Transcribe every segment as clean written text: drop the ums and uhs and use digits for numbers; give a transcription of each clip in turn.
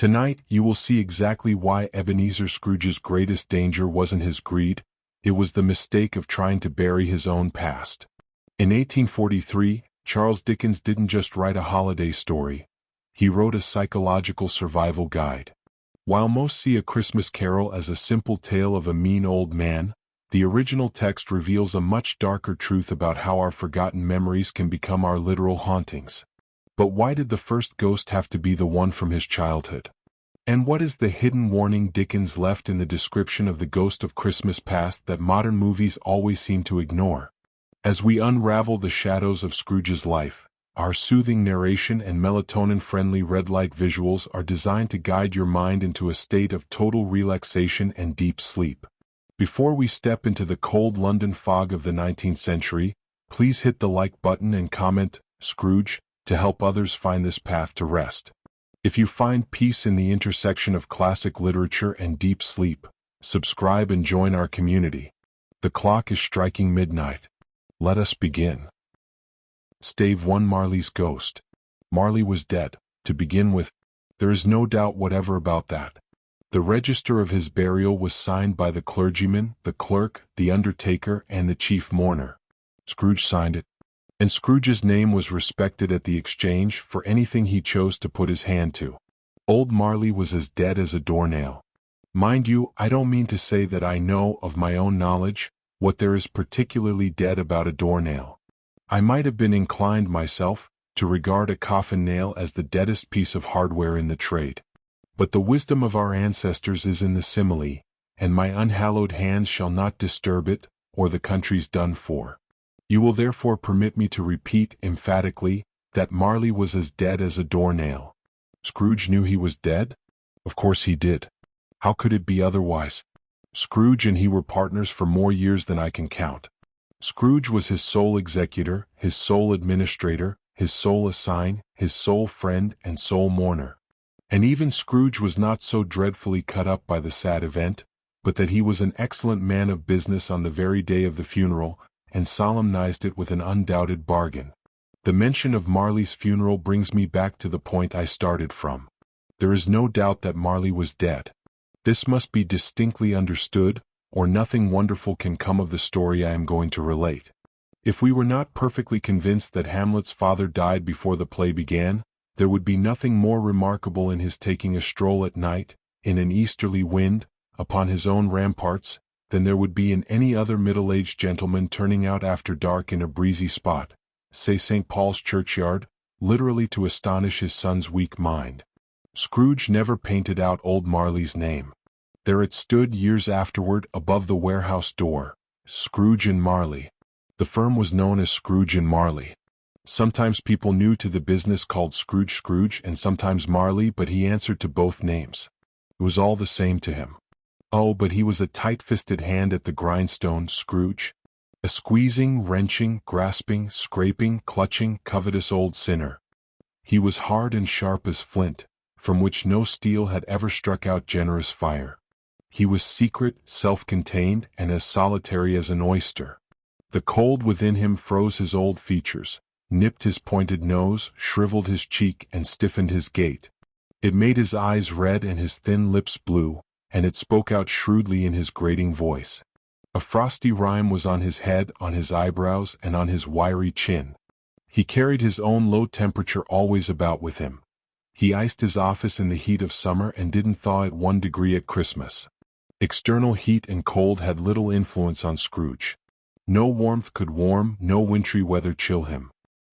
Tonight, you will see exactly why Ebenezer Scrooge's greatest danger wasn't his greed, it was the mistake of trying to bury his own past. In 1843, Charles Dickens didn't just write a holiday story, he wrote a psychological survival guide. While most see A Christmas Carol as a simple tale of a mean old man, the original text reveals a much darker truth about how our forgotten memories can become our literal hauntings. But why did the first ghost have to be the one from his childhood? And what is the hidden warning Dickens left in the description of the ghost of Christmas past that modern movies always seem to ignore? As we unravel the shadows of Scrooge's life, our soothing narration and melatonin-friendly red light visuals are designed to guide your mind into a state of total relaxation and deep sleep. Before we step into the cold London fog of the 19th century, please hit the like button and comment, Scrooge, to help others find this path to rest. If you find peace in the intersection of classic literature and deep sleep, subscribe and join our community. The clock is striking midnight. Let us begin. Stave 1. Marley's Ghost. Marley was dead, to begin with. There is no doubt whatever about that. The register of his burial was signed by the clergyman, the clerk, the undertaker, and the chief mourner. Scrooge signed it. And Scrooge's name was respected at the exchange for anything he chose to put his hand to. Old Marley was as dead as a doornail. Mind you, I don't mean to say that I know, of my own knowledge, what there is particularly dead about a doornail. I might have been inclined myself to regard a coffin nail as the deadest piece of hardware in the trade. But the wisdom of our ancestors is in the simile, and my unhallowed hands shall not disturb it, or the country's done for. You will therefore permit me to repeat emphatically that Marley was as dead as a doornail. Scrooge knew he was dead? Of course he did. How could it be otherwise? Scrooge and he were partners for more years than I can count. Scrooge was his sole executor, his sole administrator, his sole assign, his sole friend and sole mourner. And even Scrooge was not so dreadfully cut up by the sad event, but that he was an excellent man of business on the very day of the funeral, and solemnized it with an undoubted bargain. The mention of Marley's funeral brings me back to the point I started from. There is no doubt that Marley was dead. This must be distinctly understood, or nothing wonderful can come of the story I am going to relate. If we were not perfectly convinced that Hamlet's father died before the play began, there would be nothing more remarkable in his taking a stroll at night, in an easterly wind, upon his own ramparts, than there would be in any other middle-aged gentleman turning out after dark in a breezy spot, say St. Paul's churchyard, literally to astonish his son's weak mind. Scrooge never painted out old Marley's name. There it stood years afterward above the warehouse door, Scrooge and Marley. The firm was known as Scrooge and Marley. Sometimes people new to the business called Scrooge and sometimes Marley, but he answered to both names. It was all the same to him. Oh, but he was a tight-fisted hand at the grindstone, Scrooge. A squeezing, wrenching, grasping, scraping, clutching, covetous old sinner. He was hard and sharp as flint, from which no steel had ever struck out generous fire. He was secret, self-contained, and as solitary as an oyster. The cold within him froze his old features, nipped his pointed nose, shriveled his cheek, and stiffened his gait. It made his eyes red and his thin lips blue, and it spoke out shrewdly in his grating voice. A frosty rime was on his head, on his eyebrows, and on his wiry chin. He carried his own low temperature always about with him. He iced his office in the heat of summer and didn't thaw it 1 degree at Christmas. External heat and cold had little influence on Scrooge. No warmth could warm, no wintry weather chill him.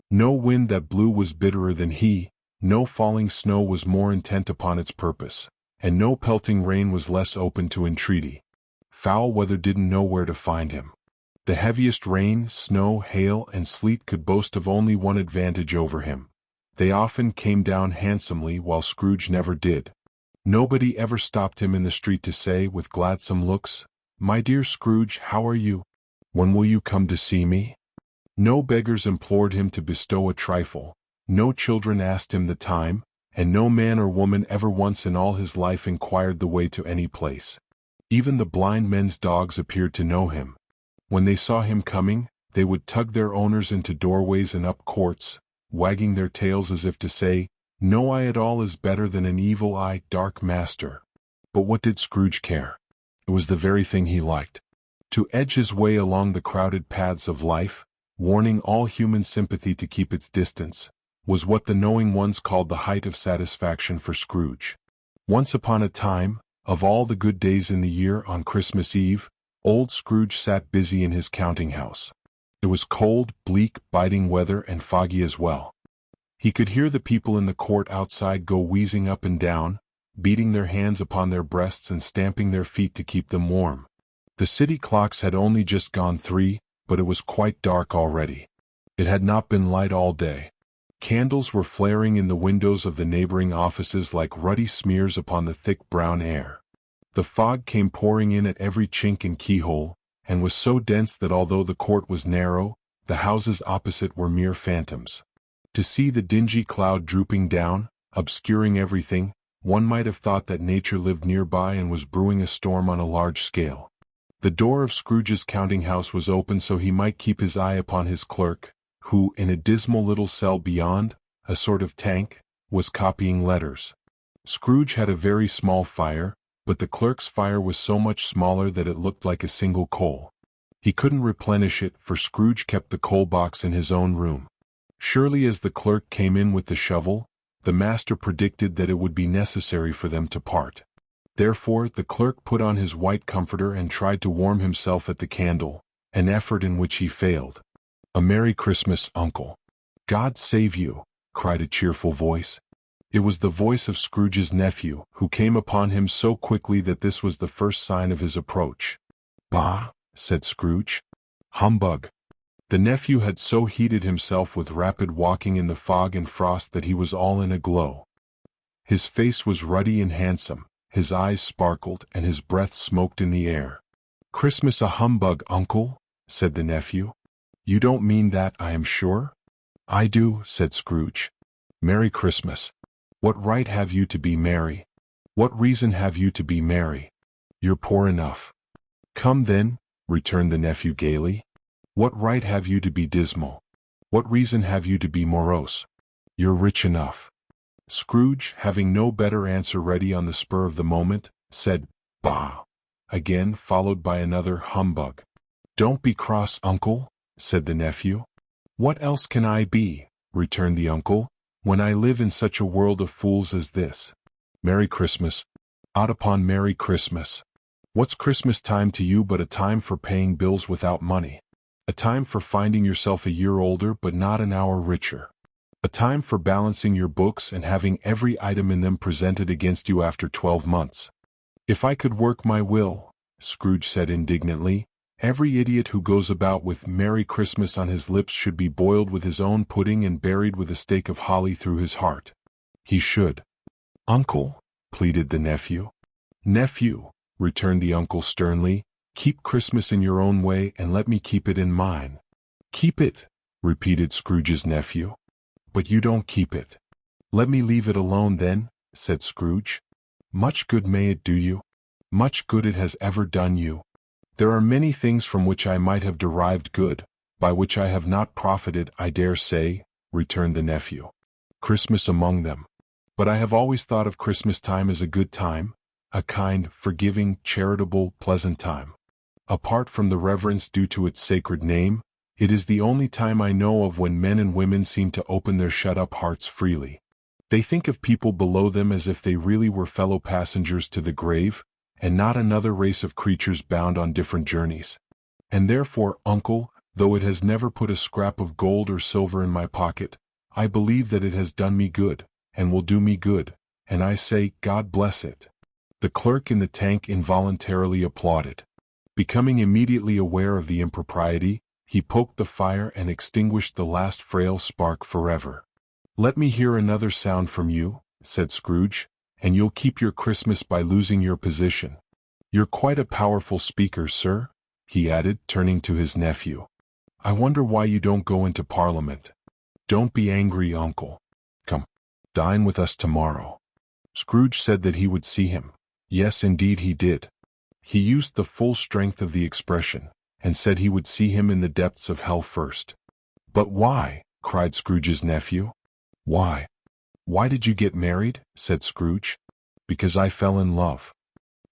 No wind that blew was bitterer than he, no falling snow was more intent upon its purpose, and no pelting rain was less open to entreaty. Foul weather didn't know where to find him. The heaviest rain, snow, hail, and sleet could boast of only one advantage over him. They often came down handsomely while Scrooge never did. Nobody ever stopped him in the street to say with gladsome looks, "My dear Scrooge, how are you? When will you come to see me?" No beggars implored him to bestow a trifle, no children asked him the time, and no man or woman ever once in all his life inquired the way to any place. Even the blind men's dogs appeared to know him. When they saw him coming, they would tug their owners into doorways and up courts, wagging their tails as if to say, No eye at all is better than an evil eye, dark master. But what did Scrooge care? It was the very thing he liked. To edge his way along the crowded paths of life, warning all human sympathy to keep its distance, was what the knowing ones called the height of satisfaction for Scrooge. Once upon a time, of all the good days in the year, on Christmas Eve, old Scrooge sat busy in his counting house. It was cold, bleak, biting weather, and foggy as well. He could hear the people in the court outside go wheezing up and down, beating their hands upon their breasts and stamping their feet to keep them warm. The city clocks had only just gone 3, but it was quite dark already. It had not been light all day. Candles were flaring in the windows of the neighboring offices like ruddy smears upon the thick brown air. The fog came pouring in at every chink and keyhole, and was so dense that although the court was narrow, the houses opposite were mere phantoms. To see the dingy cloud drooping down, obscuring everything, one might have thought that nature lived nearby and was brewing a storm on a large scale. The door of Scrooge's counting house was open so he might keep his eye upon his clerk, who, in a dismal little cell beyond, a sort of tank, was copying letters. Scrooge had a very small fire, but the clerk's fire was so much smaller that it looked like a single coal. He couldn't replenish it, for Scrooge kept the coal box in his own room. Surely as the clerk came in with the shovel, the master predicted that it would be necessary for them to part. Therefore the clerk put on his white comforter and tried to warm himself at the candle, an effort in which he failed. "A Merry Christmas, Uncle." "God save you," cried a cheerful voice. It was the voice of Scrooge's nephew, who came upon him so quickly that this was the first sign of his approach. "Bah," said Scrooge. "Humbug." The nephew had so heated himself with rapid walking in the fog and frost that he was all in a glow. His face was ruddy and handsome, his eyes sparkled, and his breath smoked in the air. "Christmas a humbug, Uncle?" said the nephew. "You don't mean that, I am sure?" "I do," said Scrooge. "Merry Christmas. What right have you to be merry? What reason have you to be merry? You're poor enough." "Come then," returned the nephew gaily. "What right have you to be dismal? What reason have you to be morose? You're rich enough." Scrooge, having no better answer ready on the spur of the moment, said, "Bah," again, followed by another humbug. "Don't be cross, Uncle," said the nephew. "What else can I be," returned the uncle, "when I live in such a world of fools as this? Merry Christmas. Out upon Merry Christmas. What's Christmas time to you but a time for paying bills without money? A time for finding yourself a year older but not an hour richer. A time for balancing your books and having every item in them presented against you after 12 months. If I could work my will," Scrooge said indignantly, "every idiot who goes about with Merry Christmas on his lips should be boiled with his own pudding and buried with a stake of holly through his heart. He should." "Uncle," pleaded the nephew. "Nephew," returned the uncle sternly, "keep Christmas in your own way and let me keep it in mine." "Keep it," repeated Scrooge's nephew. "But you don't keep it." "Let me leave it alone then," said Scrooge. "Much good may it do you. Much good it has ever done you. There are many things from which I might have derived good, by which I have not profited, I dare say," returned the nephew. "Christmas among them. But I have always thought of Christmas time as a good time, a kind, forgiving, charitable, pleasant time. Apart from the reverence due to its sacred name, it is the only time I know of when men and women seem to open their shut-up hearts freely. They think of people below them as if they really were fellow passengers to the grave, and not another race of creatures bound on different journeys. And therefore, Uncle, though it has never put a scrap of gold or silver in my pocket, I believe that it has done me good, and will do me good, and I say, God bless it." The clerk in the tank involuntarily applauded. Becoming immediately aware of the impropriety, he poked the fire and extinguished the last frail spark forever. "Let me hear another sound from you," said Scrooge, "and you'll keep your Christmas by losing your position. You're quite a powerful speaker, sir," he added, turning to his nephew. "I wonder why you don't go into Parliament. Don't be angry, Uncle. Come, dine with us tomorrow." Scrooge said that he would see him. Yes, indeed he did. He used the full strength of the expression, and said he would see him in the depths of hell first. "But why?" cried Scrooge's nephew. "Why? "Why did you get married?" said Scrooge. "Because I fell in love."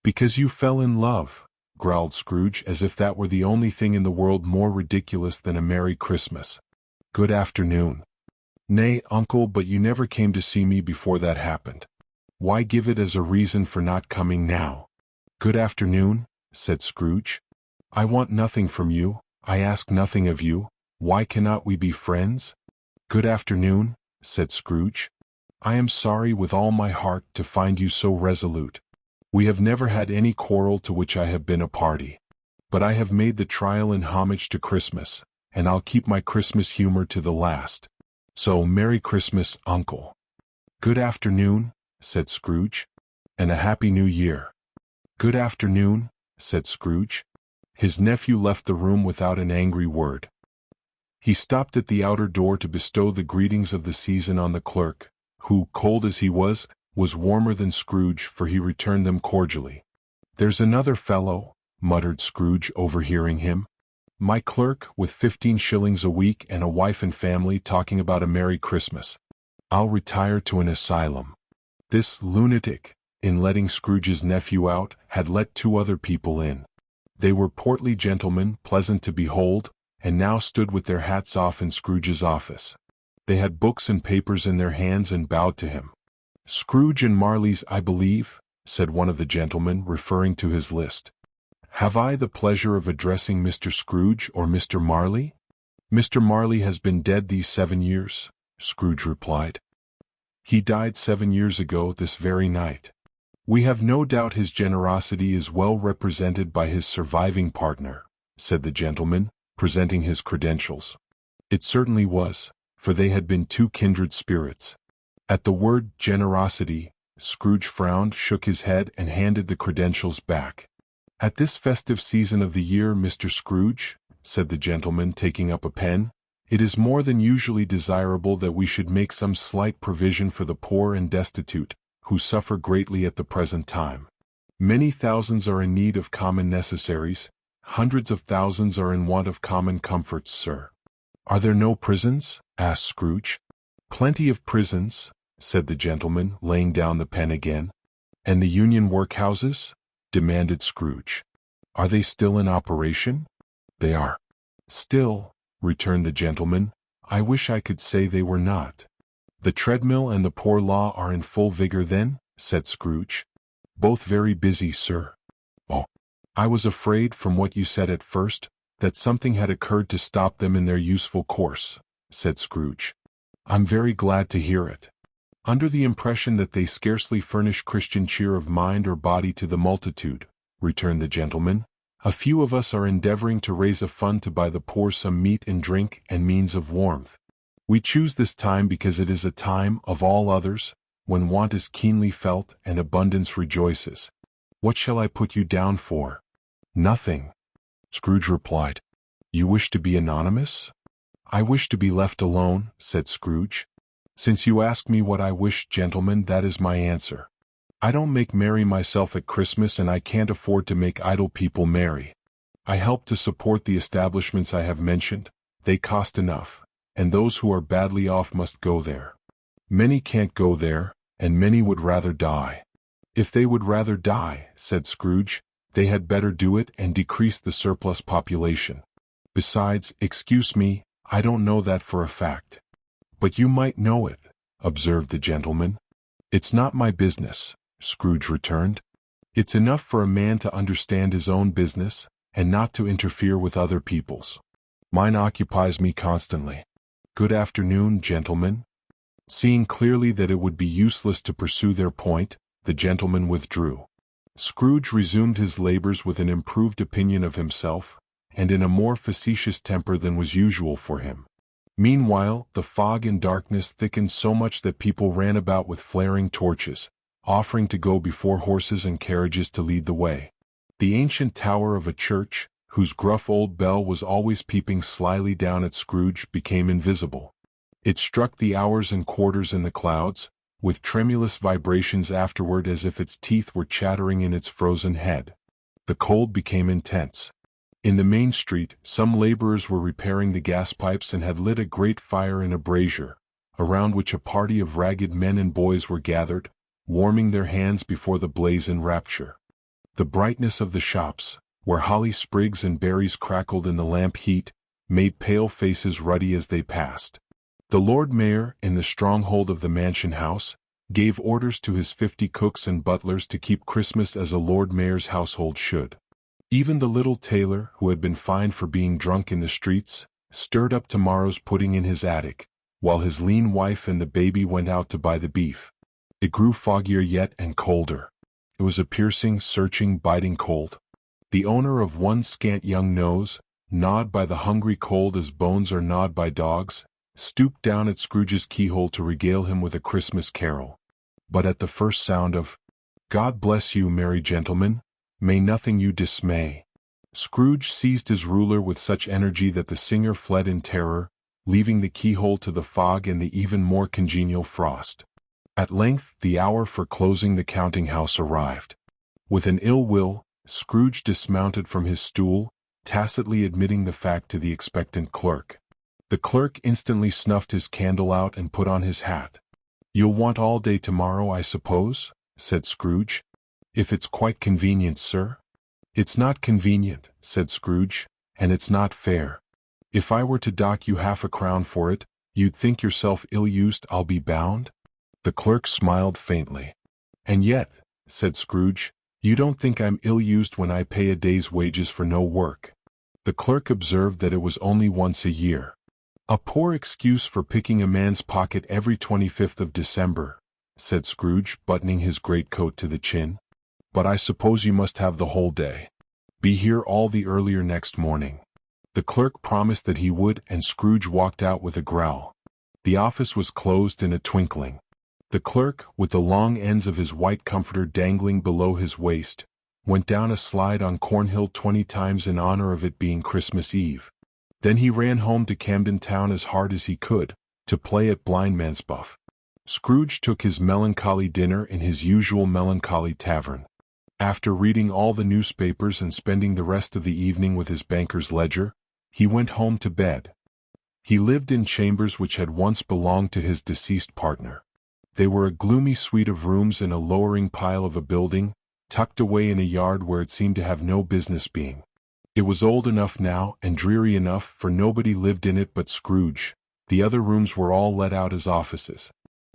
"Because you fell in love," growled Scrooge, as if that were the only thing in the world more ridiculous than a Merry Christmas. "Good afternoon." "Nay, uncle, but you never came to see me before that happened. Why give it as a reason for not coming now?" "Good afternoon," said Scrooge. "I want nothing from you, I ask nothing of you. Why cannot we be friends?" "Good afternoon," said Scrooge. "I am sorry with all my heart to find you so resolute. We have never had any quarrel to which I have been a party. But I have made the trial in homage to Christmas, and I'll keep my Christmas humor to the last. So, Merry Christmas, uncle." "Good afternoon," said Scrooge. "And a Happy New Year." "Good afternoon," said Scrooge. His nephew left the room without an angry word. He stopped at the outer door to bestow the greetings of the season on the clerk, who, cold as he was warmer than Scrooge, for he returned them cordially. "There's another fellow," muttered Scrooge, overhearing him. "My clerk, with 15 shillings a week and a wife and family, talking about a Merry Christmas. I'll retire to an asylum." This lunatic, in letting Scrooge's nephew out, had let 2 other people in. They were portly gentlemen, pleasant to behold, and now stood with their hats off in Scrooge's office. They had books and papers in their hands and bowed to him. "Scrooge and Marley's, I believe," said one of the gentlemen, referring to his list. "Have I the pleasure of addressing Mr. Scrooge or Mr. Marley?" "Mr. Marley has been dead these 7 years," Scrooge replied. "He died 7 years ago this very night. We have no doubt his generosity is well represented by his surviving partner," said the gentleman, presenting his credentials. It certainly was, for they had been 2 kindred spirits. At the word generosity, Scrooge frowned, shook his head, and handed the credentials back. "At this festive season of the year, Mr. Scrooge," said the gentleman, taking up a pen, "it is more than usually desirable that we should make some slight provision for the poor and destitute, who suffer greatly at the present time. Many thousands are in need of common necessaries, hundreds of thousands are in want of common comforts, sir." "Are there no prisons?" asked Scrooge. "Plenty of prisons," said the gentleman, laying down the pen again. "And the union workhouses?" demanded Scrooge. "Are they still in operation?" "They are." "Still," returned the gentleman. "I wish I could say they were not." "The treadmill and the poor law are in full vigor then?" said Scrooge. "Both very busy, sir." "Oh, I was afraid, from what you said at first, that something had occurred to stop them in their useful course," said Scrooge. "I'm very glad to hear it. Under the impression that they scarcely furnish Christian cheer of mind or body to the multitude," returned the gentleman, "a few of us are endeavoring to raise a fund to buy the poor some meat and drink and means of warmth. We choose this time because it is a time, of all others, when want is keenly felt and abundance rejoices. What shall I put you down for?" "Nothing," Scrooge replied. "You wish to be anonymous?" "I wish to be left alone," said Scrooge. "Since you ask me what I wish, gentlemen, that is my answer. I don't make merry myself at Christmas, and I can't afford to make idle people merry. I help to support the establishments I have mentioned. They cost enough, and those who are badly off must go there. Many can't go there, and many would rather die." "If they would rather die," said Scrooge, "they had better do it and decrease the surplus population. Besides, excuse me, I don't know that for a fact." "But you might know it," observed the gentleman. "It's not my business," Scrooge returned. "It's enough for a man to understand his own business, and not to interfere with other people's. Mine occupies me constantly. Good afternoon, gentlemen." Seeing clearly that it would be useless to pursue their point, the gentleman withdrew. Scrooge resumed his labors with an improved opinion of himself, and in a more facetious temper than was usual for him. Meanwhile, the fog and darkness thickened so much that people ran about with flaring torches, offering to go before horses and carriages to lead the way. The ancient tower of a church, whose gruff old bell was always peeping slyly down at Scrooge, became invisible. It struck the hours and quarters in the clouds, with tremulous vibrations afterward, as if its teeth were chattering in its frozen head. The cold became intense. In the main street, some laborers were repairing the gas pipes and had lit a great fire in a brazier, around which a party of ragged men and boys were gathered, warming their hands before the blaze in rapture. The brightness of the shops, where holly sprigs and berries crackled in the lamp heat, made pale faces ruddy as they passed. The Lord Mayor, in the stronghold of the mansion house, gave orders to his 50 cooks and butlers to keep Christmas as a Lord Mayor's household should. Even the little tailor, who had been fined for being drunk in the streets, stirred up tomorrow's pudding in his attic, while his lean wife and the baby went out to buy the beef. It grew foggier yet and colder. It was a piercing, searching, biting cold. The owner of one scant young nose, gnawed by the hungry cold as bones are gnawed by dogs, stooped down at Scrooge's keyhole to regale him with a Christmas carol. But at the first sound of, "God bless you, merry gentlemen, may nothing you dismay," Scrooge seized his ruler with such energy that the singer fled in terror, leaving the keyhole to the fog and the even more congenial frost. At length the hour for closing the counting-house arrived. With an ill will, Scrooge dismounted from his stool, tacitly admitting the fact to the expectant clerk. The clerk instantly snuffed his candle out and put on his hat. "You'll want all day tomorrow, I suppose?" said Scrooge. "If it's quite convenient, sir." "It's not convenient," said Scrooge, "and it's not fair. If I were to dock you half a crown for it, you'd think yourself ill-used, I'll be bound?" The clerk smiled faintly. "And yet," said Scrooge, "you don't think I'm ill-used when I pay a day's wages for no work." The clerk observed that it was only once a year. "A poor excuse for picking a man's pocket every 25th of December," said Scrooge, buttoning his greatcoat to the chin. "But I suppose you must have the whole day. Be here all the earlier next morning." The clerk promised that he would, and Scrooge walked out with a growl. The office was closed in a twinkling. The clerk, with the long ends of his white comforter dangling below his waist, went down a slide on Cornhill 20 times in honor of it being Christmas Eve. Then he ran home to Camden Town as hard as he could, to play at blindman's buff. Scrooge took his melancholy dinner in his usual melancholy tavern. After reading all the newspapers and spending the rest of the evening with his banker's ledger, he went home to bed. He lived in chambers which had once belonged to his deceased partner. They were a gloomy suite of rooms in a lowering pile of a building, tucked away in a yard where it seemed to have no business being. It was old enough now and dreary enough, for nobody lived in it but Scrooge. The other rooms were all let out as offices.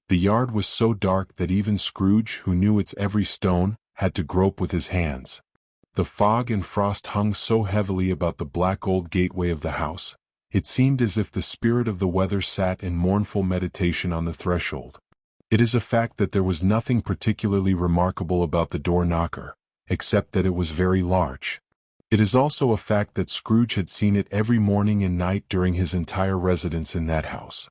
The yard was so dark that even Scrooge, who knew its every stone, had to grope with his hands. The fog and frost hung so heavily about the black old gateway of the house, it seemed as if the spirit of the weather sat in mournful meditation on the threshold. It is a fact that there was nothing particularly remarkable about the door-knocker, except that it was very large. It is also a fact that Scrooge had seen it every morning and night during his entire residence in that house.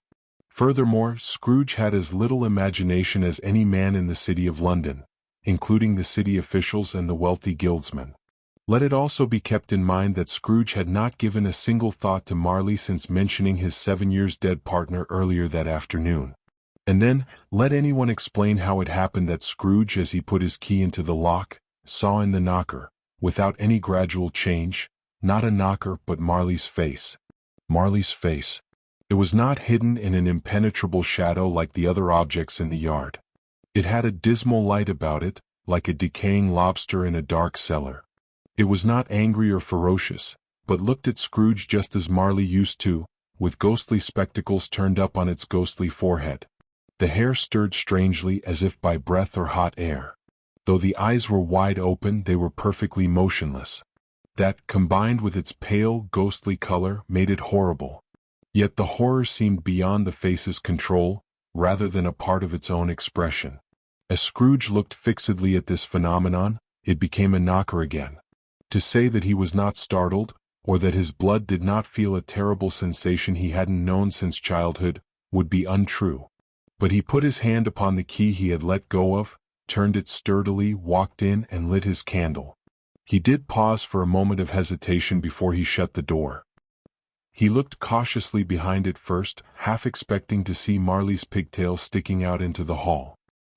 Furthermore, Scrooge had as little imagination as any man in the city of London, including the city officials and the wealthy guildsmen. Let it also be kept in mind that Scrooge had not given a single thought to Marley since mentioning his 7 years dead partner earlier that afternoon. And then, let anyone explain how it happened that Scrooge, as he put his key into the lock, saw in the knocker, without any gradual change, not a knocker but Marley's face. Marley's face. It was not hidden in an impenetrable shadow like the other objects in the yard. It had a dismal light about it, like a decaying lobster in a dark cellar. It was not angry or ferocious, but looked at Scrooge just as Marley used to, with ghostly spectacles turned up on its ghostly forehead. The hair stirred strangely as if by breath or hot air. Though the eyes were wide open, they were perfectly motionless. That, combined with its pale, ghostly color, made it horrible. Yet the horror seemed beyond the face's control, rather than a part of its own expression. As Scrooge looked fixedly at this phenomenon, it became a knocker again. To say that he was not startled, or that his blood did not feel a terrible sensation he hadn't known since childhood, would be untrue. But he put his hand upon the key he had let go of, turned it sturdily, walked in, and lit his candle. He did pause for a moment of hesitation before he shut the door. He looked cautiously behind it first, half expecting to see Marley's pigtail sticking out into the hall.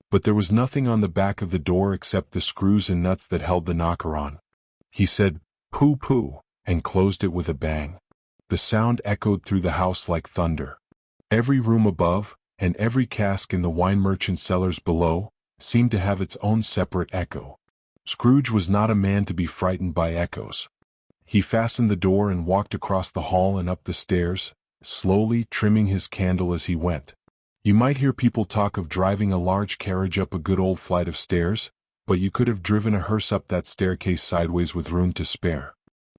But there was nothing on the back of the door except the screws and nuts that held the knocker on. He said, "Pooh, pooh," and closed it with a bang. The sound echoed through the house like thunder. Every room above, and every cask in the wine merchant's cellars below seemed to have its own separate echo. Scrooge was not a man to be frightened by echoes. He fastened the door and walked across the hall and up the stairs, slowly trimming his candle as he went. You might hear people talk of driving a large carriage up a good old flight of stairs, but you could have driven a hearse up that staircase sideways with room to spare.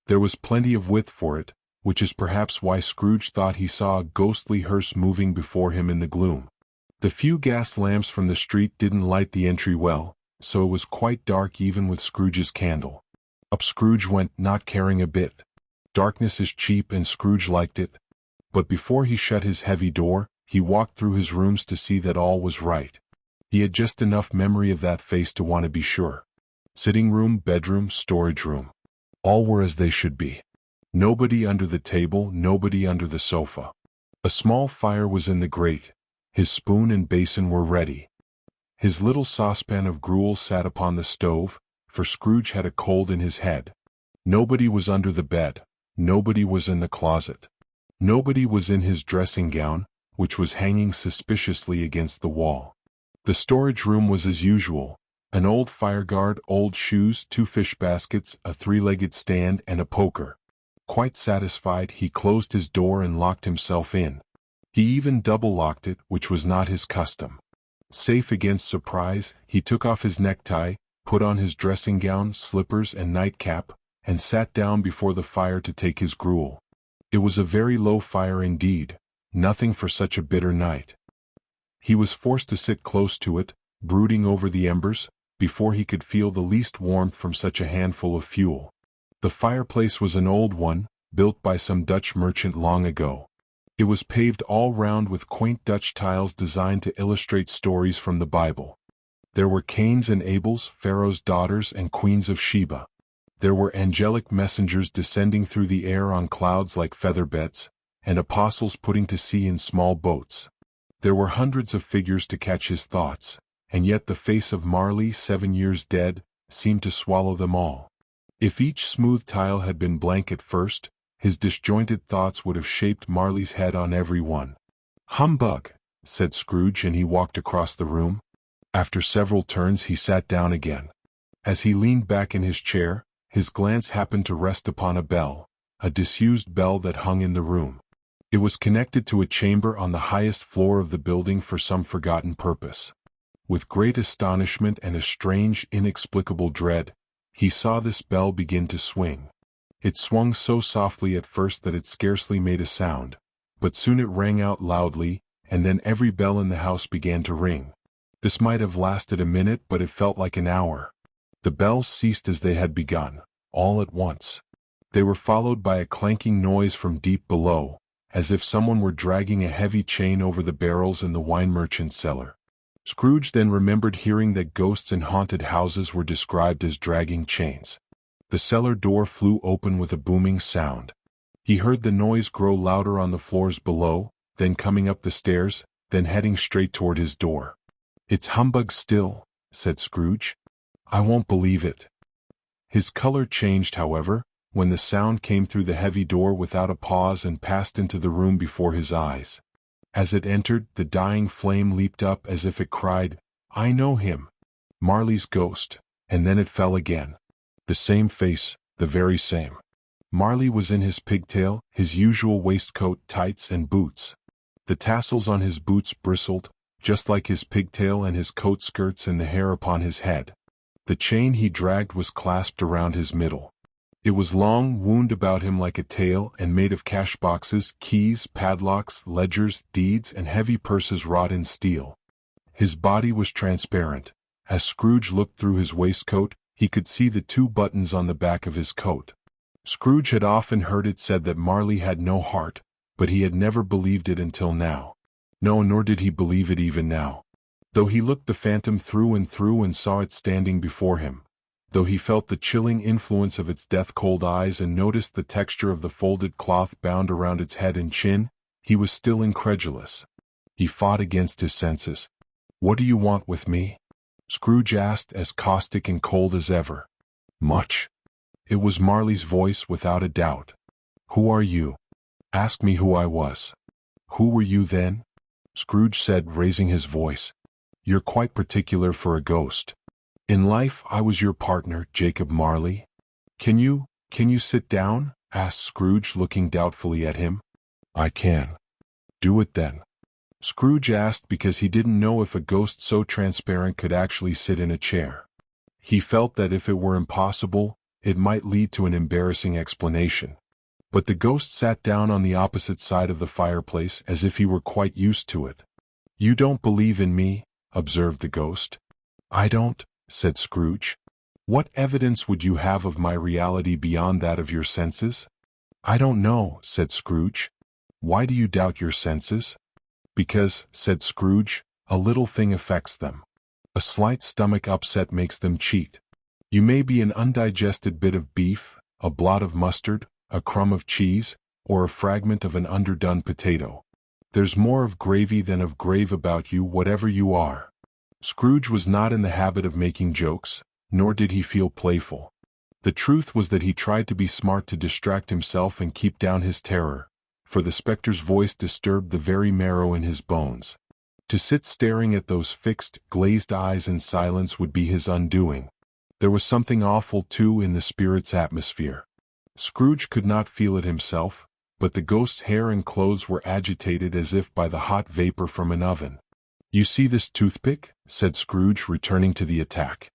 There was plenty of width for it, which is perhaps why Scrooge thought he saw a ghostly hearse moving before him in the gloom. The few gas lamps from the street didn't light the entry well, so it was quite dark even with Scrooge's candle. Up Scrooge went, not caring a bit. Darkness is cheap and Scrooge liked it. But before he shut his heavy door, he walked through his rooms to see that all was right. He had just enough memory of that face to want to be sure. Sitting room, bedroom, storage room. All were as they should be. Nobody under the table, nobody under the sofa. A small fire was in the grate. His spoon and basin were ready. His little saucepan of gruel sat upon the stove, for Scrooge had a cold in his head. Nobody was under the bed. Nobody was in the closet. Nobody was in his dressing gown, which was hanging suspiciously against the wall. The storage room was as usual. An old fireguard, old shoes, 2 fish baskets, a 3-legged stand, and a poker. Quite satisfied, he closed his door and locked himself in. He even double-locked it, which was not his custom. Safe against surprise, he took off his necktie, put on his dressing gown, slippers, and nightcap, and sat down before the fire to take his gruel. It was a very low fire indeed, nothing for such a bitter night. He was forced to sit close to it, brooding over the embers, before he could feel the least warmth from such a handful of fuel. The fireplace was an old one, built by some Dutch merchant long ago. It was paved all round with quaint Dutch tiles designed to illustrate stories from the Bible. There were Cains and Abels, Pharaoh's daughters and queens of Sheba. There were angelic messengers descending through the air on clouds like feather beds, and apostles putting to sea in small boats. There were hundreds of figures to catch his thoughts, and yet the face of Marley, 7 years dead, seemed to swallow them all. If each smooth tile had been blank at first, his disjointed thoughts would have shaped Marley's head on every one. "Humbug," said Scrooge, and he walked across the room. After several turns he sat down again. As he leaned back in his chair, his glance happened to rest upon a bell, a disused bell that hung in the room. It was connected to a chamber on the highest floor of the building for some forgotten purpose. With great astonishment and a strange, inexplicable dread, he saw this bell begin to swing. It swung so softly at first that it scarcely made a sound, but soon it rang out loudly, and then every bell in the house began to ring. This might have lasted a minute, but it felt like an hour. The bells ceased as they had begun, all at once. They were followed by a clanking noise from deep below, as if someone were dragging a heavy chain over the barrels in the wine merchant's cellar. Scrooge then remembered hearing that ghosts in haunted houses were described as dragging chains. The cellar door flew open with a booming sound. He heard the noise grow louder on the floors below, then coming up the stairs, then heading straight toward his door. "It's humbug still," said Scrooge. "I won't believe it." His color changed, however, when the sound came through the heavy door without a pause and passed into the room before his eyes. As it entered, the dying flame leaped up as if it cried, "I know him! Marley's ghost," and then it fell again. The same face, the very same. Marley was in his pigtail, his usual waistcoat, tights, and boots. The tassels on his boots bristled, just like his pigtail and his coat skirts and the hair upon his head. The chain he dragged was clasped around his middle. It was long, wound about him like a tail, and made of cash boxes, keys, padlocks, ledgers, deeds, and heavy purses wrought in steel. His body was transparent. As Scrooge looked through his waistcoat, he could see the 2 buttons on the back of his coat. Scrooge had often heard it said that Marley had no heart, but he had never believed it until now. No, nor did he believe it even now. Though he looked the phantom through and saw it standing before him, though he felt the chilling influence of its death-cold eyes and noticed the texture of the folded cloth bound around its head and chin, he was still incredulous. He fought against his senses. "What do you want with me?" Scrooge asked, as caustic and cold as ever. "Much." It was Marley's voice without a doubt. "Who are you?" "Ask me who I was." "Who were you then?" Scrooge said, raising his voice. "You're quite particular for a ghost. In life I was your partner, Jacob Marley." Can you sit down?" asked Scrooge, looking doubtfully at him. "I can." "Do it then." Scrooge asked because he didn't know if a ghost so transparent could actually sit in a chair. He felt that if it were impossible, it might lead to an embarrassing explanation. But the ghost sat down on the opposite side of the fireplace as if he were quite used to it. "You don't believe in me?" observed the ghost. "I don't," said Scrooge. "What evidence would you have of my reality beyond that of your senses?" "I don't know," said Scrooge. "Why do you doubt your senses?" "Because," said Scrooge, "a little thing affects them. A slight stomach upset makes them cheat. You may be an undigested bit of beef, a blot of mustard, a crumb of cheese, or a fragment of an underdone potato. There's more of gravy than of grave about you, whatever you are." Scrooge was not in the habit of making jokes, nor did he feel playful. The truth was that he tried to be smart to distract himself and keep down his terror, for the specter's voice disturbed the very marrow in his bones. To sit staring at those fixed, glazed eyes in silence would be his undoing. There was something awful, too, in the spirit's atmosphere. Scrooge could not feel it himself, but the ghost's hair and clothes were agitated as if by the hot vapor from an oven. "You see this toothpick?" said Scrooge, returning to the attack.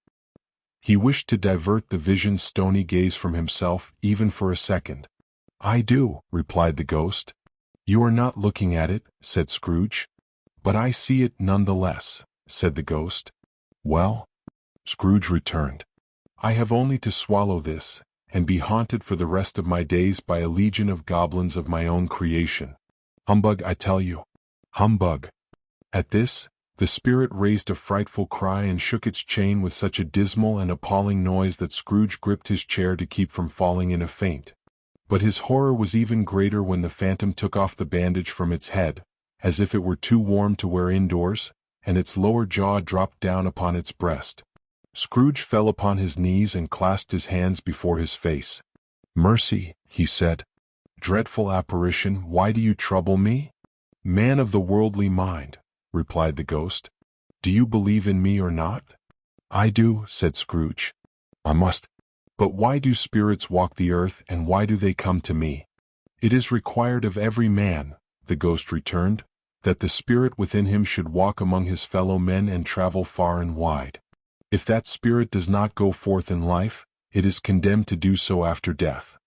He wished to divert the vision's stony gaze from himself, even for a second. "I do," replied the ghost. "You are not looking at it," said Scrooge. "But I see it nonetheless," said the ghost. "Well?" Scrooge returned. "I have only to swallow this, and be haunted for the rest of my days by a legion of goblins of my own creation. Humbug, I tell you. Humbug." At this, the spirit raised a frightful cry and shook its chain with such a dismal and appalling noise that Scrooge gripped his chair to keep from falling in a faint. But his horror was even greater when the phantom took off the bandage from its head, as if it were too warm to wear indoors, and its lower jaw dropped down upon its breast. Scrooge fell upon his knees and clasped his hands before his face. "Mercy," he said. "Dreadful apparition, why do you trouble me?" "Man of the worldly mind," replied the ghost, "do you believe in me or not?" "I do," said Scrooge. "I must. But why do spirits walk the earth, and why do they come to me?" "It is required of every man," the ghost returned, "that the spirit within him should walk among his fellow men and travel far and wide. If that spirit does not go forth in life, it is condemned to do so after death.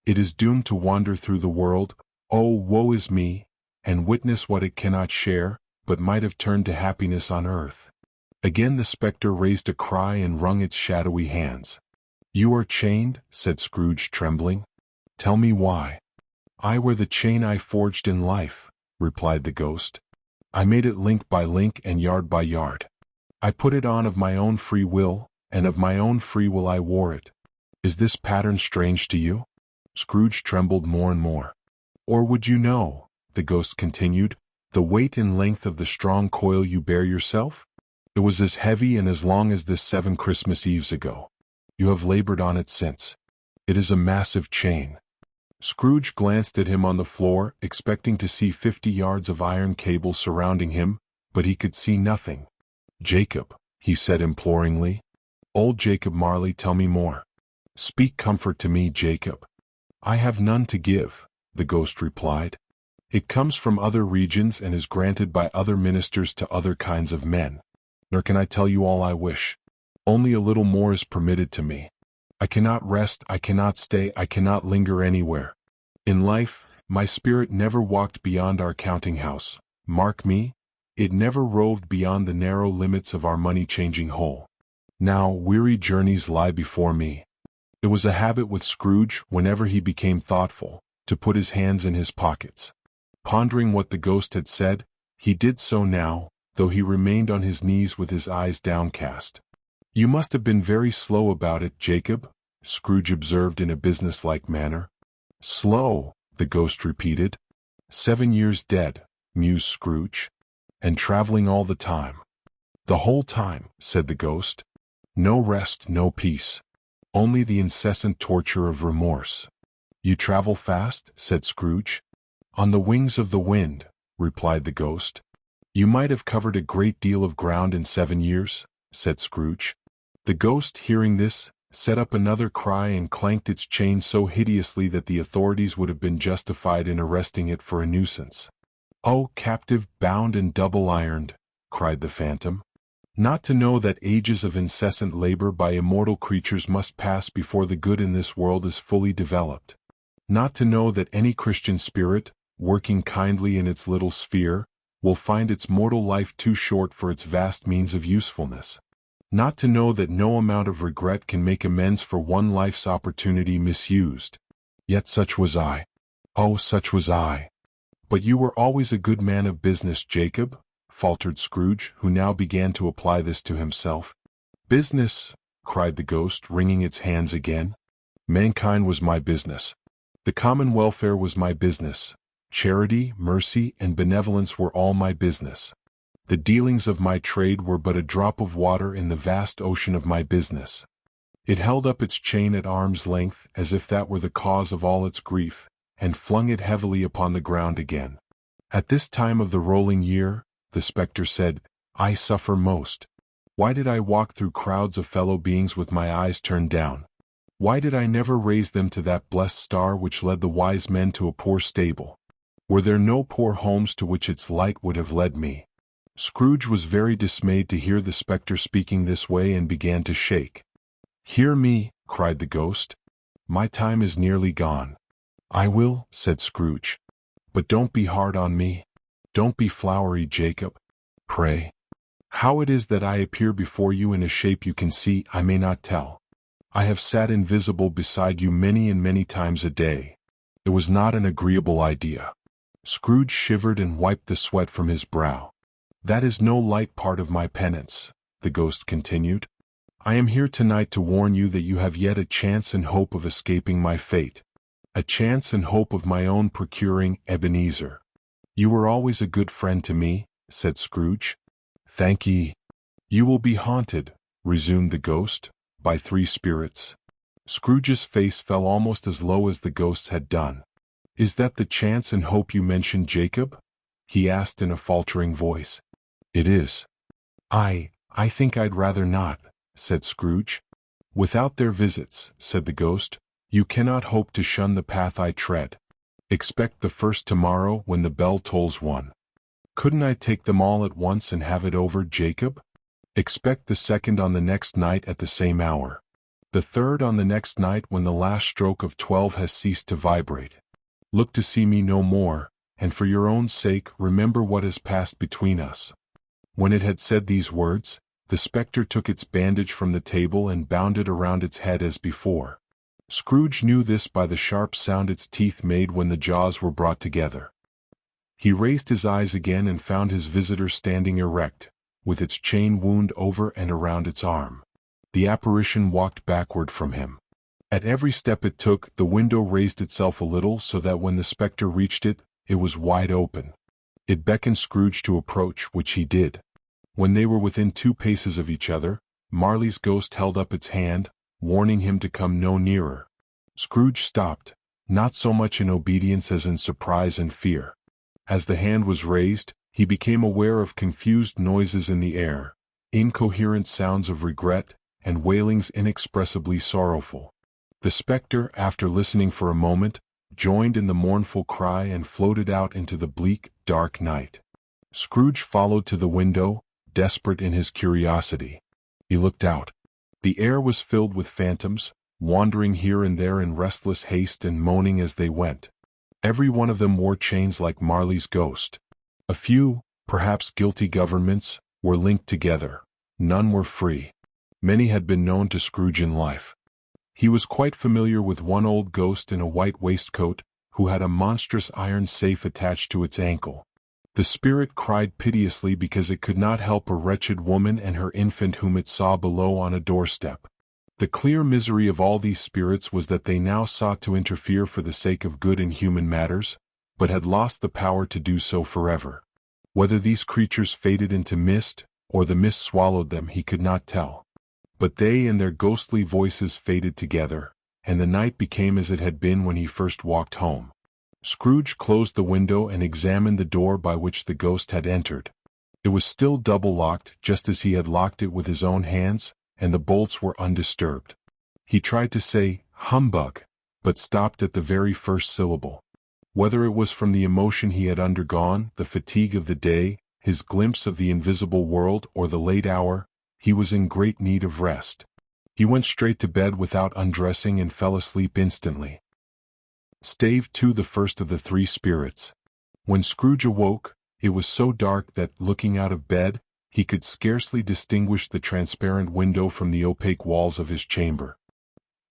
It is doomed to wander through the world, oh, woe is me, and witness what it cannot share, but might have turned to happiness on earth." Again the spectre raised a cry and wrung its shadowy hands. "You are chained?" said Scrooge, trembling. "Tell me why." "I wear the chain I forged in life," replied the ghost. "I made it link by link and yard by yard. I put it on of my own free will, and of my own free will I wore it. Is this pattern strange to you?" Scrooge trembled more and more. "Or would you know," the ghost continued, "the weight and length of the strong coil you bear yourself? It was as heavy and as long as this 7 Christmas Eves ago. You have labored on it since. It is a massive chain." Scrooge glanced at him on the floor, expecting to see 50 yards of iron cable surrounding him, but he could see nothing. "Jacob," he said imploringly. "Old Jacob Marley, tell me more. Speak comfort to me, Jacob." "I have none to give," the ghost replied. "It comes from other regions and is granted by other ministers to other kinds of men. Nor can I tell you all I wish. Only a little more is permitted to me. I cannot rest, I cannot stay, I cannot linger anywhere. In life, my spirit never walked beyond our counting-house. Mark me, it never roved beyond the narrow limits of our money-changing hole. Now weary journeys lie before me." It was a habit with Scrooge, whenever he became thoughtful, to put his hands in his pockets. Pondering what the ghost had said, he did so now, though he remained on his knees with his eyes downcast. "You must have been very slow about it, Jacob," Scrooge observed in a businesslike manner. "Slow," the ghost repeated. 7 years dead," mused Scrooge. "And traveling all the time." "The whole time," said the ghost. "No rest, no peace. Only the incessant torture of remorse." "You travel fast?" said Scrooge. "On the wings of the wind," replied the ghost. "You might have covered a great deal of ground in 7 years," said Scrooge. The ghost, hearing this, set up another cry and clanked its chain so hideously that the authorities would have been justified in arresting it for a nuisance. "Oh, captive, bound and double-ironed," cried the phantom. "Not to know that ages of incessant labor by immortal creatures must pass before the good in this world is fully developed. Not to know that any Christian spirit, working kindly in its little sphere, will find its mortal life too short for its vast means of usefulness. Not to know that no amount of regret can make amends for one life's opportunity misused. Yet such was I. Oh, such was I." "But you were always a good man of business, Jacob," faltered Scrooge, who now began to apply this to himself. "Business!" cried the ghost, wringing its hands again. "Mankind was my business. The common welfare was my business. Charity, mercy, and benevolence were all my business. The dealings of my trade were but a drop of water in the vast ocean of my business." It held up its chain at arm's length, as if that were the cause of all its grief, and flung it heavily upon the ground again. "At this time of the rolling year," the spectre said, "I suffer most. Why did I walk through crowds of fellow beings with my eyes turned down? Why did I never raise them to that blessed star which led the wise men to a poor stable? Were there no poor homes to which its light would have led me?" Scrooge was very dismayed to hear the spectre speaking this way and began to shake. "Hear me," cried the ghost. "My time is nearly gone." "I will," said Scrooge. "But don't be hard on me. Don't be flowery, Jacob. Pray. How it is that I appear before you in a shape you can see, I may not tell. I have sat invisible beside you many and many times a day. It was not an agreeable idea." Scrooge shivered and wiped the sweat from his brow. "That is no light part of my penance," the ghost continued. "I am here tonight to warn you that you have yet a chance and hope of escaping my fate. A chance and hope of my own procuring, Ebenezer." "You were always a good friend to me," said Scrooge. "Thank ye." "You will be haunted," resumed the ghost, "by 3 spirits." Scrooge's face fell almost as low as the ghost's had done. "Is that the chance and hope you mentioned, Jacob?" he asked in a faltering voice. "It is." I think I'd rather not," said Scrooge. "Without their visits," said the ghost, "you cannot hope to shun the path I tread. Expect the first tomorrow when the bell tolls 1. Couldn't I take them all at once and have it over, Jacob? Expect the second on the next night at the same hour. The third on the next night when the last stroke of 12 has ceased to vibrate. Look to see me no more, and for your own sake remember what has passed between us." When it had said these words, the spectre took its bandage from the table and bound it around its head as before. Scrooge knew this by the sharp sound its teeth made when the jaws were brought together. He raised his eyes again and found his visitor standing erect, with its chain wound over and around its arm. The apparition walked backward from him. At every step it took, the window raised itself a little so that when the spectre reached it, it was wide open. It beckoned Scrooge to approach, which he did. When they were within 2 paces of each other, Marley's ghost held up its hand, warning him to come no nearer. Scrooge stopped, not so much in obedience as in surprise and fear. As the hand was raised, he became aware of confused noises in the air, incoherent sounds of regret, and wailings inexpressibly sorrowful. The spectre, after listening for a moment, joined in the mournful cry and floated out into the bleak, dark night. Scrooge followed to the window, desperate in his curiosity. He looked out. The air was filled with phantoms, wandering here and there in restless haste and moaning as they went. Every one of them wore chains like Marley's ghost. A few, perhaps guilty governments, were linked together. None were free. Many had been known to Scrooge in life. He was quite familiar with one old ghost in a white waistcoat, who had a monstrous iron safe attached to its ankle. The spirit cried piteously because it could not help a wretched woman and her infant whom it saw below on a doorstep. The clear misery of all these spirits was that they now sought to interfere for the sake of good in human matters, but had lost the power to do so forever. Whether these creatures faded into mist, or the mist swallowed them, he could not tell. But they and their ghostly voices faded together, and the night became as it had been when he first walked home. Scrooge closed the window and examined the door by which the ghost had entered. It was still double-locked, just as he had locked it with his own hands, and the bolts were undisturbed. He tried to say, "Humbug," but stopped at the very first syllable. Whether it was from the emotion he had undergone, the fatigue of the day, his glimpse of the invisible world, or the late hour, he was in great need of rest. He went straight to bed without undressing and fell asleep instantly. Stave, too, the first of the three spirits. When Scrooge awoke, it was so dark that, looking out of bed, he could scarcely distinguish the transparent window from the opaque walls of his chamber.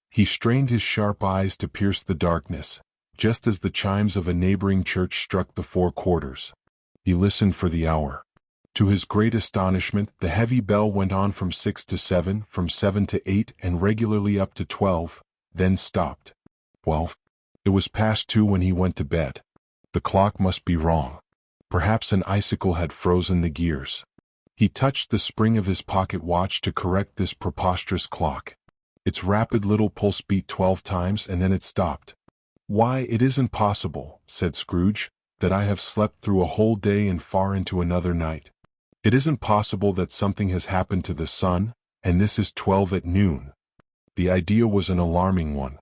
He strained his sharp eyes to pierce the darkness, just as the chimes of a neighboring church struck the 4 quarters. He listened for the hour. To his great astonishment, the heavy bell went on from 6 to 7, from 7 to 8, and regularly up to 12, then stopped. 12. It was past 2 when he went to bed. The clock must be wrong. Perhaps an icicle had frozen the gears. He touched the spring of his pocket watch to correct this preposterous clock. Its rapid little pulse beat 12 times and then it stopped. "Why, it isn't possible," said Scrooge, "that I have slept through a whole day and far into another night. It isn't possible that something has happened to the sun, and this is 12 at noon." The idea was an alarming one.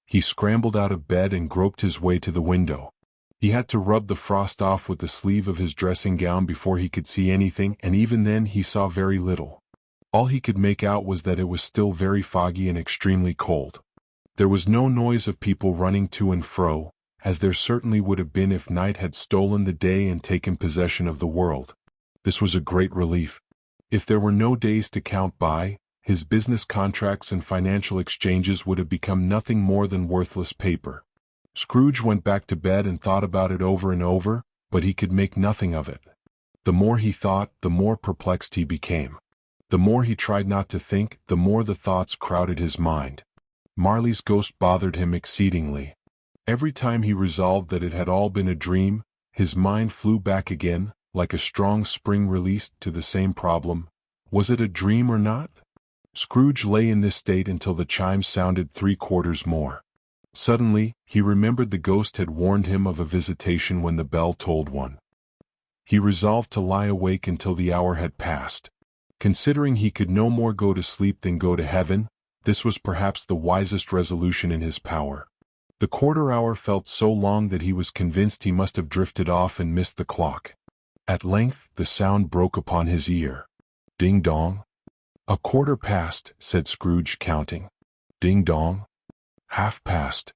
He scrambled out of bed and groped his way to the window. He had to rub the frost off with the sleeve of his dressing gown before he could see anything, and even then he saw very little. All he could make out was that it was still very foggy and extremely cold. There was no noise of people running to and fro, as there certainly would have been if night had stolen the day and taken possession of the world. This was a great relief. If there were no days to count by, his business contracts and financial exchanges would have become nothing more than worthless paper. Scrooge went back to bed and thought about it over and over, but he could make nothing of it. The more he thought, the more perplexed he became. The more he tried not to think, the more the thoughts crowded his mind. Marley's ghost bothered him exceedingly. Every time he resolved that it had all been a dream, his mind flew back again, like a strong spring released, to the same problem. Was it a dream or not? Scrooge lay in this state until the chimes sounded 3 quarters more. Suddenly, he remembered the ghost had warned him of a visitation when the bell tolled 1. He resolved to lie awake until the hour had passed. Considering he could no more go to sleep than go to heaven, this was perhaps the wisest resolution in his power. The quarter hour felt so long that he was convinced he must have drifted off and missed the clock. At length, the sound broke upon his ear. Ding-dong. "A quarter past," said Scrooge, counting. Ding-dong. "Half-past.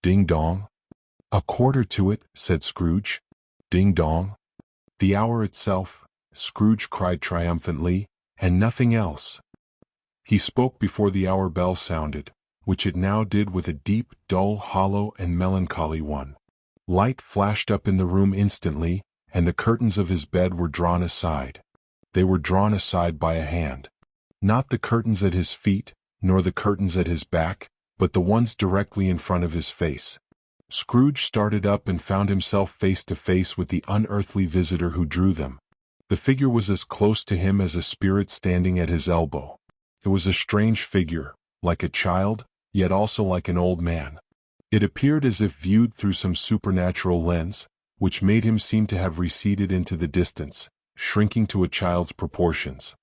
Ding-dong." "A quarter to it," said Scrooge. Ding-dong. "The hour itself," Scrooge cried triumphantly, "and nothing else." He spoke before the hour bell sounded, which it now did with a deep, dull, hollow, and melancholy one. Light flashed up in the room instantly, and the curtains of his bed were drawn aside. They were drawn aside by a hand. Not the curtains at his feet, nor the curtains at his back, but the ones directly in front of his face. Scrooge started up and found himself face to face with the unearthly visitor who drew them. The figure was as close to him as a spirit standing at his elbow. It was a strange figure, like a child, yet also like an old man. It appeared as if viewed through some supernatural lens, which made him seem to have receded into the distance, shrinking to a child's proportions.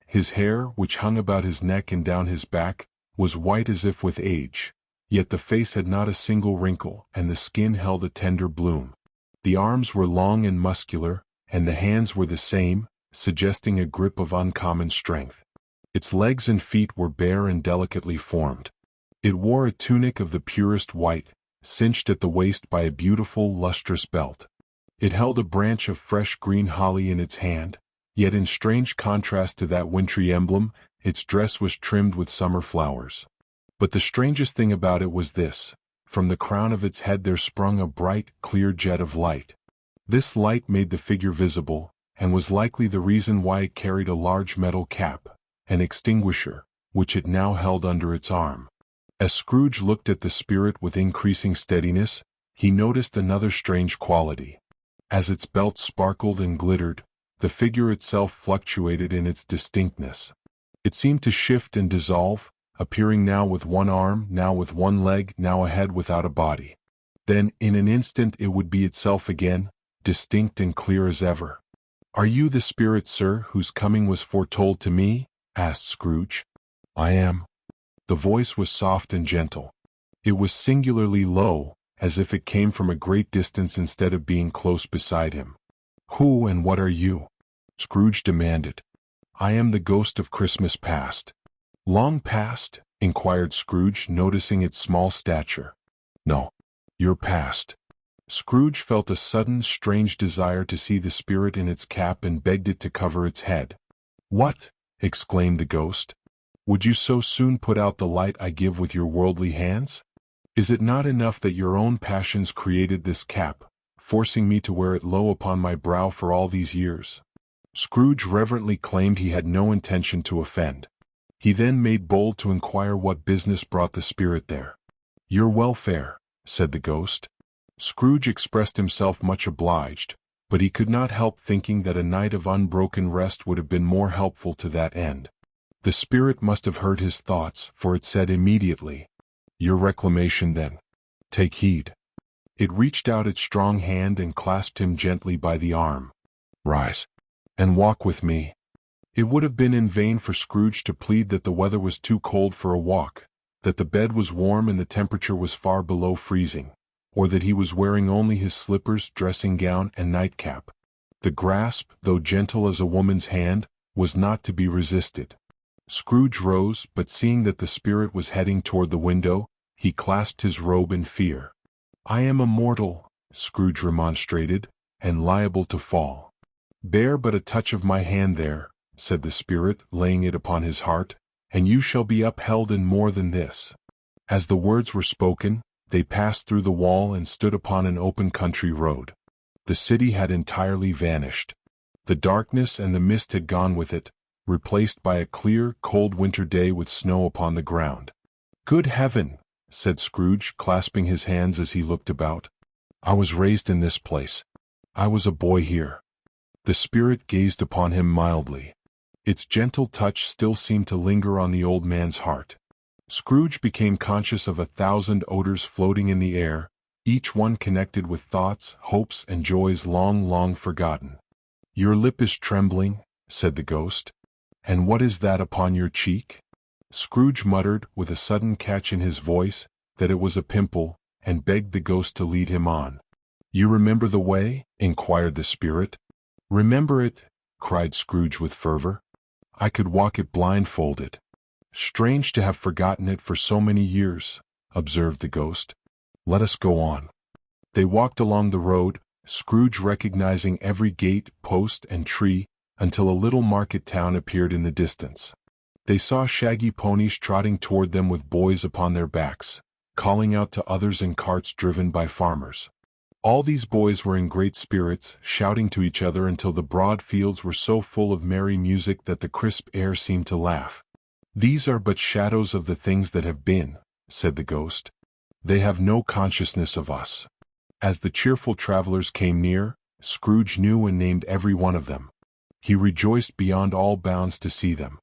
His hair, which hung about his neck and down his back, was white as if with age, yet the face had not a single wrinkle, and the skin held a tender bloom. The arms were long and muscular, and the hands were the same, suggesting a grip of uncommon strength. Its legs and feet were bare and delicately formed. It wore a tunic of the purest white, cinched at the waist by a beautiful, lustrous belt. It held a branch of fresh green holly in its hand, yet in strange contrast to that wintry emblem, its dress was trimmed with summer flowers. But the strangest thing about it was this: from the crown of its head there sprung a bright, clear jet of light. This light made the figure visible, and was likely the reason why it carried a large metal cap, an extinguisher, which it now held under its arm. As Scrooge looked at the spirit with increasing steadiness, he noticed another strange quality. As its belt sparkled and glittered, the figure itself fluctuated in its distinctness. It seemed to shift and dissolve, appearing now with one arm, now with one leg, now a head without a body. Then, in an instant, it would be itself again, distinct and clear as ever. "Are you the spirit, sir, whose coming was foretold to me?" asked Scrooge. "I am." The voice was soft and gentle. It was singularly low, as if it came from a great distance instead of being close beside him. "Who and what are you?" Scrooge demanded. "I am the ghost of Christmas past." "Long past?" inquired Scrooge, noticing its small stature. "No, your past." Scrooge felt a sudden, strange desire to see the spirit in its cap and begged it to cover its head. "What?" exclaimed the ghost. "Would you so soon put out the light I give with your worldly hands? Is it not enough that your own passions created this cap, forcing me to wear it low upon my brow for all these years?" Scrooge reverently claimed he had no intention to offend. He then made bold to inquire what business brought the spirit there. "Your welfare," said the ghost. Scrooge expressed himself much obliged, but he could not help thinking that a night of unbroken rest would have been more helpful to that end. The spirit must have heard his thoughts, for it said immediately, "Your reclamation, then. Take heed." It reached out its strong hand and clasped him gently by the arm. "Rise, and walk with me." It would have been in vain for Scrooge to plead that the weather was too cold for a walk, that the bed was warm and the temperature was far below freezing, or that he was wearing only his slippers, dressing gown, and nightcap. The grasp, though gentle as a woman's hand, was not to be resisted. Scrooge rose, but seeing that the spirit was heading toward the window, he clasped his robe in fear. "I am a mortal," Scrooge remonstrated, "and liable to fall." "Bear but a touch of my hand there," said the spirit, laying it upon his heart, "and you shall be upheld in more than this." As the words were spoken, they passed through the wall and stood upon an open country road. The city had entirely vanished. The darkness and the mist had gone with it, replaced by a clear, cold winter day with snow upon the ground. "Good heaven!" said Scrooge, clasping his hands as he looked about. "I was raised in this place. I was a boy here." The spirit gazed upon him mildly. Its gentle touch still seemed to linger on the old man's heart. Scrooge became conscious of 1,000 odors floating in the air, each one connected with thoughts, hopes, and joys long, long forgotten. "Your lip is trembling," said the ghost. "And what is that upon your cheek?" Scrooge muttered, with a sudden catch in his voice, that it was a pimple, and begged the ghost to lead him on. "You remember the way?" inquired the spirit. "Remember it?" cried Scrooge with fervor. "I could walk it blindfolded." "Strange to have forgotten it for so many years," observed the ghost. "Let us go on." They walked along the road, Scrooge recognizing every gate, post, and tree, until a little market town appeared in the distance. They saw shaggy ponies trotting toward them with boys upon their backs, calling out to others in carts driven by farmers. All these boys were in great spirits, shouting to each other until the broad fields were so full of merry music that the crisp air seemed to laugh. "These are but shadows of the things that have been," said the ghost. "They have no consciousness of us." As the cheerful travelers came near, Scrooge knew and named every one of them. He rejoiced beyond all bounds to see them.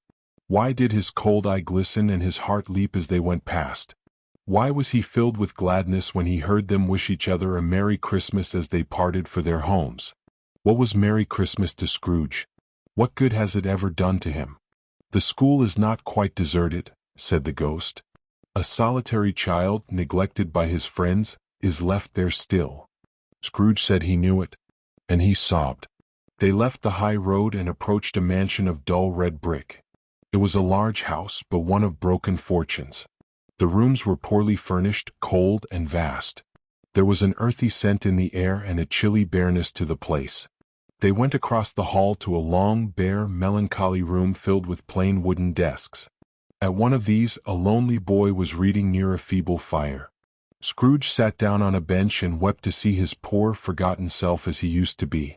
Why did his cold eye glisten and his heart leap as they went past? Why was he filled with gladness when he heard them wish each other a Merry Christmas as they parted for their homes? What was Merry Christmas to Scrooge? What good has it ever done to him? "The school is not quite deserted," said the ghost. "A solitary child, neglected by his friends, is left there still." Scrooge said he knew it, and he sobbed. They left the high road and approached a mansion of dull red brick. It was a large house, but one of broken fortunes. The rooms were poorly furnished, cold, and vast. There was an earthy scent in the air and a chilly bareness to the place. They went across the hall to a long, bare, melancholy room filled with plain wooden desks. At one of these, a lonely boy was reading near a feeble fire. Scrooge sat down on a bench and wept to see his poor, forgotten self as he used to be.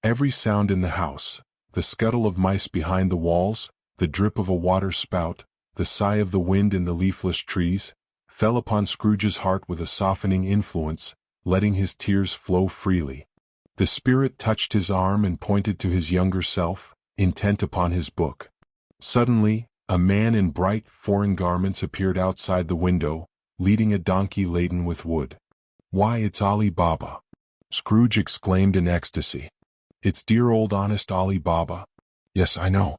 Every sound in the house, the scuttle of mice behind the walls, the drip of a water spout, the sigh of the wind in the leafless trees, fell upon Scrooge's heart with a softening influence, letting his tears flow freely. The spirit touched his arm and pointed to his younger self, intent upon his book. Suddenly, a man in bright, foreign garments appeared outside the window, leading a donkey laden with wood. "Why, it's Ali Baba!" Scrooge exclaimed in ecstasy. It's dear old honest Ali Baba. Yes, I know.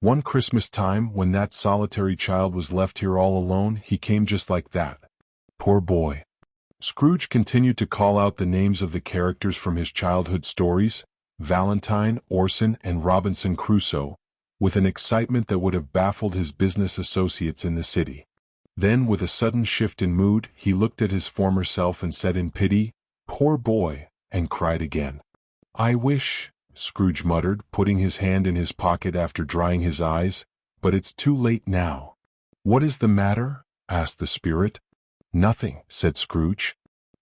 One Christmas time, when that solitary child was left here all alone, he came just like that. Poor boy. Scrooge continued to call out the names of the characters from his childhood stories, Valentine, Orson, and Robinson Crusoe, with an excitement that would have baffled his business associates in the city. Then, with a sudden shift in mood, he looked at his former self and said in pity, "Poor boy," and cried again. "I wish," Scrooge muttered, putting his hand in his pocket after drying his eyes, "but it's too late now." "What is the matter?" asked the spirit. "Nothing," said Scrooge.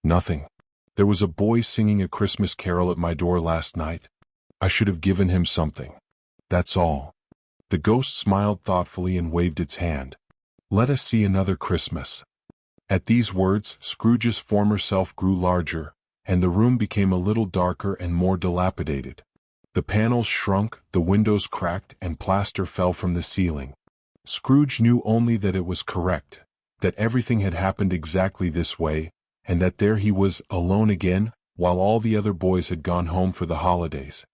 "Nothing. There was a boy singing a Christmas carol at my door last night. I should have given him something. That's all." The ghost smiled thoughtfully and waved its hand. "Let us see another Christmas." At these words, Scrooge's former self grew larger, and the room became a little darker and more dilapidated. The panels shrunk, the windows cracked, and plaster fell from the ceiling. Scrooge knew only that it was correct, that everything had happened exactly this way, and that there he was, alone again, while all the other boys had gone home for the holidays.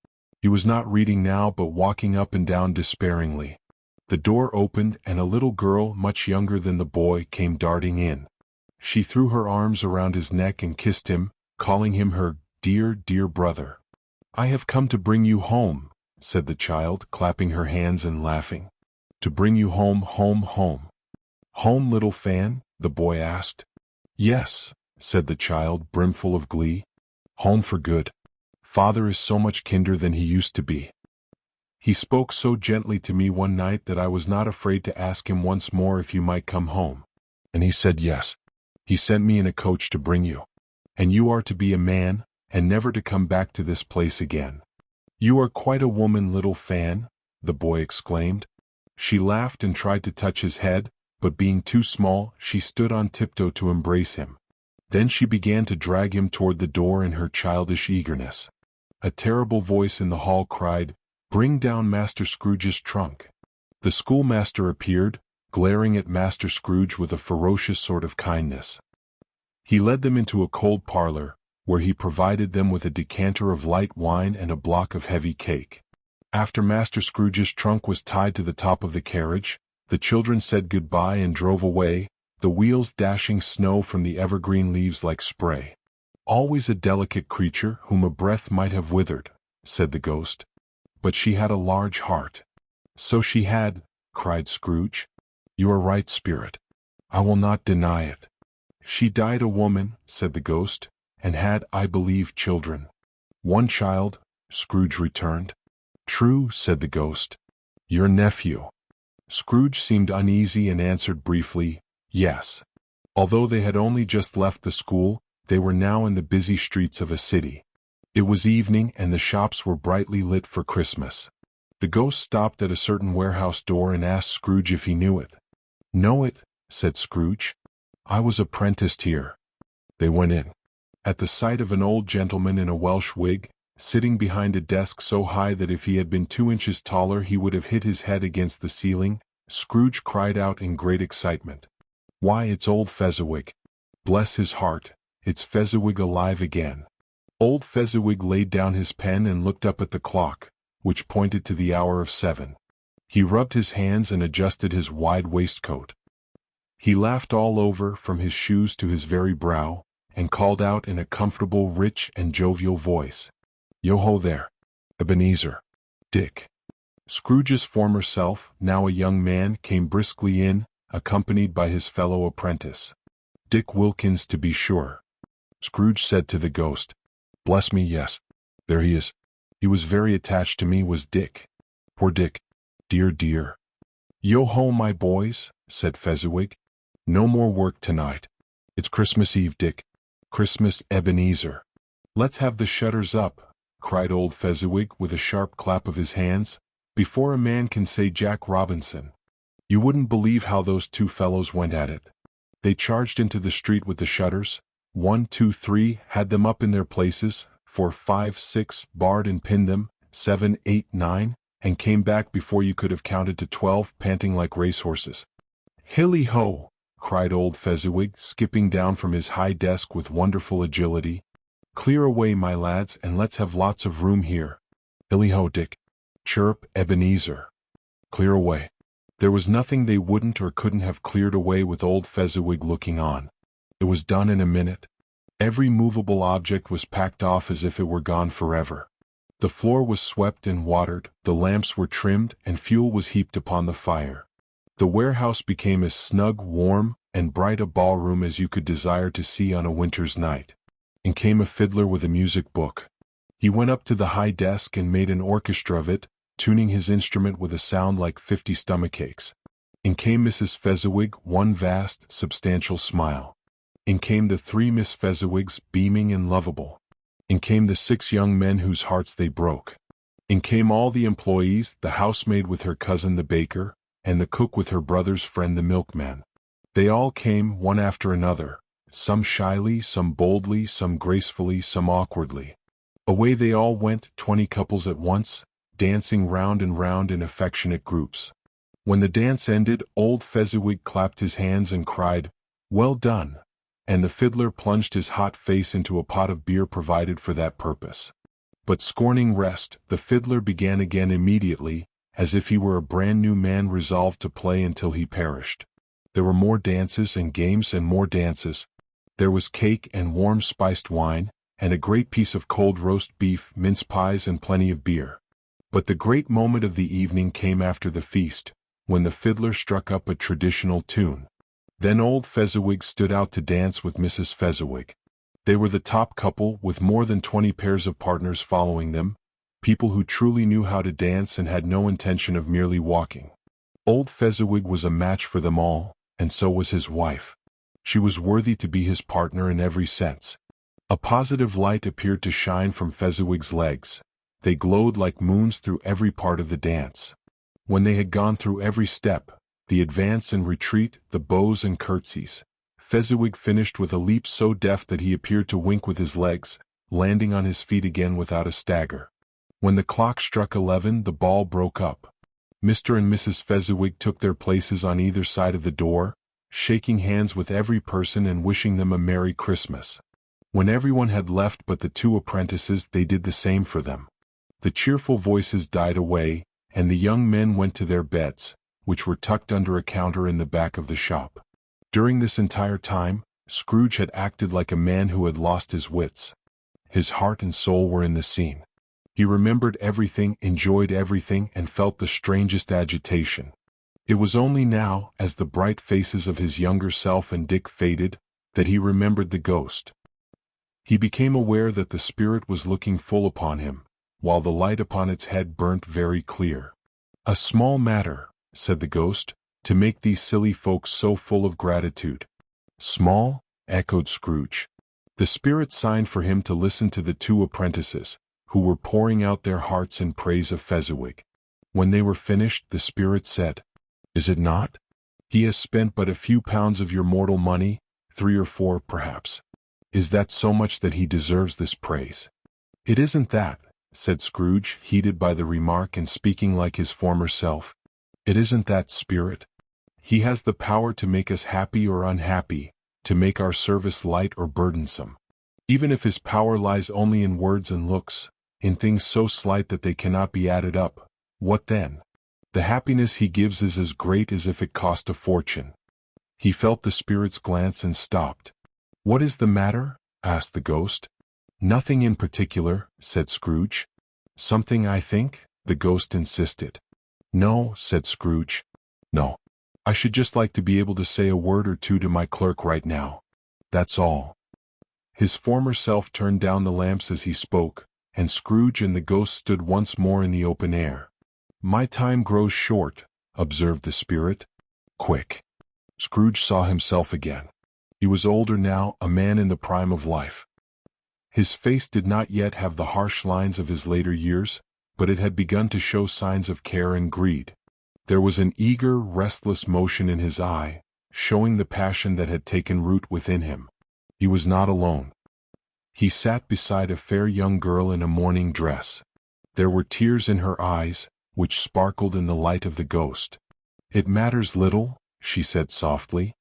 He was not reading now but walking up and down despairingly. The door opened and a little girl much younger than the boy came darting in. She threw her arms around his neck and kissed him, calling him her dear, dear brother. "I have come to bring you home," said the child, clapping her hands and laughing. "To bring you home, home, home." "Home, little fan?" the boy asked. "Yes," said the child, brimful of glee. "Home for good. Father is so much kinder than he used to be. He spoke so gently to me one night that I was not afraid to ask him once more if you might come home. And he said yes. He sent me in a coach to bring you. And you are to be a man, and never to come back to this place again." "You are quite a woman, little fan," the boy exclaimed. She laughed and tried to touch his head, but being too small, she stood on tiptoe to embrace him. Then she began to drag him toward the door in her childish eagerness. A terrible voice in the hall cried, "Bring down Master Scrooge's trunk." The schoolmaster appeared, glaring at Master Scrooge with a ferocious sort of kindness. He led them into a cold parlor, where he provided them with a decanter of light wine and a block of heavy cake. After Master Scrooge's trunk was tied to the top of the carriage, the children said goodbye and drove away, the wheels dashing snow from the evergreen leaves like spray. "Always a delicate creature whom a breath might have withered," said the ghost. "But she had a large heart." "So she had," cried Scrooge. "You are right, spirit. I will not deny it." "She died a woman," said the ghost, "and had, I believe, children." "One child," Scrooge returned. "True," said the ghost. "Your nephew." Scrooge seemed uneasy and answered briefly, "Yes." Although they had only just left the school, they were now in the busy streets of a city. It was evening and the shops were brightly lit for Christmas. The ghost stopped at a certain warehouse door and asked Scrooge if he knew it. "Know it," said Scrooge. "I was apprenticed here." They went in. At the sight of an old gentleman in a Welsh wig, sitting behind a desk so high that if he had been 2 inches taller he would have hit his head against the ceiling, Scrooge cried out in great excitement, "Why, it's old Fezziwig! Bless his heart, it's Fezziwig alive again." Old Fezziwig laid down his pen and looked up at the clock, which pointed to the hour of 7. He rubbed his hands and adjusted his wide waistcoat. He laughed all over, from his shoes to his very brow, and called out in a comfortable, rich, and jovial voice, "Yo-ho there, Ebenezer, Dick." Scrooge's former self, now a young man, came briskly in, accompanied by his fellow apprentice. "Dick Wilkins, to be sure." Scrooge said to the ghost, "Bless me, yes, there he is. He was very attached to me, was Dick. Poor Dick, dear, dear." "Yo-ho, my boys," said Fezziwig. "No more work tonight. It's Christmas Eve, Dick. Christmas, Ebenezer." "Let's have the shutters up," cried old Fezziwig with a sharp clap of his hands, "before a man can say Jack Robinson." You wouldn't believe how those two fellows went at it. They charged into the street with the shutters, 1, 2, 3, had them up in their places, 4, 5, 6, barred and pinned them, 7, 8, 9, and came back before you could have counted to 12, panting like racehorses. "Hilly-ho!" cried old Fezziwig, skipping down from his high desk with wonderful agility. "Clear away, my lads, and let's have lots of room here. Illy-ho, Dick. Chirrup, Ebenezer. Clear away. There was nothing they wouldn't or couldn't have cleared away with old Fezziwig looking on. It was done in a minute. Every movable object was packed off as if it were gone forever. The floor was swept and watered, the lamps were trimmed, and fuel was heaped upon the fire. The warehouse became as snug, warm, and bright a ballroom as you could desire to see on a winter's night. In came a fiddler with a music book. He went up to the high desk and made an orchestra of it, tuning his instrument with a sound like 50 stomachaches. In came Mrs. Fezziwig, one vast, substantial smile. In came the 3 Miss Fezziwigs, beaming and lovable. In came the 6 young men whose hearts they broke. In came all the employees, the housemaid with her cousin the baker, and the cook with her brother's friend the milkman. They all came, one after another, some shyly, some boldly, some gracefully, some awkwardly. Away they all went, 20 couples at once, dancing round and round in affectionate groups. When the dance ended, old Fezziwig clapped his hands and cried, "Well done!" And the fiddler plunged his hot face into a pot of beer provided for that purpose. But scorning rest, the fiddler began again immediately, as if he were a brand new man resolved to play until he perished. There were more dances and games and more dances. There was cake and warm spiced wine, and a great piece of cold roast beef, mince pies, and plenty of beer. But the great moment of the evening came after the feast, when the fiddler struck up a traditional tune. Then old Fezziwig stood out to dance with Mrs. Fezziwig. They were the top couple, with more than 20 pairs of partners following them, people who truly knew how to dance and had no intention of merely walking. Old Fezziwig was a match for them all, and so was his wife. She was worthy to be his partner in every sense. A positive light appeared to shine from Fezziwig's legs. They glowed like moons through every part of the dance. When they had gone through every step, the advance and retreat, the bows and curtsies, Fezziwig finished with a leap so deft that he appeared to wink with his legs, landing on his feet again without a stagger. When the clock struck 11, the ball broke up. Mr. and Mrs. Fezziwig took their places on either side of the door, shaking hands with every person and wishing them a Merry Christmas. When everyone had left but the 2 apprentices, they did the same for them. The cheerful voices died away, and the young men went to their beds, which were tucked under a counter in the back of the shop. During this entire time, Scrooge had acted like a man who had lost his wits. His heart and soul were in the scene. He remembered everything, enjoyed everything, and felt the strangest agitation. It was only now, as the bright faces of his younger self and Dick faded, that he remembered the ghost. He became aware that the spirit was looking full upon him, while the light upon its head burnt very clear. "A small matter," said the ghost, "to make these silly folks so full of gratitude." "Small?" echoed Scrooge. The spirit signed for him to listen to the 2 apprentices, who were pouring out their hearts in praise of Fezziwig. When they were finished, the spirit said, "Is it not? He has spent but a few pounds of your mortal money, 3 or 4 perhaps. Is that so much that he deserves this praise?" "It isn't that," said Scrooge, heated by the remark and speaking like his former self. "It isn't that, spirit. He has the power to make us happy or unhappy, to make our service light or burdensome. Even if his power lies only in words and looks, in things so slight that they cannot be added up, what then? The happiness he gives is as great as if it cost a fortune." He felt the spirit's glance and stopped. "What is the matter?" asked the ghost. "Nothing in particular," said Scrooge. "Something, I think?" the ghost insisted. "No," said Scrooge. "No. I should just like to be able to say a word or 2 to my clerk right now. That's all." His former self turned down the lamps as he spoke, and Scrooge and the ghost stood once more in the open air. "My time grows short," observed the spirit. "Quick." Scrooge saw himself again. He was older now, a man in the prime of life. His face did not yet have the harsh lines of his later years, but it had begun to show signs of care and greed. There was an eager, restless motion in his eye, showing the passion that had taken root within him. He was not alone. He sat beside a fair young girl in a mourning dress. There were tears in her eyes, which sparkled in the light of the ghost. "It matters little," she said softly.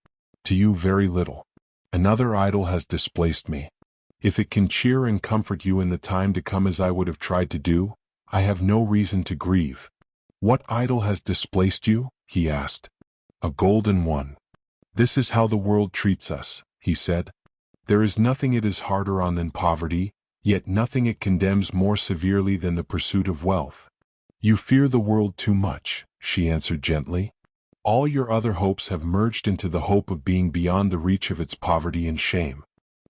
"To you very little. Another idol has displaced me. If it can cheer and comfort you in the time to come as I would have tried to do, I have no reason to grieve. What idol has displaced you? He asked. A golden one. This is how the world treats us, he said. There is nothing it is harder on than poverty, yet nothing it condemns more severely than the pursuit of wealth. You fear the world too much, she answered gently. All your other hopes have merged into the hope of being beyond the reach of its poverty and shame.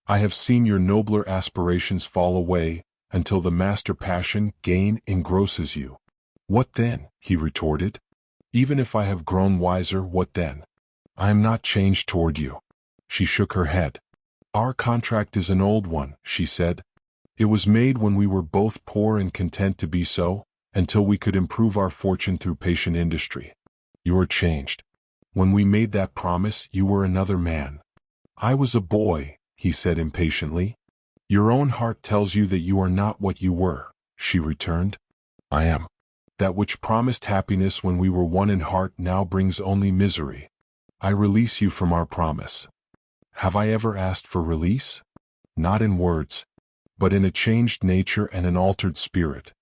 I have seen your nobler aspirations fall away, until the master passion, gain, engrosses you. What then? He retorted. Even if I have grown wiser, what then? I am not changed toward you. She shook her head. Our contract is an old one, she said. It was made when we were both poor and content to be so, until we could improve our fortune through patient industry. You are changed. When we made that promise, you were another man. I was a boy, he said impatiently. Your own heart tells you that you are not what you were, she returned. I am. That which promised happiness when we were one in heart now brings only misery. I release you from our promise. Have I ever asked for release? Not in words, but in a changed nature and an altered spirit.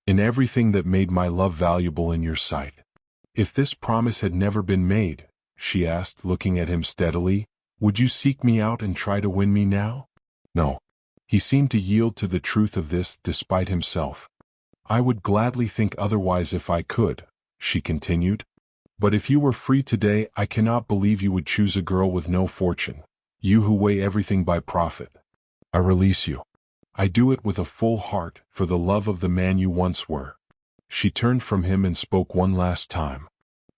In everything that made my love valuable in your sight. If this promise had never been made, she asked, looking at him steadily, would you seek me out and try to win me now? No. He seemed to yield to the truth of this despite himself. I would gladly think otherwise if I could, she continued. But if you were free today, I cannot believe you would choose a girl with no fortune, you who weigh everything by profit. I release you. I do it with a full heart, for the love of the man you once were. She turned from him and spoke one last time.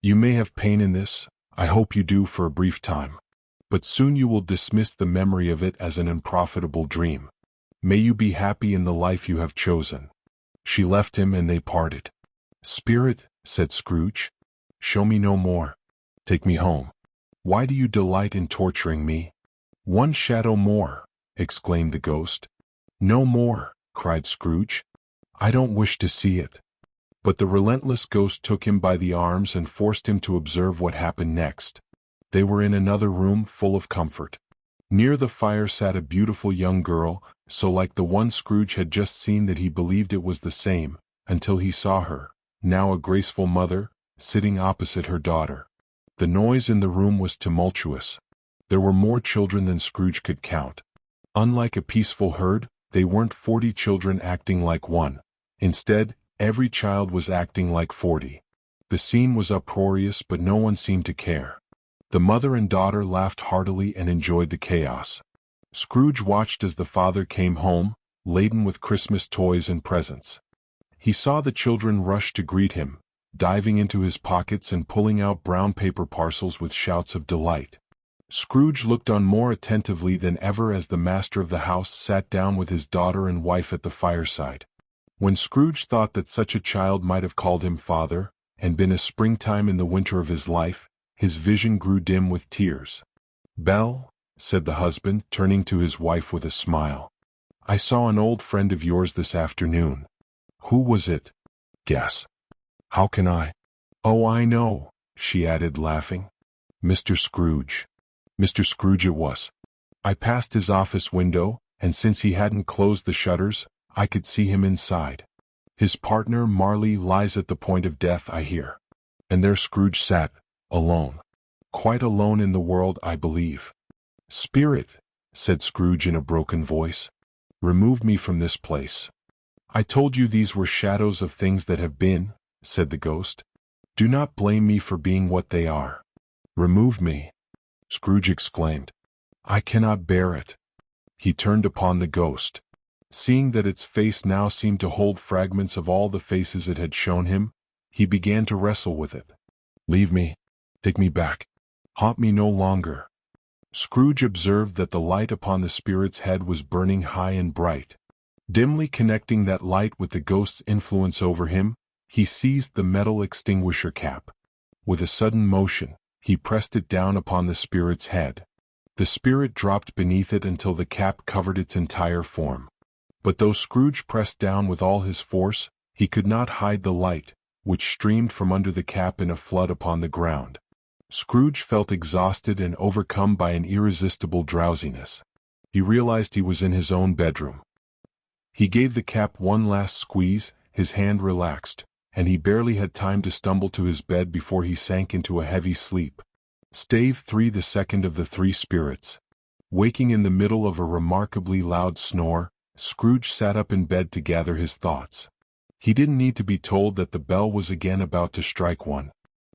You may have pain in this, I hope you do for a brief time. But soon you will dismiss the memory of it as an unprofitable dream. May you be happy in the life you have chosen. She left him and they parted. Spirit, said Scrooge, show me no more. Take me home. Why do you delight in torturing me? One shadow more, exclaimed the ghost. No more, cried Scrooge. I don't wish to see it. But the relentless ghost took him by the arms and forced him to observe what happened next. They were in another room full of comfort. Near the fire sat a beautiful young girl, so like the one Scrooge had just seen that he believed it was the same, until he saw her, now a graceful mother, sitting opposite her daughter. The noise in the room was tumultuous. There were more children than Scrooge could count. Unlike a peaceful herd, they weren't 40 children acting like one. Instead, every child was acting like 40. The scene was uproarious, but no one seemed to care. The mother and daughter laughed heartily and enjoyed the chaos. Scrooge watched as the father came home, laden with Christmas toys and presents. He saw the children rush to greet him, diving into his pockets and pulling out brown paper parcels with shouts of delight. Scrooge looked on more attentively than ever as the master of the house sat down with his daughter and wife at the fireside. When Scrooge thought that such a child might have called him father, and been a springtime in the winter of his life, his vision grew dim with tears. Belle, said the husband, turning to his wife with a smile, I saw an old friend of yours this afternoon. Who was it? Guess. How can I? Oh, I know, she added, laughing. Mr. Scrooge. Mr. Scrooge it was. I passed his office window, and since he hadn't closed the shutters, I could see him inside. His partner, Marley, lies at the point of death, I hear. And there Scrooge sat, alone. Quite alone in the world, I believe. Spirit, said Scrooge in a broken voice, remove me from this place. I told you these were shadows of things that have been, said the ghost. Do not blame me for being what they are. Remove me. Scrooge exclaimed. I cannot bear it. He turned upon the ghost. Seeing that its face now seemed to hold fragments of all the faces it had shown him, he began to wrestle with it. Leave me. Take me back. Haunt me no longer. Scrooge observed that the light upon the spirit's head was burning high and bright. Dimly connecting that light with the ghost's influence over him, he seized the metal extinguisher cap. With a sudden motion, he pressed it down upon the spirit's head. The spirit dropped beneath it until the cap covered its entire form. But though Scrooge pressed down with all his force, he could not hide the light, which streamed from under the cap in a flood upon the ground. Scrooge felt exhausted and overcome by an irresistible drowsiness. He realized he was in his own bedroom. He gave the cap one last squeeze, his hand relaxed, and he barely had time to stumble to his bed before he sank into a heavy sleep. Stave 3, the second of the three spirits. Waking in the middle of a remarkably loud snore, Scrooge sat up in bed to gather his thoughts. He didn't need to be told that the bell was again about to strike one.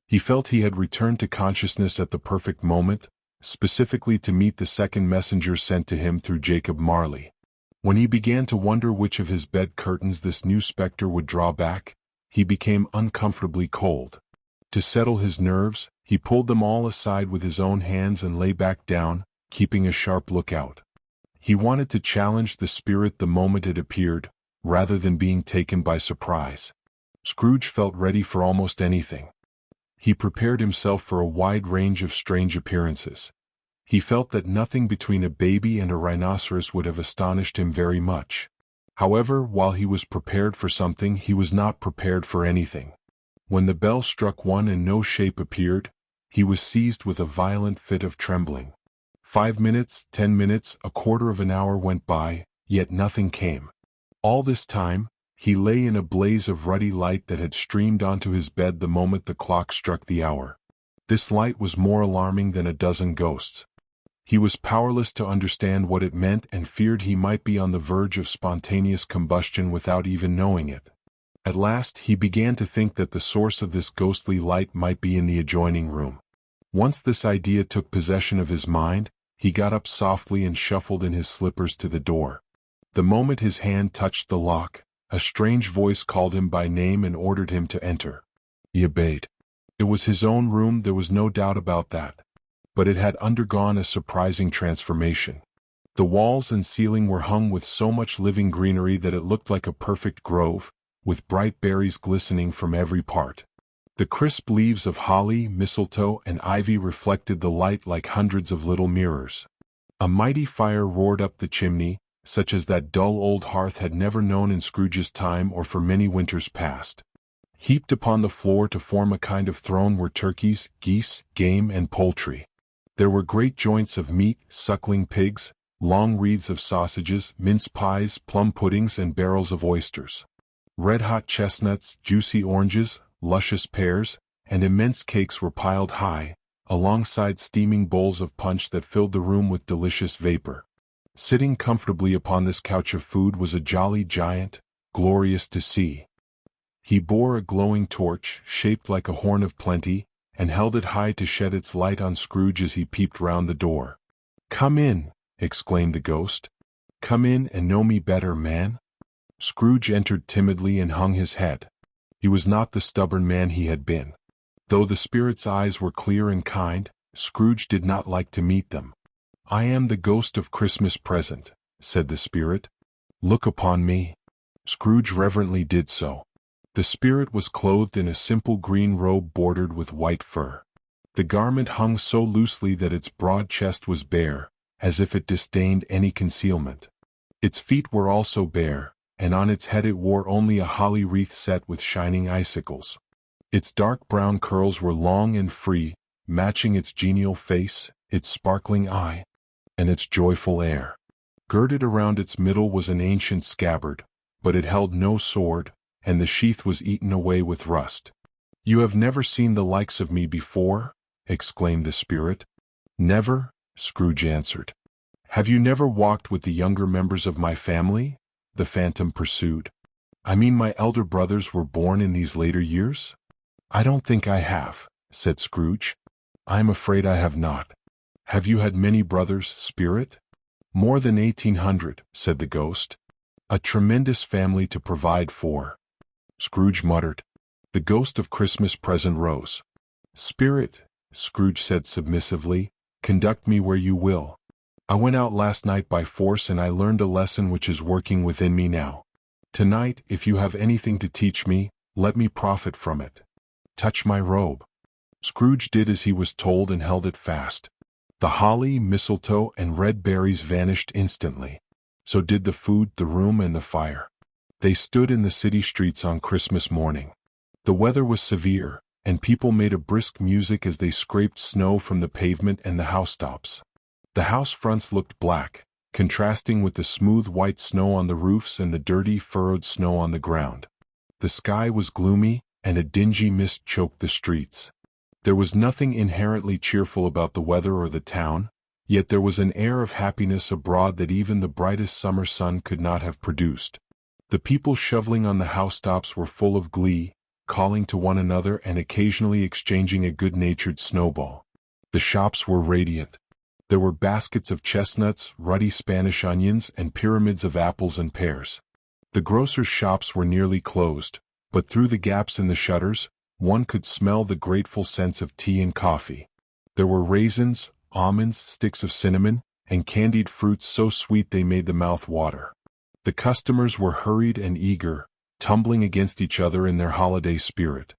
He felt he had returned to consciousness at the perfect moment, specifically to meet the second messenger sent to him through Jacob Marley. When he began to wonder which of his bed curtains this new spectre would draw back, he became uncomfortably cold. To settle his nerves, he pulled them all aside with his own hands and lay back down, keeping a sharp lookout. He wanted to challenge the spirit the moment it appeared, rather than being taken by surprise. Scrooge felt ready for almost anything. He prepared himself for a wide range of strange appearances. He felt that nothing between a baby and a rhinoceros would have astonished him very much. However, while he was prepared for something, he was not prepared for anything. When the bell struck one and no shape appeared, he was seized with a violent fit of trembling. 5 minutes, 10 minutes, a quarter of an hour went by, yet nothing came. All this time, he lay in a blaze of ruddy light that had streamed onto his bed the moment the clock struck the hour. This light was more alarming than a dozen ghosts. He was powerless to understand what it meant and feared he might be on the verge of spontaneous combustion without even knowing it. At last, he began to think that the source of this ghostly light might be in the adjoining room. Once this idea took possession of his mind, he got up softly and shuffled in his slippers to the door. The moment his hand touched the lock, a strange voice called him by name and ordered him to enter. He obeyed. It was his own room, there was no doubt about that. But it had undergone a surprising transformation. The walls and ceiling were hung with so much living greenery that it looked like a perfect grove, with bright berries glistening from every part. The crisp leaves of holly, mistletoe, and ivy reflected the light like hundreds of little mirrors. A mighty fire roared up the chimney, such as that dull old hearth had never known in Scrooge's time or for many winters past. Heaped upon the floor to form a kind of throne were turkeys, geese, game, and poultry. There were great joints of meat, suckling pigs, long wreaths of sausages, mince pies, plum puddings, and barrels of oysters. Red-hot chestnuts, juicy oranges, luscious pears, and immense cakes were piled high, alongside steaming bowls of punch that filled the room with delicious vapor. Sitting comfortably upon this couch of food was a jolly giant, glorious to see. He bore a glowing torch, shaped like a horn of plenty, and held it high to shed its light on Scrooge as he peeped round the door. "Come in," exclaimed the ghost. "Come in and know me better, man." Scrooge entered timidly and hung his head. He was not the stubborn man he had been. Though the spirit's eyes were clear and kind, Scrooge did not like to meet them. "I am the ghost of Christmas present," said the spirit. "Look upon me." Scrooge reverently did so. The spirit was clothed in a simple green robe bordered with white fur. The garment hung so loosely that its broad chest was bare, as if it disdained any concealment. Its feet were also bare, and on its head it wore only a holly wreath set with shining icicles. Its dark brown curls were long and free, matching its genial face, its sparkling eye, and its joyful air. Girded around its middle was an ancient scabbard, but it held no sword, and the sheath was eaten away with rust. "You have never seen the likes of me before?" exclaimed the spirit. "Never," Scrooge answered. "Have you never walked with the younger members of my family?" the phantom pursued. "I mean my elder brothers were born in these later years?" "I don't think I have," said Scrooge. "I am afraid I have not." "Have you had many brothers, spirit?" "More than 1,800, said the ghost. "A tremendous family to provide for." Scrooge muttered. The ghost of Christmas present rose. "Spirit," Scrooge said submissively, "conduct me where you will. I went out last night by force and I learned a lesson which is working within me now. Tonight, if you have anything to teach me, let me profit from it. Touch my robe." Scrooge did as he was told and held it fast. The holly, mistletoe, and red berries vanished instantly. So did the food, the room, and the fire. They stood in the city streets on Christmas morning. The weather was severe, and people made a brisk music as they scraped snow from the pavement and the housetops. The house fronts looked black, contrasting with the smooth white snow on the roofs and the dirty, furrowed snow on the ground. The sky was gloomy, and a dingy mist choked the streets. There was nothing inherently cheerful about the weather or the town, yet there was an air of happiness abroad that even the brightest summer sun could not have produced. The people shoveling on the housetops were full of glee, calling to one another and occasionally exchanging a good-natured snowball. The shops were radiant. There were baskets of chestnuts, ruddy Spanish onions, and pyramids of apples and pears. The grocers' shops were nearly closed, but through the gaps in the shutters, one could smell the grateful scents of tea and coffee. There were raisins, almonds, sticks of cinnamon, and candied fruits so sweet they made the mouth water. The customers were hurried and eager, tumbling against each other in their holiday spirit.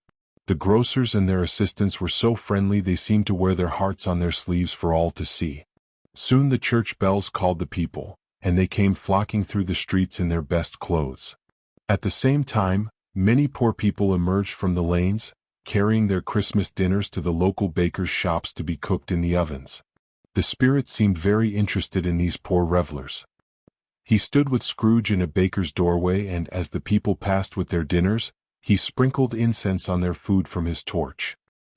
The grocers and their assistants were so friendly they seemed to wear their hearts on their sleeves for all to see. Soon the church bells called the people, and they came flocking through the streets in their best clothes. At the same time, many poor people emerged from the lanes, carrying their Christmas dinners to the local bakers' shops to be cooked in the ovens. The Spirit seemed very interested in these poor revelers. He stood with Scrooge in a baker's doorway, and as the people passed with their dinners, he sprinkled incense on their food from his torch.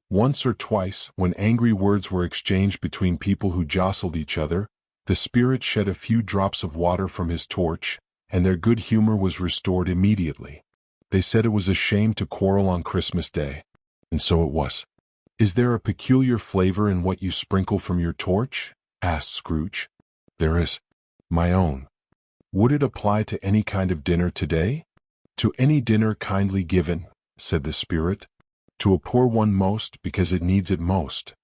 Once or twice, when angry words were exchanged between people who jostled each other, the Spirit shed a few drops of water from his torch, and their good humor was restored immediately. They said it was a shame to quarrel on Christmas Day. And so it was. "Is there a peculiar flavor in what you sprinkle from your torch?" asked Scrooge. "There is. My own." "Would it apply to any kind of dinner today?" "To any dinner kindly given," said the Spirit. "To a poor one most, because it needs it most."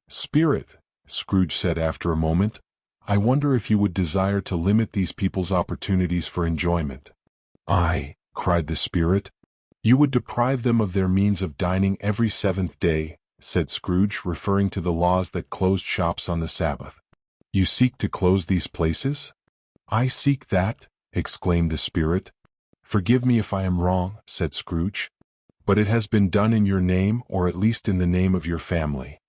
"Spirit," Scrooge said after a moment, "I wonder if you would desire to limit these people's opportunities for enjoyment." "Aye," cried the Spirit. "You would deprive them of their means of dining every seventh day," said Scrooge, referring to the laws that closed shops on the Sabbath. "You seek to close these places?" "I seek that," exclaimed the Spirit. "Forgive me if I am wrong," said Scrooge. "But it has been done in your name, or at least in the name of your family."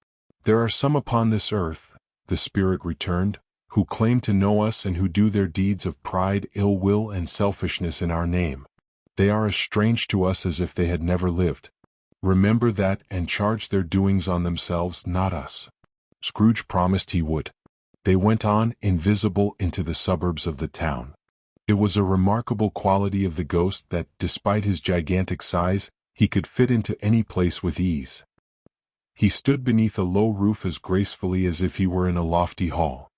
"There are some upon this earth," the Spirit returned, "who claim to know us and who do their deeds of pride, ill will, and selfishness in our name. They are as strange to us as if they had never lived. Remember that and charge their doings on themselves, not us." Scrooge promised he would. They went on, invisible, into the suburbs of the town. It was a remarkable quality of the ghost that, despite his gigantic size, he could fit into any place with ease. He stood beneath a low roof as gracefully as if he were in a lofty hall.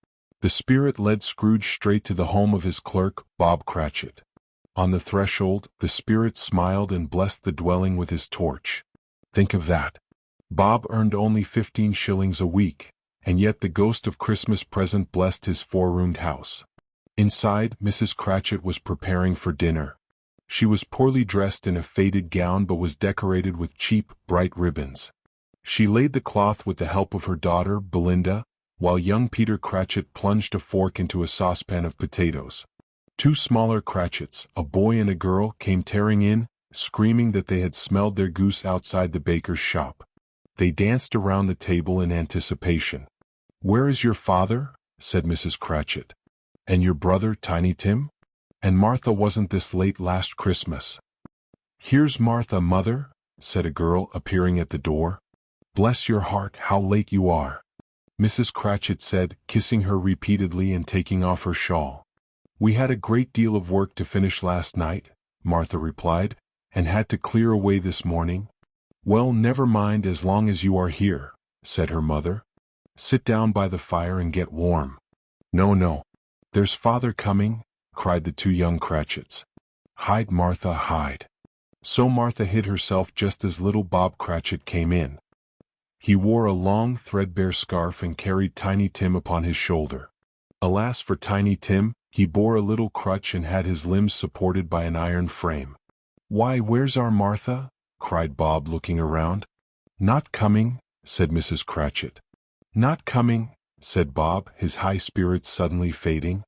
The Spirit led Scrooge straight to the home of his clerk, Bob Cratchit. On the threshold, the Spirit smiled and blessed the dwelling with his torch. Think of that. Bob earned only 15 shillings a week, and yet the ghost of Christmas present blessed his four-roomed house. Inside, Mrs. Cratchit was preparing for dinner. She was poorly dressed in a faded gown but was decorated with cheap, bright ribbons. She laid the cloth with the help of her daughter, Belinda, while young Peter Cratchit plunged a fork into a saucepan of potatoes. Two smaller Cratchits, a boy and a girl, came tearing in, screaming that they had smelled their goose outside the baker's shop. They danced around the table in anticipation. "Where is your father?" said Mrs. Cratchit. "And your brother, Tiny Tim? And Martha wasn't this late last Christmas?" "Here's Martha, Mother," said a girl, appearing at the door. "Bless your heart, how late you are," Mrs. Cratchit said, kissing her repeatedly and taking off her shawl. "We had a great deal of work to finish last night," Martha replied, "and had to clear away this morning." "Well, never mind as long as you are here," said her mother. "Sit down by the fire and get warm." "No, no. There's Father coming," cried the two young Cratchits. "Hide, Martha, hide." So Martha hid herself just as little Bob Cratchit came in. He wore a long, threadbare scarf and carried Tiny Tim upon his shoulder. Alas for Tiny Tim, he bore a little crutch and had his limbs supported by an iron frame. "Why, where's our Martha?" cried Bob, looking around. "Not coming," said Mrs. Cratchit. "Not coming," said Bob, his high spirits suddenly fading.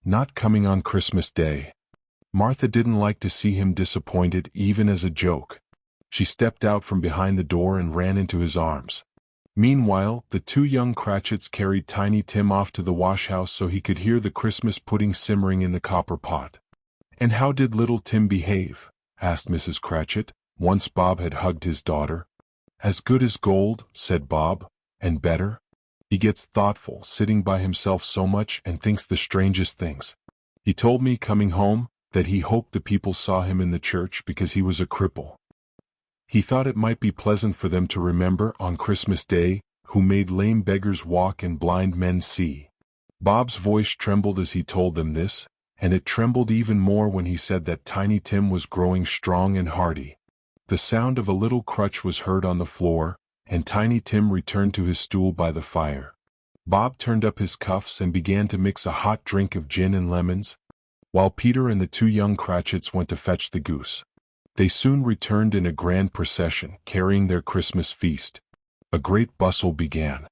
"Not coming on Christmas Day." Martha didn't like to see him disappointed, even as a joke. She stepped out from behind the door and ran into his arms. Meanwhile, the two young Cratchits carried Tiny Tim off to the wash-house so he could hear the Christmas pudding simmering in the copper pot. "And how did little Tim behave?" asked Mrs. Cratchit, once Bob had hugged his daughter. As good as gold, said Bob, and better. He gets thoughtful, sitting by himself so much and thinks the strangest things. He told me, coming home, that he hoped the people saw him in the church because he was a cripple. He thought it might be pleasant for them to remember, on Christmas Day, who made lame beggars walk and blind men see. Bob's voice trembled as he told them this, and it trembled even more when he said that Tiny Tim was growing strong and hearty. The sound of a little crutch was heard on the floor, and Tiny Tim returned to his stool by the fire. Bob turned up his cuffs and began to mix a hot drink of gin and lemons, while Peter and the two young Cratchits went to fetch the goose. They soon returned in a grand procession, carrying their Christmas feast. A great bustle began.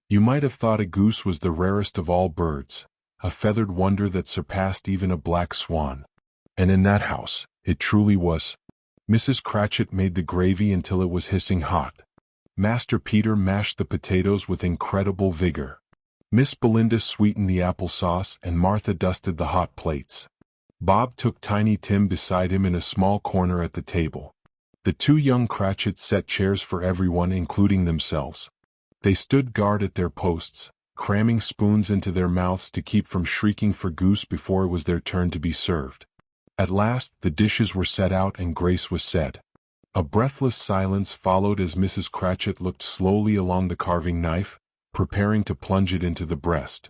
You might have thought a goose was the rarest of all birds, a feathered wonder that surpassed even a black swan. And in that house, it truly was. Mrs. Cratchit made the gravy until it was hissing hot. Master Peter mashed the potatoes with incredible vigor. Miss Belinda sweetened the applesauce, and Martha dusted the hot plates. Bob took Tiny Tim beside him in a small corner at the table. The two young Cratchits set chairs for everyone, including themselves. They stood guard at their posts, cramming spoons into their mouths to keep from shrieking for goose before it was their turn to be served. At last, the dishes were set out and grace was said. A breathless silence followed as Mrs. Cratchit looked slowly along the carving knife, preparing to plunge it into the breast.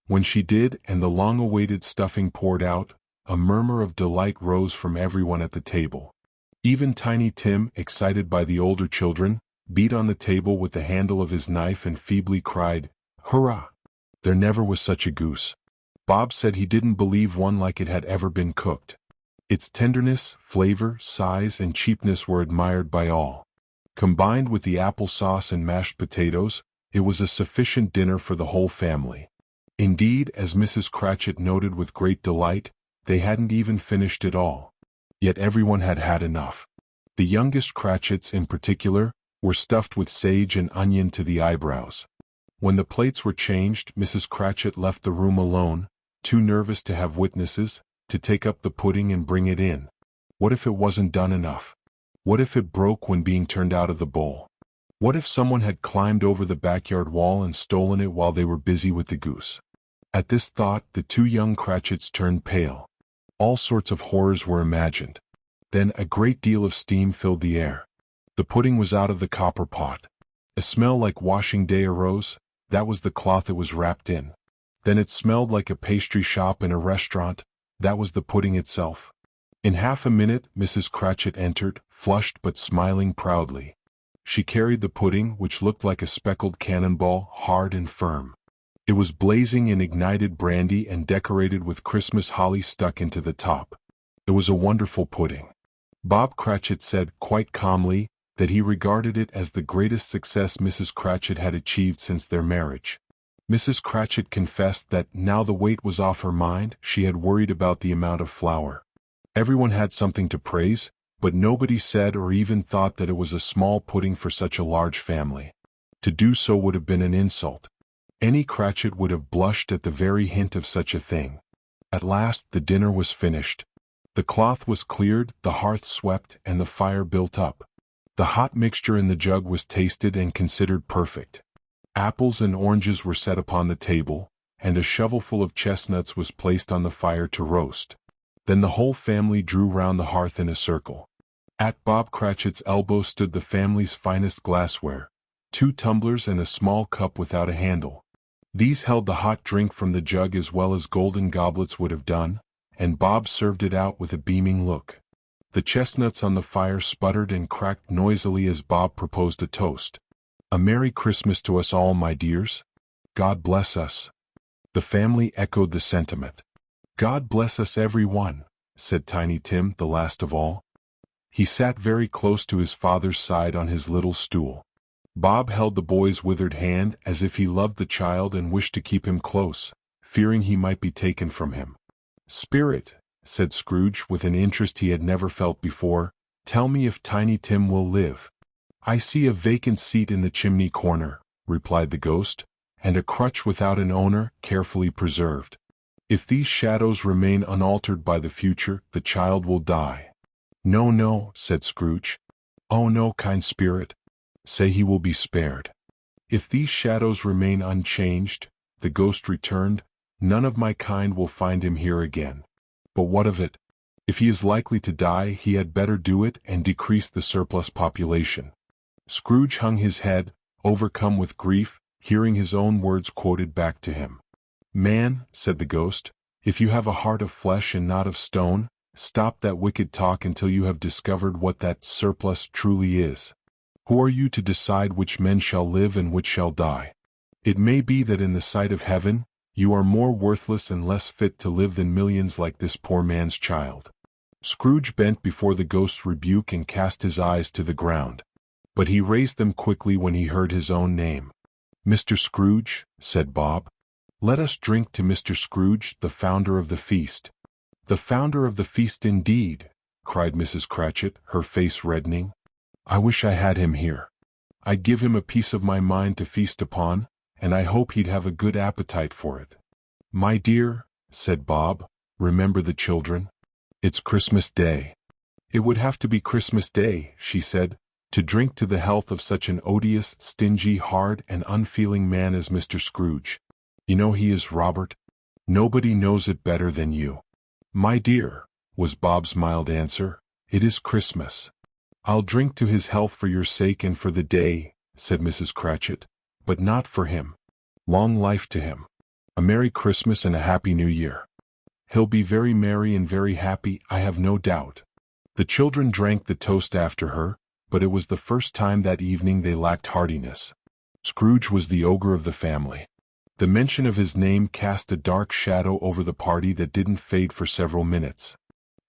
When she did, and the long-awaited stuffing poured out, a murmur of delight rose from everyone at the table. Even Tiny Tim, excited by the older children, beat on the table with the handle of his knife and feebly cried, "Hurrah! There never was such a goose." Bob said he didn't believe one like it had ever been cooked. Its tenderness, flavor, size, and cheapness were admired by all. Combined with the applesauce and mashed potatoes, it was a sufficient dinner for the whole family. Indeed, as Mrs. Cratchit noted with great delight, they hadn't even finished it all. Yet everyone had had enough. The youngest Cratchits, in particular, were stuffed with sage and onion to the eyebrows. When the plates were changed, Mrs. Cratchit left the room alone, too nervous to have witnesses, to take up the pudding and bring it in. What if it wasn't done enough? What if it broke when being turned out of the bowl? What if someone had climbed over the backyard wall and stolen it while they were busy with the goose? At this thought, the two young Cratchits turned pale. All sorts of horrors were imagined. Then a great deal of steam filled the air. The pudding was out of the copper pot. A smell like washing day arose. That was the cloth it was wrapped in. Then it smelled like a pastry shop in a restaurant. That was the pudding itself. In half a minute, Mrs. Cratchit entered, flushed but smiling proudly. She carried the pudding, which looked like a speckled cannonball, hard and firm. It was blazing in ignited brandy and decorated with Christmas holly stuck into the top. It was a wonderful pudding. Bob Cratchit said, quite calmly, that he regarded it as the greatest success Mrs. Cratchit had achieved since their marriage. Mrs. Cratchit confessed that, now the weight was off her mind, she had worried about the amount of flour. Everyone had something to praise, but nobody said or even thought that it was a small pudding for such a large family. To do so would have been an insult. Any Cratchit would have blushed at the very hint of such a thing. At last the dinner was finished. The cloth was cleared, the hearth swept, and the fire built up. The hot mixture in the jug was tasted and considered perfect. Apples and oranges were set upon the table, and a shovelful of chestnuts was placed on the fire to roast. Then the whole family drew round the hearth in a circle. At Bob Cratchit's elbow stood the family's finest glassware, 2 tumblers and a small cup without a handle. These held the hot drink from the jug as well as golden goblets would have done, and Bob served it out with a beaming look. The chestnuts on the fire sputtered and cracked noisily as Bob proposed a toast. "A Merry Christmas to us all, my dears. God bless us." The family echoed the sentiment. "God bless us every one," said Tiny Tim, the last of all. He sat very close to his father's side on his little stool. Bob held the boy's withered hand as if he loved the child and wished to keep him close, fearing he might be taken from him. "Spirit," said Scrooge with an interest he had never felt before, "tell me if Tiny Tim will live." "I see a vacant seat in the chimney corner," replied the ghost, "and a crutch without an owner, carefully preserved. If these shadows remain unaltered by the future, the child will die." "No, no," said Scrooge. "Oh no, kind spirit. Say he will be spared. If these shadows remain unchanged," the ghost returned, "none of my kind will find him here again. But what of it? If he is likely to die, he had better do it and decrease the surplus population." Scrooge hung his head, overcome with grief, hearing his own words quoted back to him. "Man," said the ghost, "if you have a heart of flesh and not of stone, stop that wicked talk until you have discovered what that surplus truly is. Who are you to decide which men shall live and which shall die? It may be that in the sight of heaven, you are more worthless and less fit to live than millions like this poor man's child." Scrooge bent before the ghost's rebuke and cast his eyes to the ground. But he raised them quickly when he heard his own name. "Mr. Scrooge," said Bob. "Let us drink to Mr. Scrooge, the founder of the feast." "The founder of the feast indeed," cried Mrs. Cratchit, her face reddening. "I wish I had him here. I'd give him a piece of my mind to feast upon, and I hope he'd have a good appetite for it." "My dear," said Bob, "remember the children. It's Christmas Day." "It would have to be Christmas Day," she said, "to drink to the health of such an odious, stingy, hard, and unfeeling man as Mr. Scrooge. You know he is, Robert. Nobody knows it better than you." "My dear," was Bob's mild answer, "it is Christmas." "I'll drink to his health for your sake and for the day," said Mrs. Cratchit, "but not for him. Long life to him. A Merry Christmas and a Happy New Year. He'll be very merry and very happy, I have no doubt." The children drank the toast after her, but it was the first time that evening they lacked heartiness. Scrooge was the ogre of the family. The mention of his name cast a dark shadow over the party that didn't fade for several minutes.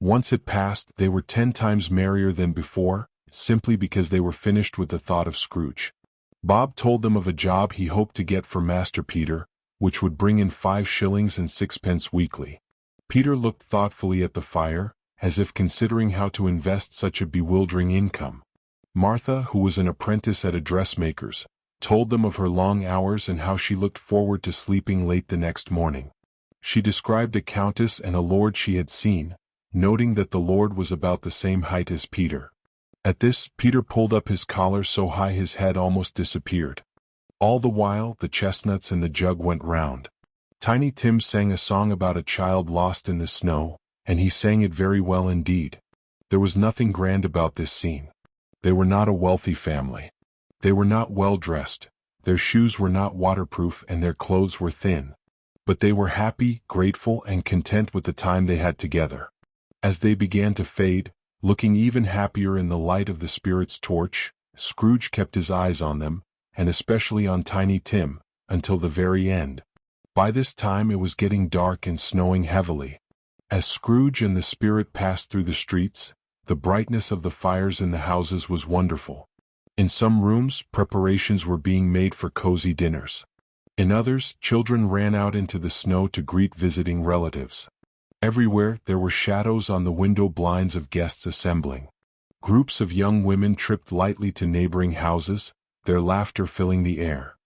Once it passed, they were 10 times merrier than before, simply because they were finished with the thought of Scrooge. Bob told them of a job he hoped to get for Master Peter, which would bring in 5 shillings and 6 pence weekly. Peter looked thoughtfully at the fire, as if considering how to invest such a bewildering income. Martha, who was an apprentice at a dressmaker's, told them of her long hours and how she looked forward to sleeping late the next morning. She described a countess and a lord she had seen, noting that the lord was about the same height as Peter. At this, Peter pulled up his collar so high his head almost disappeared. All the while, the chestnuts and the jug went round. Tiny Tim sang a song about a child lost in the snow, and he sang it very well indeed. There was nothing grand about this scene. They were not a wealthy family. They were not well dressed, their shoes were not waterproof and their clothes were thin. But they were happy, grateful, and content with the time they had together. As they began to fade, looking even happier in the light of the spirit's torch, Scrooge kept his eyes on them, and especially on Tiny Tim, until the very end. By this time it was getting dark and snowing heavily. As Scrooge and the spirit passed through the streets, the brightness of the fires in the houses was wonderful. In some rooms, preparations were being made for cozy dinners. In others, children ran out into the snow to greet visiting relatives. Everywhere, there were shadows on the window blinds of guests assembling. Groups of young women tripped lightly to neighboring houses, their laughter filling the air.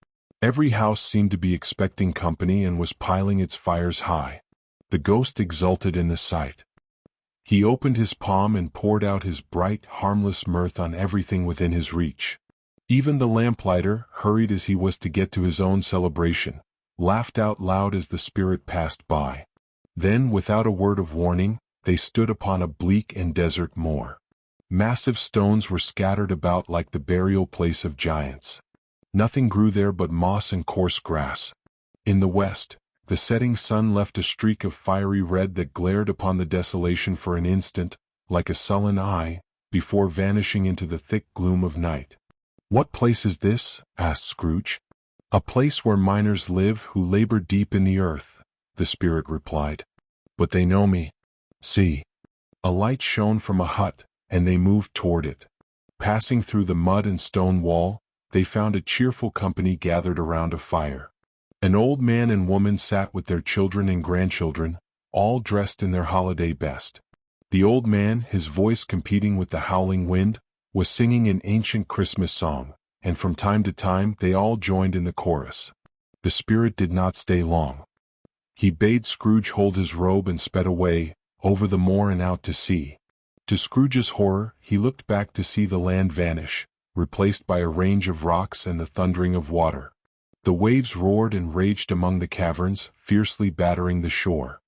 Every house seemed to be expecting company and was piling its fires high. The ghost exulted in the sight. He opened his palm and poured out his bright, harmless mirth on everything within his reach. Even the lamplighter, hurried as he was to get to his own celebration, laughed out loud as the spirit passed by. Then, without a word of warning, they stood upon a bleak and desert moor. Massive stones were scattered about like the burial place of giants. Nothing grew there but moss and coarse grass. In the west, the setting sun left a streak of fiery red that glared upon the desolation for an instant, like a sullen eye, before vanishing into the thick gloom of night. "What place is this?" asked Scrooge. "A place where miners live who labor deep in the earth," the spirit replied. "But they know me. See." A light shone from a hut, and they moved toward it. Passing through the mud and stone wall, they found a cheerful company gathered around a fire. An old man and woman sat with their children and grandchildren, all dressed in their holiday best. The old man, his voice competing with the howling wind, was singing an ancient Christmas song, and from time to time they all joined in the chorus. The spirit did not stay long. He bade Scrooge hold his robe and sped away, over the moor and out to sea. To Scrooge's horror, he looked back to see the land vanish, replaced by a range of rocks and the thundering of water. The waves roared and raged among the caverns, fiercely battering the shore.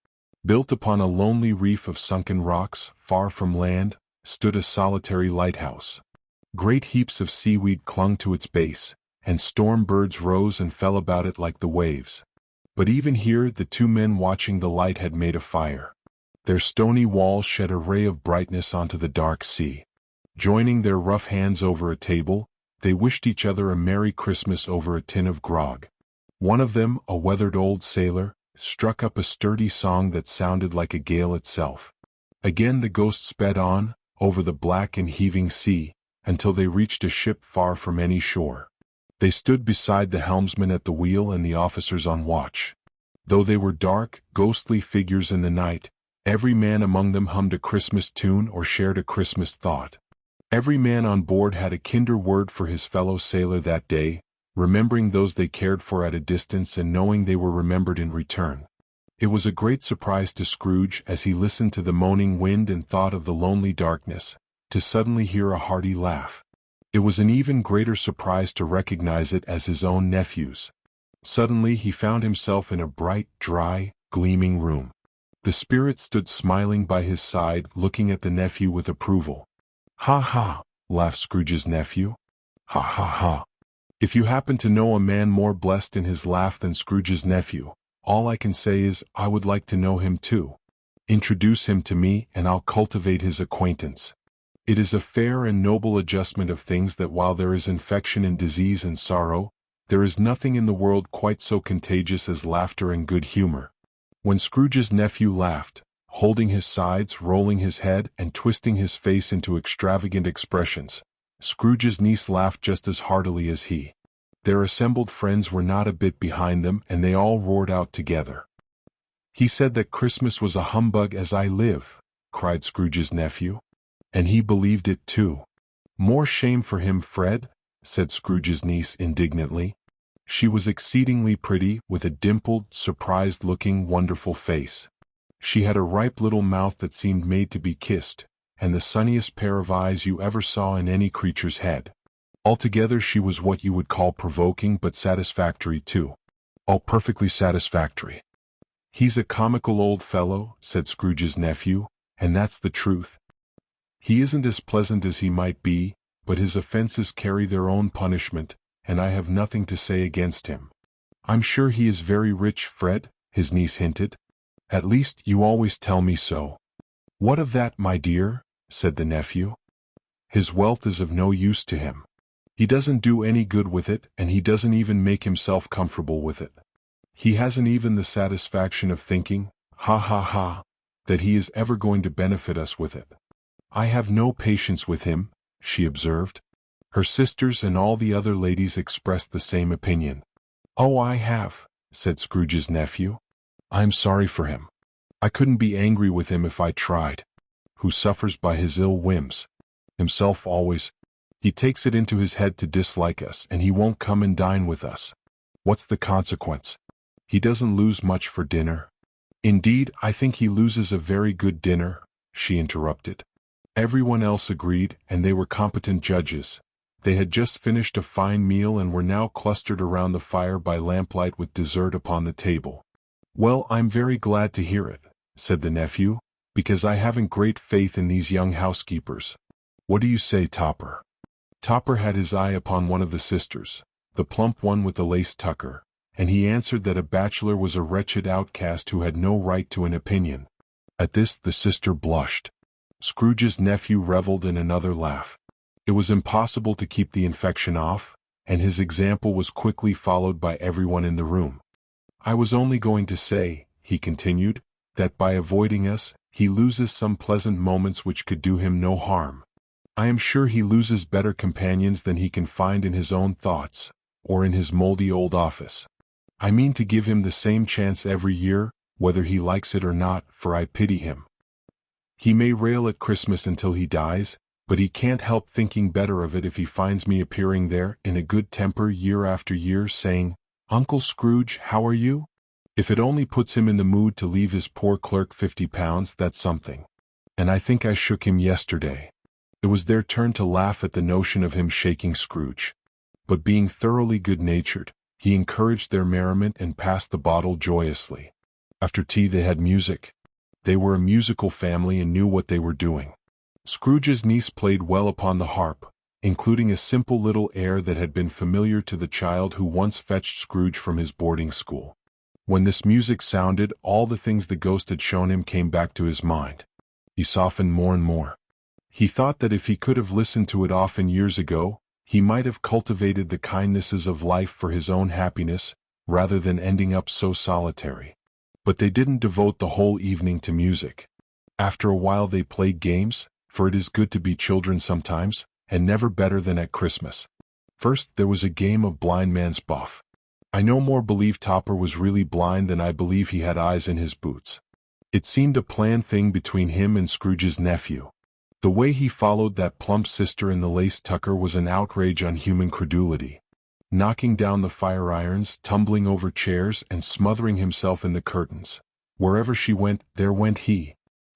Built upon a lonely reef of sunken rocks, far from land, stood a solitary lighthouse. Great heaps of seaweed clung to its base, and storm birds rose and fell about it like the waves. But even here the two men watching the light had made a fire. Their stony walls shed a ray of brightness onto the dark sea. Joining their rough hands over a table, they wished each other a Merry Christmas over a tin of grog. One of them, a weathered old sailor, struck up a sturdy song that sounded like a gale itself. Again the ghost sped on, over the black and heaving sea, until they reached a ship far from any shore. They stood beside the helmsman at the wheel and the officers on watch. Though they were dark, ghostly figures in the night, every man among them hummed a Christmas tune or shared a Christmas thought. Every man on board had a kinder word for his fellow sailor that day, remembering those they cared for at a distance and knowing they were remembered in return. It was a great surprise to Scrooge as he listened to the moaning wind and thought of the lonely darkness, to suddenly hear a hearty laugh. It was an even greater surprise to recognize it as his own nephew's. Suddenly he found himself in a bright, dry, gleaming room. The spirit stood smiling by his side, looking at the nephew with approval. "Ha ha," laughed Scrooge's nephew. "Ha ha ha. If you happen to know a man more blessed in his laugh than Scrooge's nephew, all I can say is, I would like to know him too. Introduce him to me and I'll cultivate his acquaintance. It is a fair and noble adjustment of things that while there is infection and disease and sorrow, there is nothing in the world quite so contagious as laughter and good humor." When Scrooge's nephew laughed, holding his sides, rolling his head, and twisting his face into extravagant expressions, Scrooge's niece laughed just as heartily as he. Their assembled friends were not a bit behind them, and they all roared out together. "He said that Christmas was a humbug as I live," cried Scrooge's nephew. "And he believed it too." "More shame for him, Fred," said Scrooge's niece indignantly. She was exceedingly pretty, with a dimpled, surprised-looking, wonderful face. She had a ripe little mouth that seemed made to be kissed, and the sunniest pair of eyes you ever saw in any creature's head. Altogether she was what you would call provoking but satisfactory too. Oh, perfectly satisfactory. "He's a comical old fellow," said Scrooge's nephew, "and that's the truth. He isn't as pleasant as he might be, but his offenses carry their own punishment, and I have nothing to say against him." "I'm sure he is very rich, Fred," his niece hinted. "At least, you always tell me so." "What of that, my dear?" said the nephew. "His wealth is of no use to him. He doesn't do any good with it, and he doesn't even make himself comfortable with it. He hasn't even the satisfaction of thinking, ha ha ha, that he is ever going to benefit us with it. I have no patience with him," she observed. Her sisters and all the other ladies expressed the same opinion. "Oh, I have," said Scrooge's nephew. "I'm sorry for him. I couldn't be angry with him if I tried. Who suffers by his ill whims? Himself always. He takes it into his head to dislike us, and he won't come and dine with us. What's the consequence? He doesn't lose much for dinner." "Indeed, I think he loses a very good dinner," she interrupted. Everyone else agreed, and they were competent judges. They had just finished a fine meal and were now clustered around the fire by lamplight with dessert upon the table. "Well, I'm very glad to hear it," said the nephew, "because I haven't great faith in these young housekeepers. What do you say, Topper?" Topper had his eye upon one of the sisters, the plump one with the lace tucker, and he answered that a bachelor was a wretched outcast who had no right to an opinion. At this the sister blushed. Scrooge's nephew reveled in another laugh. It was impossible to keep the infection off, and his example was quickly followed by everyone in the room. "I was only going to say," he continued, "that by avoiding us, he loses some pleasant moments which could do him no harm. I am sure he loses better companions than he can find in his own thoughts, or in his moldy old office. I mean to give him the same chance every year, whether he likes it or not, for I pity him. He may rail at Christmas until he dies, but he can't help thinking better of it if he finds me appearing there in a good temper year after year, saying, 'Uncle Scrooge, how are you?' If it only puts him in the mood to leave his poor clerk £50, that's something. and I think I shook him yesterday." It was their turn to laugh at the notion of him shaking Scrooge. But being thoroughly good-natured, he encouraged their merriment and passed the bottle joyously. After tea they had music. They were a musical family and knew what they were doing. Scrooge's niece played well upon the harp, including a simple little air that had been familiar to the child who once fetched Scrooge from his boarding school. When this music sounded, all the things the ghost had shown him came back to his mind. He softened more and more. He thought that if he could have listened to it often years ago, he might have cultivated the kindnesses of life for his own happiness, rather than ending up so solitary. But they didn't devote the whole evening to music. After a while they played games, for it is good to be children sometimes, and never better than at Christmas. First there was a game of blind man's buff. I no more believe Topper was really blind than I believe he had eyes in his boots. It seemed a planned thing between him and Scrooge's nephew. The way he followed that plump sister in the lace tucker was an outrage on human credulity. Knocking down the fire irons, tumbling over chairs, and smothering himself in the curtains. Wherever she went, there went he.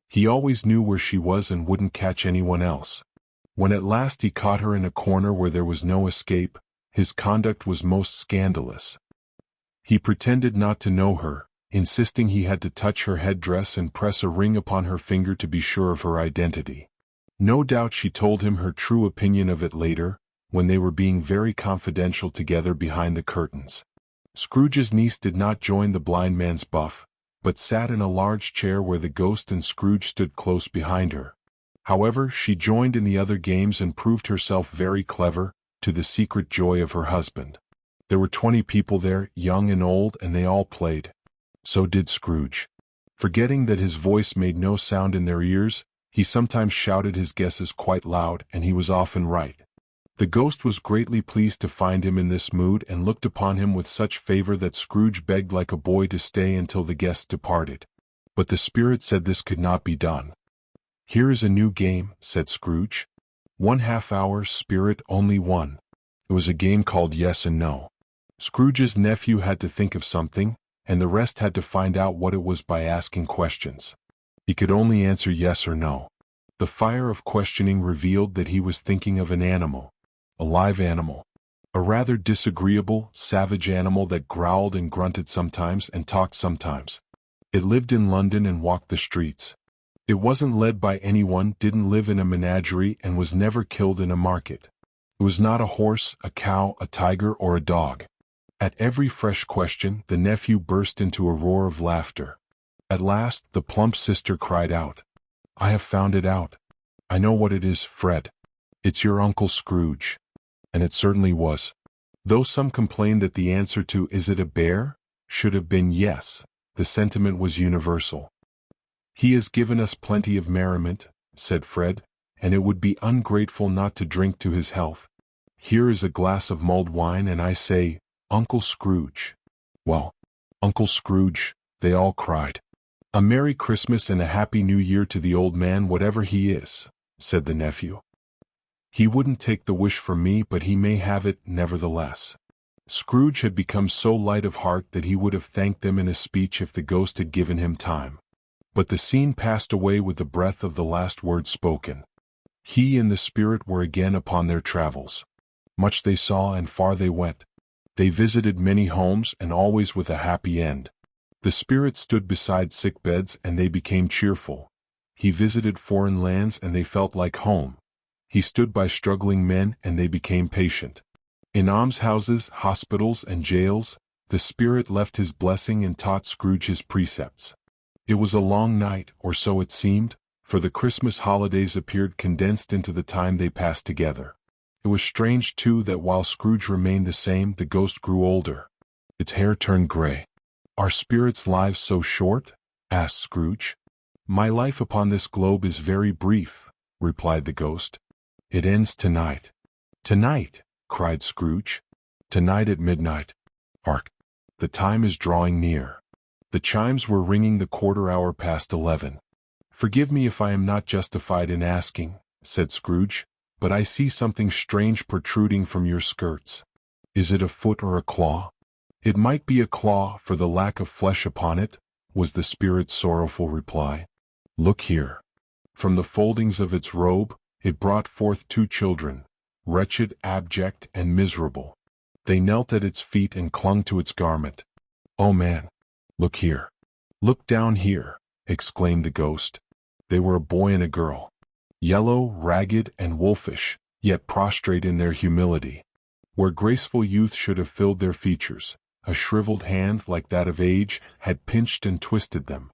He always knew where she was and wouldn't catch anyone else. When at last he caught her in a corner where there was no escape, his conduct was most scandalous. He pretended not to know her, insisting he had to touch her headdress and press a ring upon her finger to be sure of her identity. No doubt she told him her true opinion of it later, when they were being very confidential together behind the curtains. Scrooge's niece did not join the blind man's buff, but sat in a large chair where the ghost and Scrooge stood close behind her. However, she joined in the other games and proved herself very clever, to the secret joy of her husband. There were 20 people there, young and old, and they all played. So did Scrooge. Forgetting that his voice made no sound in their ears, he sometimes shouted his guesses quite loud, and he was often right. The ghost was greatly pleased to find him in this mood and looked upon him with such favor that Scrooge begged like a boy to stay until the guests departed. But the spirit said this could not be done. "Here is a new game," said Scrooge. "1 half-hour, spirit, only one." It was a game called Yes and No. Scrooge's nephew had to think of something, and the rest had to find out what it was by asking questions. He could only answer yes or no. The fire of questioning revealed that he was thinking of an animal. A live animal. A rather disagreeable, savage animal that growled and grunted sometimes and talked sometimes. It lived in London and walked the streets. It wasn't led by anyone, didn't live in a menagerie, and was never killed in a market. It was not a horse, a cow, a tiger, or a dog. At every fresh question, the nephew burst into a roar of laughter. At last, the plump sister cried out, "I have found it out. I know what it is, Fred. It's your Uncle Scrooge." And it certainly was. Though some complained that the answer to "Is it a bear?" should have been yes, the sentiment was universal. "He has given us plenty of merriment," said Fred, "and it would be ungrateful not to drink to his health. Here is a glass of mulled wine, and I say, Uncle Scrooge." "Well, Uncle Scrooge," they all cried. "A Merry Christmas and a Happy New Year to the old man, whatever he is," said the nephew. "He wouldn't take the wish from me, but he may have it nevertheless." Scrooge had become so light of heart that he would have thanked them in a speech if the ghost had given him time. But the scene passed away with the breath of the last word spoken. He and the spirit were again upon their travels. Much they saw and far they went. They visited many homes and always with a happy end. The spirit stood beside sick beds and they became cheerful. He visited foreign lands and they felt like home. He stood by struggling men and they became patient. In almshouses, hospitals, and jails, the spirit left his blessing and taught Scrooge his precepts. It was a long night, or so it seemed, for the Christmas holidays appeared condensed into the time they passed together. It was strange, too, that while Scrooge remained the same, the ghost grew older. Its hair turned gray. "Are spirits' lives so short?" asked Scrooge. "My life upon this globe is very brief," replied the ghost. "It ends tonight." "Tonight!" cried Scrooge. "Tonight at midnight. Hark! The time is drawing near." The chimes were ringing the 1/4 past 11. "Forgive me if I am not justified in asking," said Scrooge, "but I see something strange protruding from your skirts. Is it a foot or a claw?" "It might be a claw for the lack of flesh upon it," was the spirit's sorrowful reply. "Look here." From the foldings of its robe, it brought forth 2 children, wretched, abject, and miserable. They knelt at its feet and clung to its garment. "Oh man, look here. Look down here," exclaimed the ghost. They were a boy and a girl. Yellow, ragged, and wolfish, yet prostrate in their humility. Where graceful youth should have filled their features, a shriveled hand like that of age had pinched and twisted them.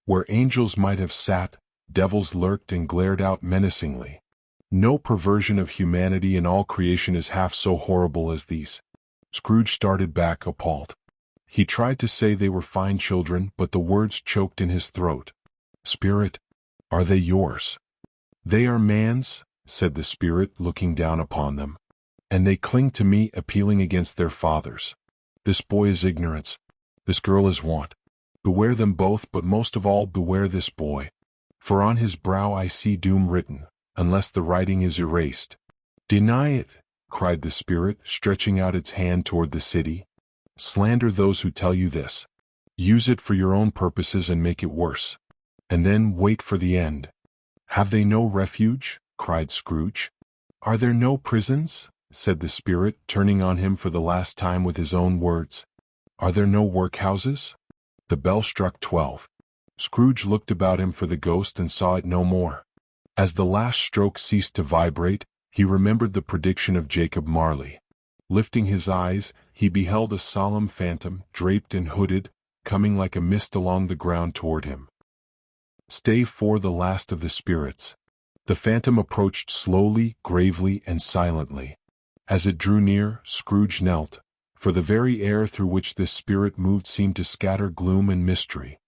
Where angels might have sat, devils lurked and glared out menacingly. No perversion of humanity in all creation is half so horrible as these. Scrooge started back, appalled. He tried to say they were fine children, but the words choked in his throat. "Spirit, are they yours?" "They are man's," said the spirit, looking down upon them. "And they cling to me, appealing against their fathers. This boy is ignorance. This girl is want. Beware them both, but most of all beware this boy. For on his brow I see doom written, unless the writing is erased." "Deny it," cried the spirit, stretching out its hand toward the city. "Slander those who tell you this. Use it for your own purposes and make it worse. And then wait for the end." "Have they no refuge?" cried Scrooge. "Are there no prisons?" said the spirit, turning on him for the last time with his own words. "Are there no workhouses?" The bell struck 12. Scrooge looked about him for the ghost and saw it no more. As the last stroke ceased to vibrate, he remembered the prediction of Jacob Marley. Lifting his eyes, he beheld a solemn phantom, draped and hooded, coming like a mist along the ground toward him. Stave for the last of the spirits. The phantom approached slowly, gravely, and silently. As it drew near, Scrooge knelt, for the very air through which this spirit moved seemed to scatter gloom and mystery.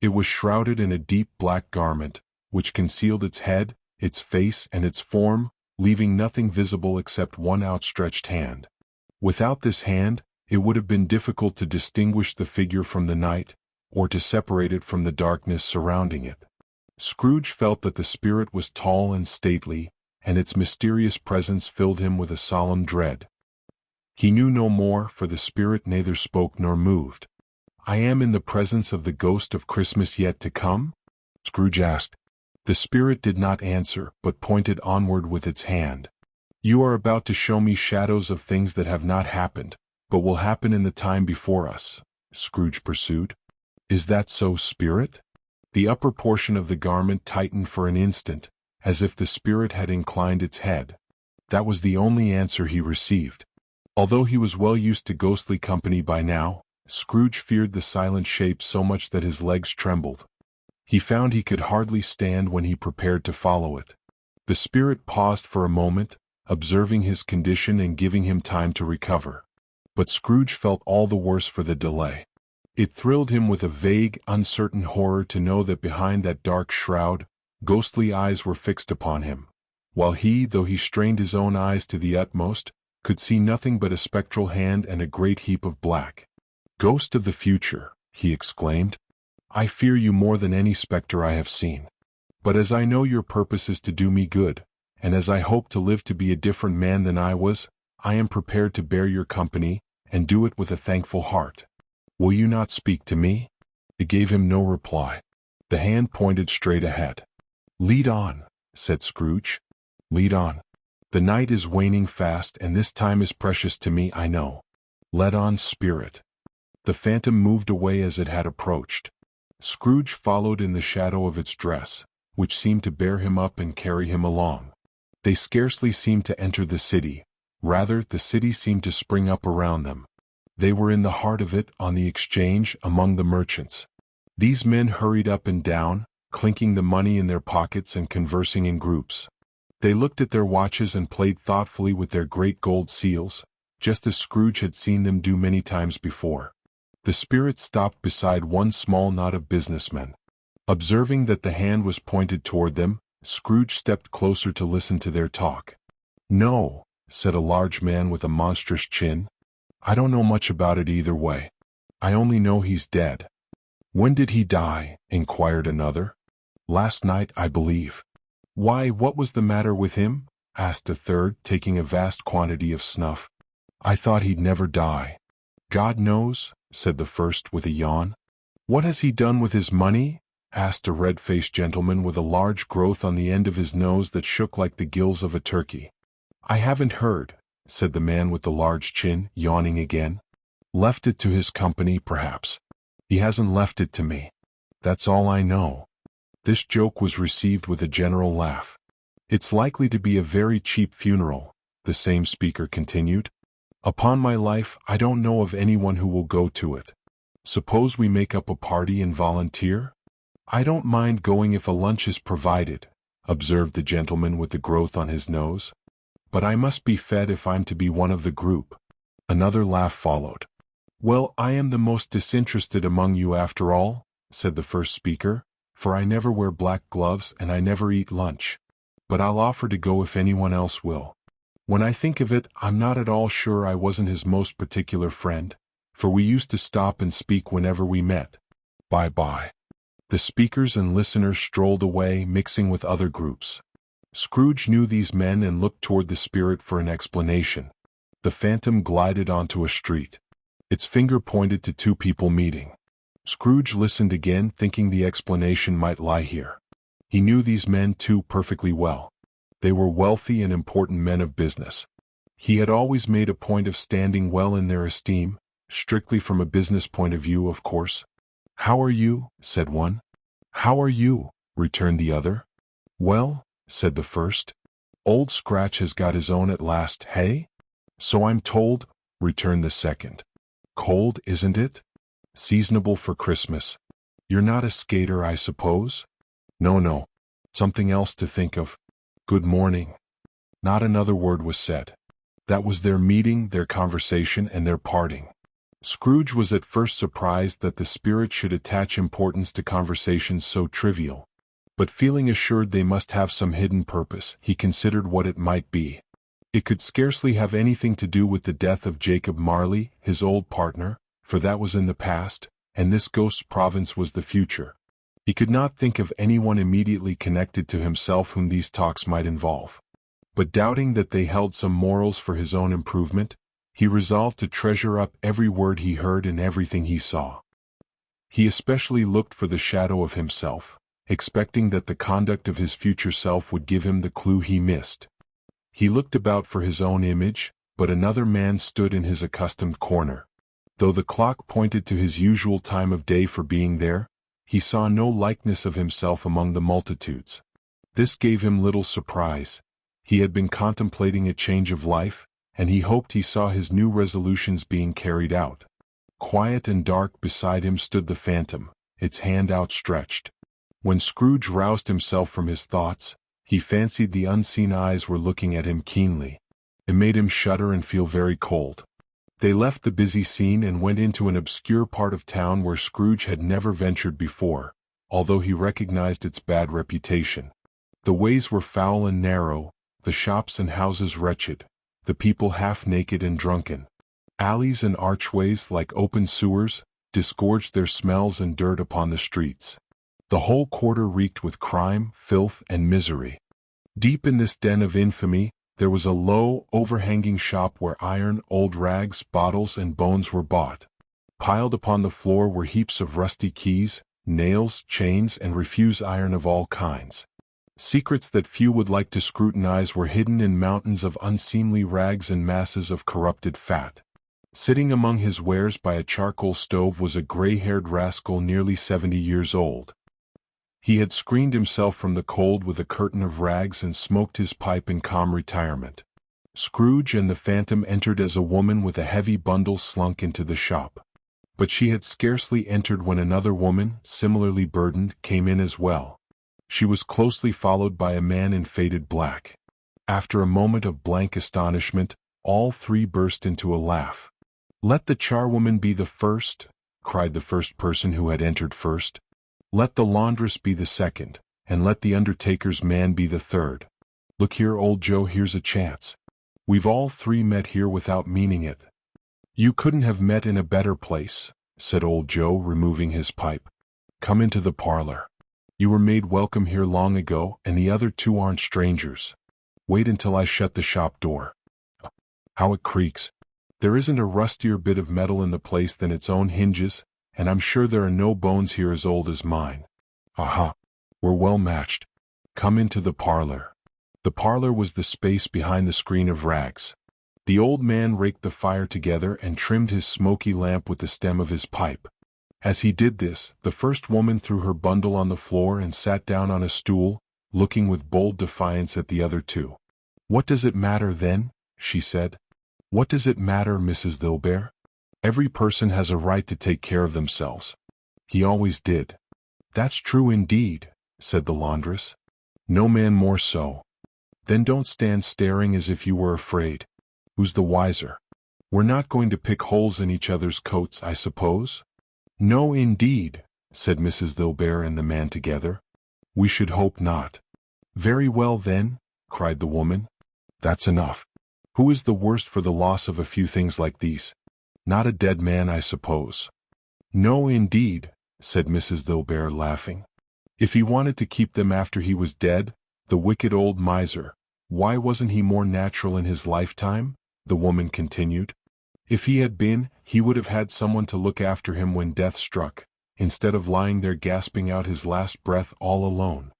It was shrouded in a deep black garment, which concealed its head, its face, and its form, leaving nothing visible except one outstretched hand. Without this hand, it would have been difficult to distinguish the figure from the night, or to separate it from the darkness surrounding it. Scrooge felt that the spirit was tall and stately, and its mysterious presence filled him with a solemn dread. He knew no more, for the spirit neither spoke nor moved. "I am in the presence of the ghost of Christmas yet to come?" Scrooge asked. The spirit did not answer, but pointed onward with its hand. "You are about to show me shadows of things that have not happened, but will happen in the time before us," Scrooge pursued. "Is that so, spirit?" The upper portion of the garment tightened for an instant, as if the spirit had inclined its head. That was the only answer he received. Although he was well used to ghostly company by now, Scrooge feared the silent shape so much that his legs trembled. He found he could hardly stand when he prepared to follow it. The spirit paused for a moment, observing his condition and giving him time to recover. But Scrooge felt all the worse for the delay. It thrilled him with a vague, uncertain horror to know that behind that dark shroud, ghostly eyes were fixed upon him, while he, though he strained his own eyes to the utmost, could see nothing but a spectral hand and a great heap of black. "Ghost of the future," he exclaimed, "I fear you more than any specter I have seen. But as I know your purpose is to do me good, and as I hope to live to be a different man than I was, I am prepared to bear your company, and do it with a thankful heart. Will you not speak to me?" It gave him no reply. The hand pointed straight ahead. "Lead on," said Scrooge. "Lead on. The night is waning fast, and this time is precious to me, I know. Let on, spirit." The phantom moved away as it had approached. Scrooge followed in the shadow of its dress, which seemed to bear him up and carry him along. They scarcely seemed to enter the city. Rather, the city seemed to spring up around them. They were in the heart of it, on the exchange, among the merchants. These men hurried up and down, clinking the money in their pockets and conversing in groups. They looked at their watches and played thoughtfully with their great gold seals, just as Scrooge had seen them do many times before. The spirit stopped beside one small knot of businessmen. Observing that the hand was pointed toward them, Scrooge stepped closer to listen to their talk. "No," said a large man with a monstrous chin. "I don't know much about it either way. I only know he's dead." "When did he die?" inquired another. "Last night, I believe." "Why, what was the matter with him?" asked a third, taking a vast quantity of snuff. "I thought he'd never die." "God knows," said the first with a yawn. "What has he done with his money?" asked a red-faced gentleman with a large growth on the end of his nose that shook like the gills of a turkey. I haven't heard, said the man with the large chin, yawning again. Left it to his company, perhaps. He hasn't left it to me. That's all I know. This joke was received with a general laugh. It's likely to be a very cheap funeral, the same speaker continued. Upon my life, I don't know of anyone who will go to it. Suppose we make up a party and volunteer? I don't mind going if a lunch is provided, observed the gentleman with the growth on his nose. But I must be fed if I'm to be one of the group. Another laugh followed. Well, I am the most disinterested among you after all, said the first speaker, for I never wear black gloves and I never eat lunch. But I'll offer to go if anyone else will. When I think of it, I'm not at all sure I wasn't his most particular friend, for we used to stop and speak whenever we met. Bye-bye. The speakers and listeners strolled away, mixing with other groups. Scrooge knew these men and looked toward the spirit for an explanation. The phantom glided onto a street. Its finger pointed to two people meeting. Scrooge listened again, thinking the explanation might lie here. He knew these men too perfectly well. They were wealthy and important men of business. He had always made a point of standing well in their esteem, strictly from a business point of view, of course. How are you? Said one. How are you? Returned the other. Well, said the first. Old Scratch has got his own at last, hey? So I'm told, returned the second. Cold, isn't it? Seasonable for Christmas. You're not a skater, I suppose? No. Something else to think of. Good morning. Not another word was said. That was their meeting, their conversation, and their parting. Scrooge was at first surprised that the spirit should attach importance to conversations so trivial. But feeling assured they must have some hidden purpose, he considered what it might be. It could scarcely have anything to do with the death of Jacob Marley, his old partner, for that was in the past, and this ghost's province was the future. He could not think of anyone immediately connected to himself whom these talks might involve. But doubting that they held some morals for his own improvement, he resolved to treasure up every word he heard and everything he saw. He especially looked for the shadow of himself, expecting that the conduct of his future self would give him the clue he missed. He looked about for his own image, but another man stood in his accustomed corner. Though the clock pointed to his usual time of day for being there, he saw no likeness of himself among the multitudes. This gave him little surprise. He had been contemplating a change of life, and he hoped he saw his new resolutions being carried out. Quiet and dark beside him stood the phantom, its hand outstretched. When Scrooge roused himself from his thoughts, he fancied the unseen eyes were looking at him keenly. It made him shudder and feel very cold. They left the busy scene and went into an obscure part of town where Scrooge had never ventured before, although he recognized its bad reputation. The ways were foul and narrow, the shops and houses wretched, the people half-naked and drunken. Alleys and archways, like open sewers, disgorged their smells and dirt upon the streets. The whole quarter reeked with crime, filth, and misery. Deep in this den of infamy, there was a low, overhanging shop where iron, old rags, bottles, and bones were bought. Piled upon the floor were heaps of rusty keys, nails, chains, and refuse iron of all kinds. Secrets that few would like to scrutinize were hidden in mountains of unseemly rags and masses of corrupted fat. Sitting among his wares by a charcoal stove was a gray-haired rascal nearly 70 years old. He had screened himself from the cold with a curtain of rags and smoked his pipe in calm retirement. Scrooge and the phantom entered as a woman with a heavy bundle slunk into the shop. But she had scarcely entered when another woman, similarly burdened, came in as well. She was closely followed by a man in faded black. After a moment of blank astonishment, all three burst into a laugh. "Let the charwoman be the first," cried the first person who had entered first. "Let the laundress be the second, and let the undertaker's man be the third. Look here, old Joe, here's a chance. We've all three met here without meaning it." "You couldn't have met in a better place," said old Joe, removing his pipe. "Come into the parlor. You were made welcome here long ago, and the other two aren't strangers. Wait until I shut the shop door. How it creaks. There isn't a rustier bit of metal in the place than its own hinges, and I'm sure there are no bones here as old as mine. Aha! We're well matched. Come into the parlor. The parlor was the space behind the screen of rags. The old man raked the fire together and trimmed his smoky lamp with the stem of his pipe. As he did this, the first woman threw her bundle on the floor and sat down on a stool, looking with bold defiance at the other two. "What does it matter then?" she said. "What does it matter, Mrs. Dilbert? Every person has a right to take care of themselves. He always did." "That's true indeed," said the laundress. "No man more so." "Then don't stand staring as if you were afraid. Who's the wiser? We're not going to pick holes in each other's coats, I suppose?" "No, indeed," said Mrs. Dilbert and the man together. "We should hope not." "Very well then," cried the woman. "That's enough. Who is the worst for the loss of a few things like these? Not a dead man, I suppose?" "No, indeed," said Mrs. Dilbert, laughing. "If he wanted to keep them after he was dead, the wicked old miser, why wasn't he more natural in his lifetime?" the woman continued. "If he had been, he would have had someone to look after him when death struck, instead of lying there gasping out his last breath all alone."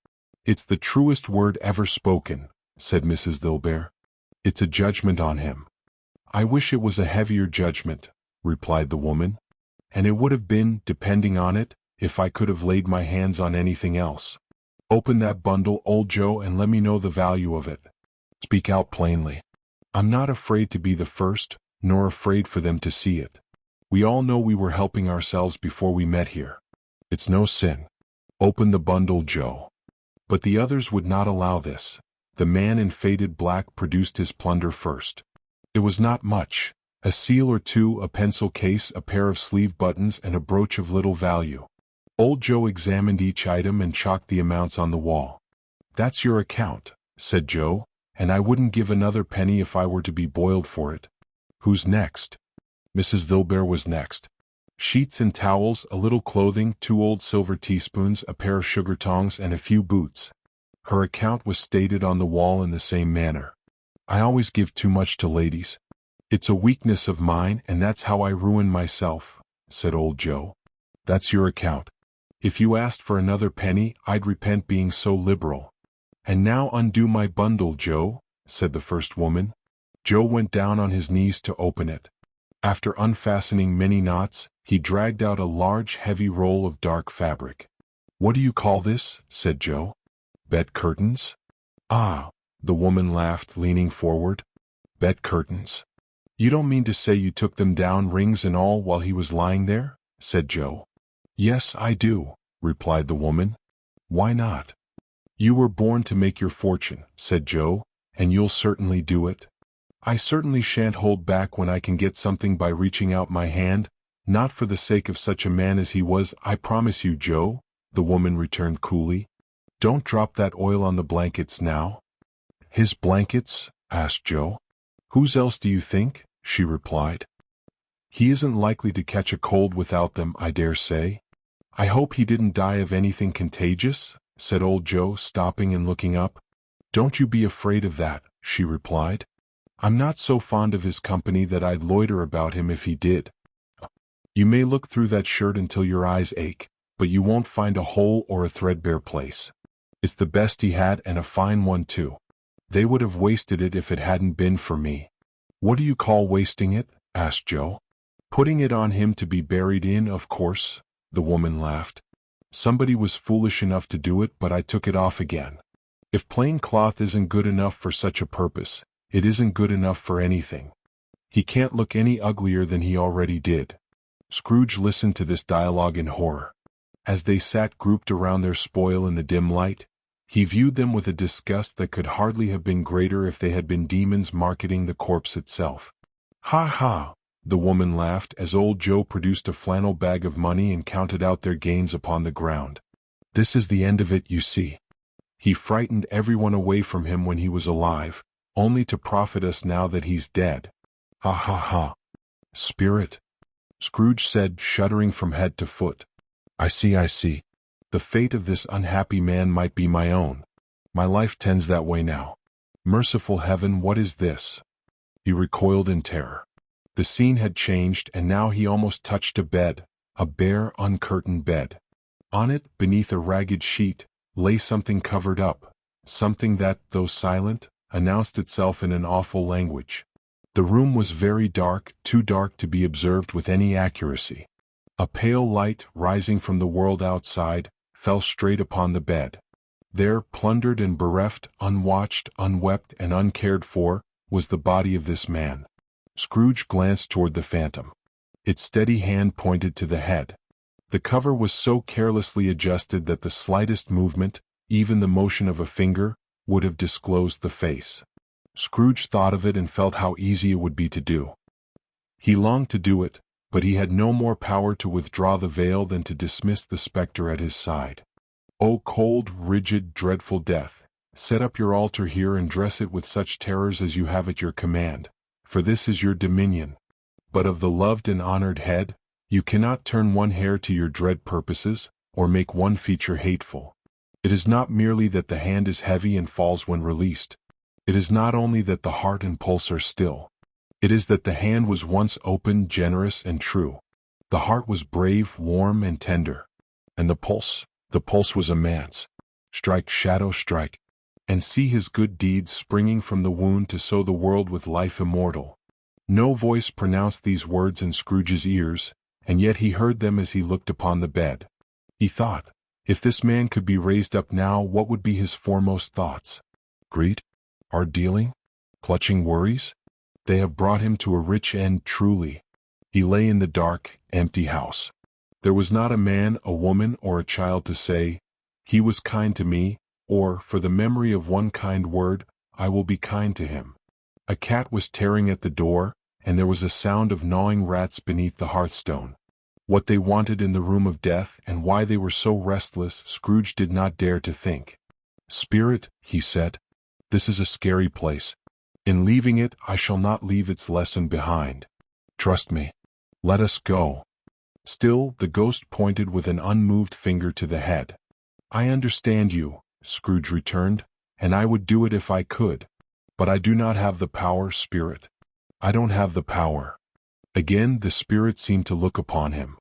"It's the truest word ever spoken," said Mrs. Dilbert. "It's a judgment on him." "I wish it was a heavier judgment," replied the woman. "And it would have been, depending on it, if I could have laid my hands on anything else. Open that bundle, old Joe, and let me know the value of it. Speak out plainly. I'm not afraid to be the first, nor afraid for them to see it. We all know we were helping ourselves before we met here. It's no sin. Open the bundle, Joe." But the others would not allow this. The man in faded black produced his plunder first. It was not much: a seal or two, a pencil case, a pair of sleeve buttons, and a brooch of little value. Old Joe examined each item and chalked the amounts on the wall. "That's your account," said Joe, "and I wouldn't give another penny if I were to be boiled for it." "Who's next?" Mrs. Dilbert was next. "Sheets and towels, a little clothing, 2 old silver teaspoons, a pair of sugar tongs, and a few boots." Her account was stated on the wall in the same manner. "I always give too much to ladies. It's a weakness of mine, and that's how I ruin myself," said old Joe. "That's your account. If you asked for another penny, I'd repent being so liberal." "And now undo my bundle, Joe," said the first woman. Joe went down on his knees to open it. After unfastening many knots, he dragged out a large, heavy roll of dark fabric. "What do you call this?" said Joe. "Bed curtains." "Ah," the woman laughed, leaning forward. "Bed curtains. You don't mean to say you took them down, rings and all, while he was lying there?" said Joe. "Yes, I do," replied the woman. "Why not?" "You were born to make your fortune," said Joe, "and you'll certainly do it." "I certainly shan't hold back when I can get something by reaching out my hand, not for the sake of such a man as he was, I promise you, Joe," the woman returned coolly. "Don't drop that oil on the blankets now." "His blankets?" asked Joe. "Whose else do you think?" she replied. "He isn't likely to catch a cold without them, I dare say." "I hope he didn't die of anything contagious," said old Joe, stopping and looking up. "Don't you be afraid of that," she replied. "I'm not so fond of his company that I'd loiter about him if he did. You may look through that shirt until your eyes ache, but you won't find a hole or a threadbare place. It's the best he had, and a fine one too. They would have wasted it if it hadn't been for me." "What do you call wasting it?" asked Joe. "Putting it on him to be buried in, of course," the woman laughed. "Somebody was foolish enough to do it, but I took it off again. If plain cloth isn't good enough for such a purpose, it isn't good enough for anything. He can't look any uglier than he already did." Scrooge listened to this dialogue in horror. As they sat grouped around their spoil in the dim light, he viewed them with a disgust that could hardly have been greater if they had been demons marketing the corpse itself. "Ha ha!" the woman laughed as old Joe produced a flannel bag of money and counted out their gains upon the ground. "This is the end of it, you see. He frightened everyone away from him when he was alive, only to profit us now that he's dead. Ha ha ha!" "Spirit," Scrooge said, shuddering from head to foot. I see. The fate of this unhappy man might be my own. My life tends that way now. Merciful heaven, what is this?" He recoiled in terror. The scene had changed, and now he almost touched a bed, a bare, uncurtained bed. On it, beneath a ragged sheet, lay something covered up, something that, though silent, announced itself in an awful language. The room was very dark, too dark to be observed with any accuracy. A pale light, rising from the world outside, fell straight upon the bed. There, plundered and bereft, unwatched, unwept, and uncared for, was the body of this man. Scrooge glanced toward the phantom. Its steady hand pointed to the head. The cover was so carelessly adjusted that the slightest movement, even the motion of a finger, would have disclosed the face. Scrooge thought of it and felt how easy it would be to do. He longed to do it, but he had no more power to withdraw the veil than to dismiss the spectre at his side. O cold, rigid, dreadful death, set up your altar here and dress it with such terrors as you have at your command, for this is your dominion. But of the loved and honored head, you cannot turn one hair to your dread purposes, or make one feature hateful. It is not merely that the hand is heavy and falls when released. It is not only that the heart and pulse are still. It is that the hand was once open, generous, and true. The heart was brave, warm, and tender. And the pulse was a man's. Strike, shadow, strike, and see his good deeds springing from the wound to sow the world with life immortal. No voice pronounced these words in Scrooge's ears, and yet he heard them as he looked upon the bed. He thought, if this man could be raised up now, what would be his foremost thoughts? Greed? Hard dealing? Clutching worries? They have brought him to a rich end truly. He lay in the dark, empty house. There was not a man, a woman, or a child to say, "He was kind to me," or, for the memory of one kind word, "I will be kind to him." A cat was tearing at the door, and there was a sound of gnawing rats beneath the hearthstone. What they wanted in the room of death, and why they were so restless, Scrooge did not dare to think. "Spirit," he said, "this is a scary place. In leaving it, I shall not leave its lesson behind. Trust me. Let us go." Still, the ghost pointed with an unmoved finger to the head. "I understand you," Scrooge returned, "and I would do it if I could. But I do not have the power, Spirit. I don't have the power." Again the Spirit seemed to look upon him.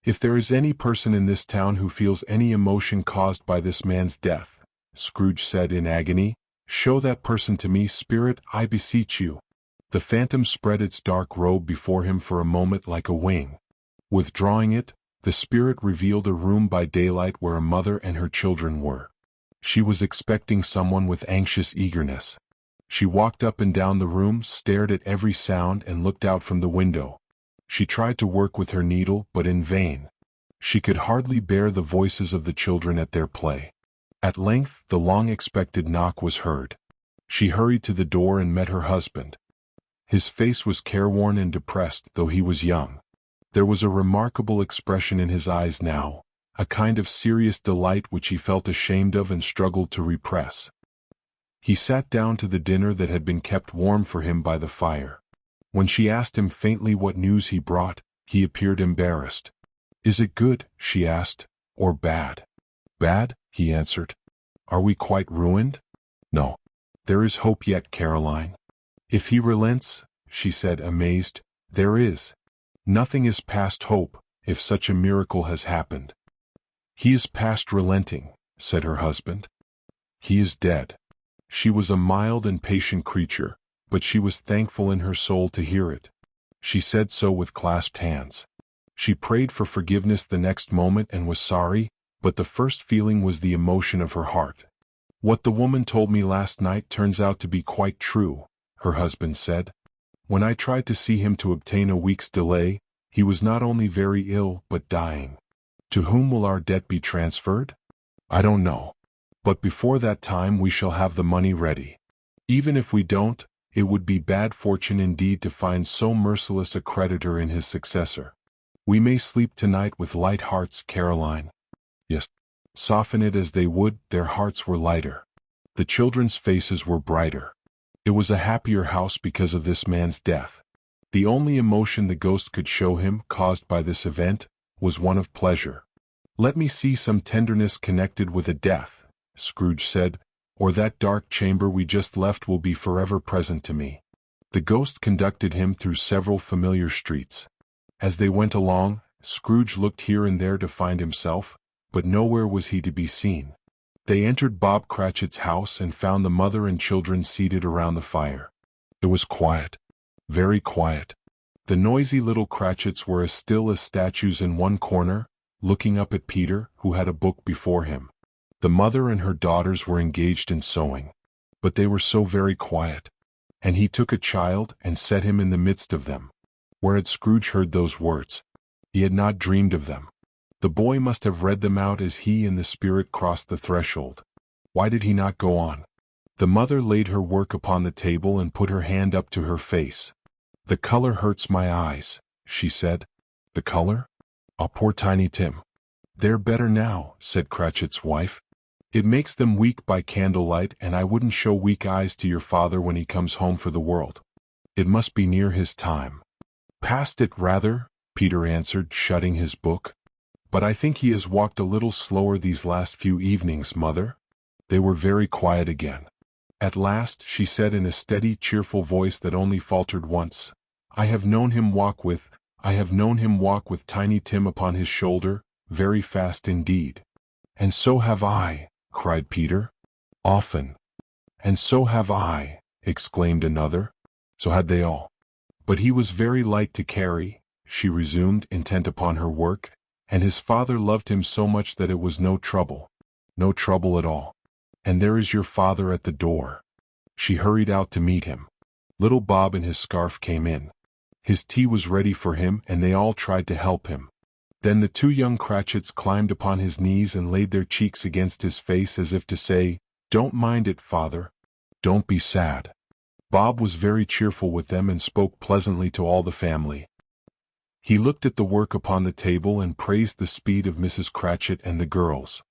"If there is any person in this town who feels any emotion caused by this man's death," Scrooge said in agony, "show that person to me, Spirit, I beseech you." The phantom spread its dark robe before him for a moment like a wing. Withdrawing it, the Spirit revealed a room by daylight where a mother and her children were. She was expecting someone with anxious eagerness. She walked up and down the room, stared at every sound, and looked out from the window. She tried to work with her needle, but in vain. She could hardly bear the voices of the children at their play. At length, the long-expected knock was heard. She hurried to the door and met her husband. His face was careworn and depressed, though he was young. There was a remarkable expression in his eyes now, a kind of serious delight which he felt ashamed of and struggled to repress. He sat down to the dinner that had been kept warm for him by the fire. When she asked him faintly what news he brought, he appeared embarrassed. "Is it good," she asked, "or bad?" "Bad," he answered. "Are we quite ruined?" "No. There is hope yet, Caroline." "If he relents," she said, amazed, "there is. Nothing is past hope, if such a miracle has happened." "He is past relenting," said her husband. "He is dead." She was a mild and patient creature, but she was thankful in her soul to hear it. She said so with clasped hands. She prayed for forgiveness the next moment and was sorry, but the first feeling was the emotion of her heart. "What the woman told me last night turns out to be quite true," her husband said. "When I tried to see him to obtain a week's delay, he was not only very ill but dying. To whom will our debt be transferred? I don't know. But before that time we shall have the money ready. Even if we don't, it would be bad fortune indeed to find so merciless a creditor in his successor. We may sleep tonight with light hearts, Caroline." Yes. Soften it as they would, their hearts were lighter. The children's faces were brighter. It was a happier house because of this man's death. The only emotion the ghost could show him, caused by this event, was one of pleasure. "Let me see some tenderness connected with a death," Scrooge said, "or that dark chamber we just left will be forever present to me." The ghost conducted him through several familiar streets. As they went along, Scrooge looked here and there to find himself, but nowhere was he to be seen. They entered Bob Cratchit's house and found the mother and children seated around the fire. It was quiet. Very quiet. The noisy little Cratchits were as still as statues in one corner, looking up at Peter, who had a book before him. The mother and her daughters were engaged in sewing. But they were so very quiet. And he took a child and set him in the midst of them. Where had Scrooge heard those words? He had not dreamed of them. The boy must have read them out as he and the spirit crossed the threshold. Why did he not go on? The mother laid her work upon the table and put her hand up to her face. "The color hurts my eyes," she said. "The color? Ah, poor Tiny Tim." "They're better now," said Cratchit's wife. "It makes them weak by candlelight, and I wouldn't show weak eyes to your father when he comes home for the world. It must be near his time." "Past it, rather," Peter answered, shutting his book. "But I think he has walked a little slower these last few evenings, Mother." They were very quiet again. At last she said in a steady, cheerful voice that only faltered once, I have known him walk with Tiny Tim upon his shoulder, very fast indeed." "And so have I," cried Peter. "Often." "And so have I," exclaimed another. So had they all. "But he was very light to carry," she resumed, intent upon her work, "and his father loved him so much that it was no trouble at all. And there is your father at the door." She hurried out to meet him. Little Bob in his scarf came in. His tea was ready for him, and they all tried to help him. Then the two young Cratchits climbed upon his knees and laid their cheeks against his face as if to say, "Don't mind it, father. Don't be sad." Bob was very cheerful with them and spoke pleasantly to all the family. He looked at the work upon the table and praised the speed of Mrs. Cratchit and the girls.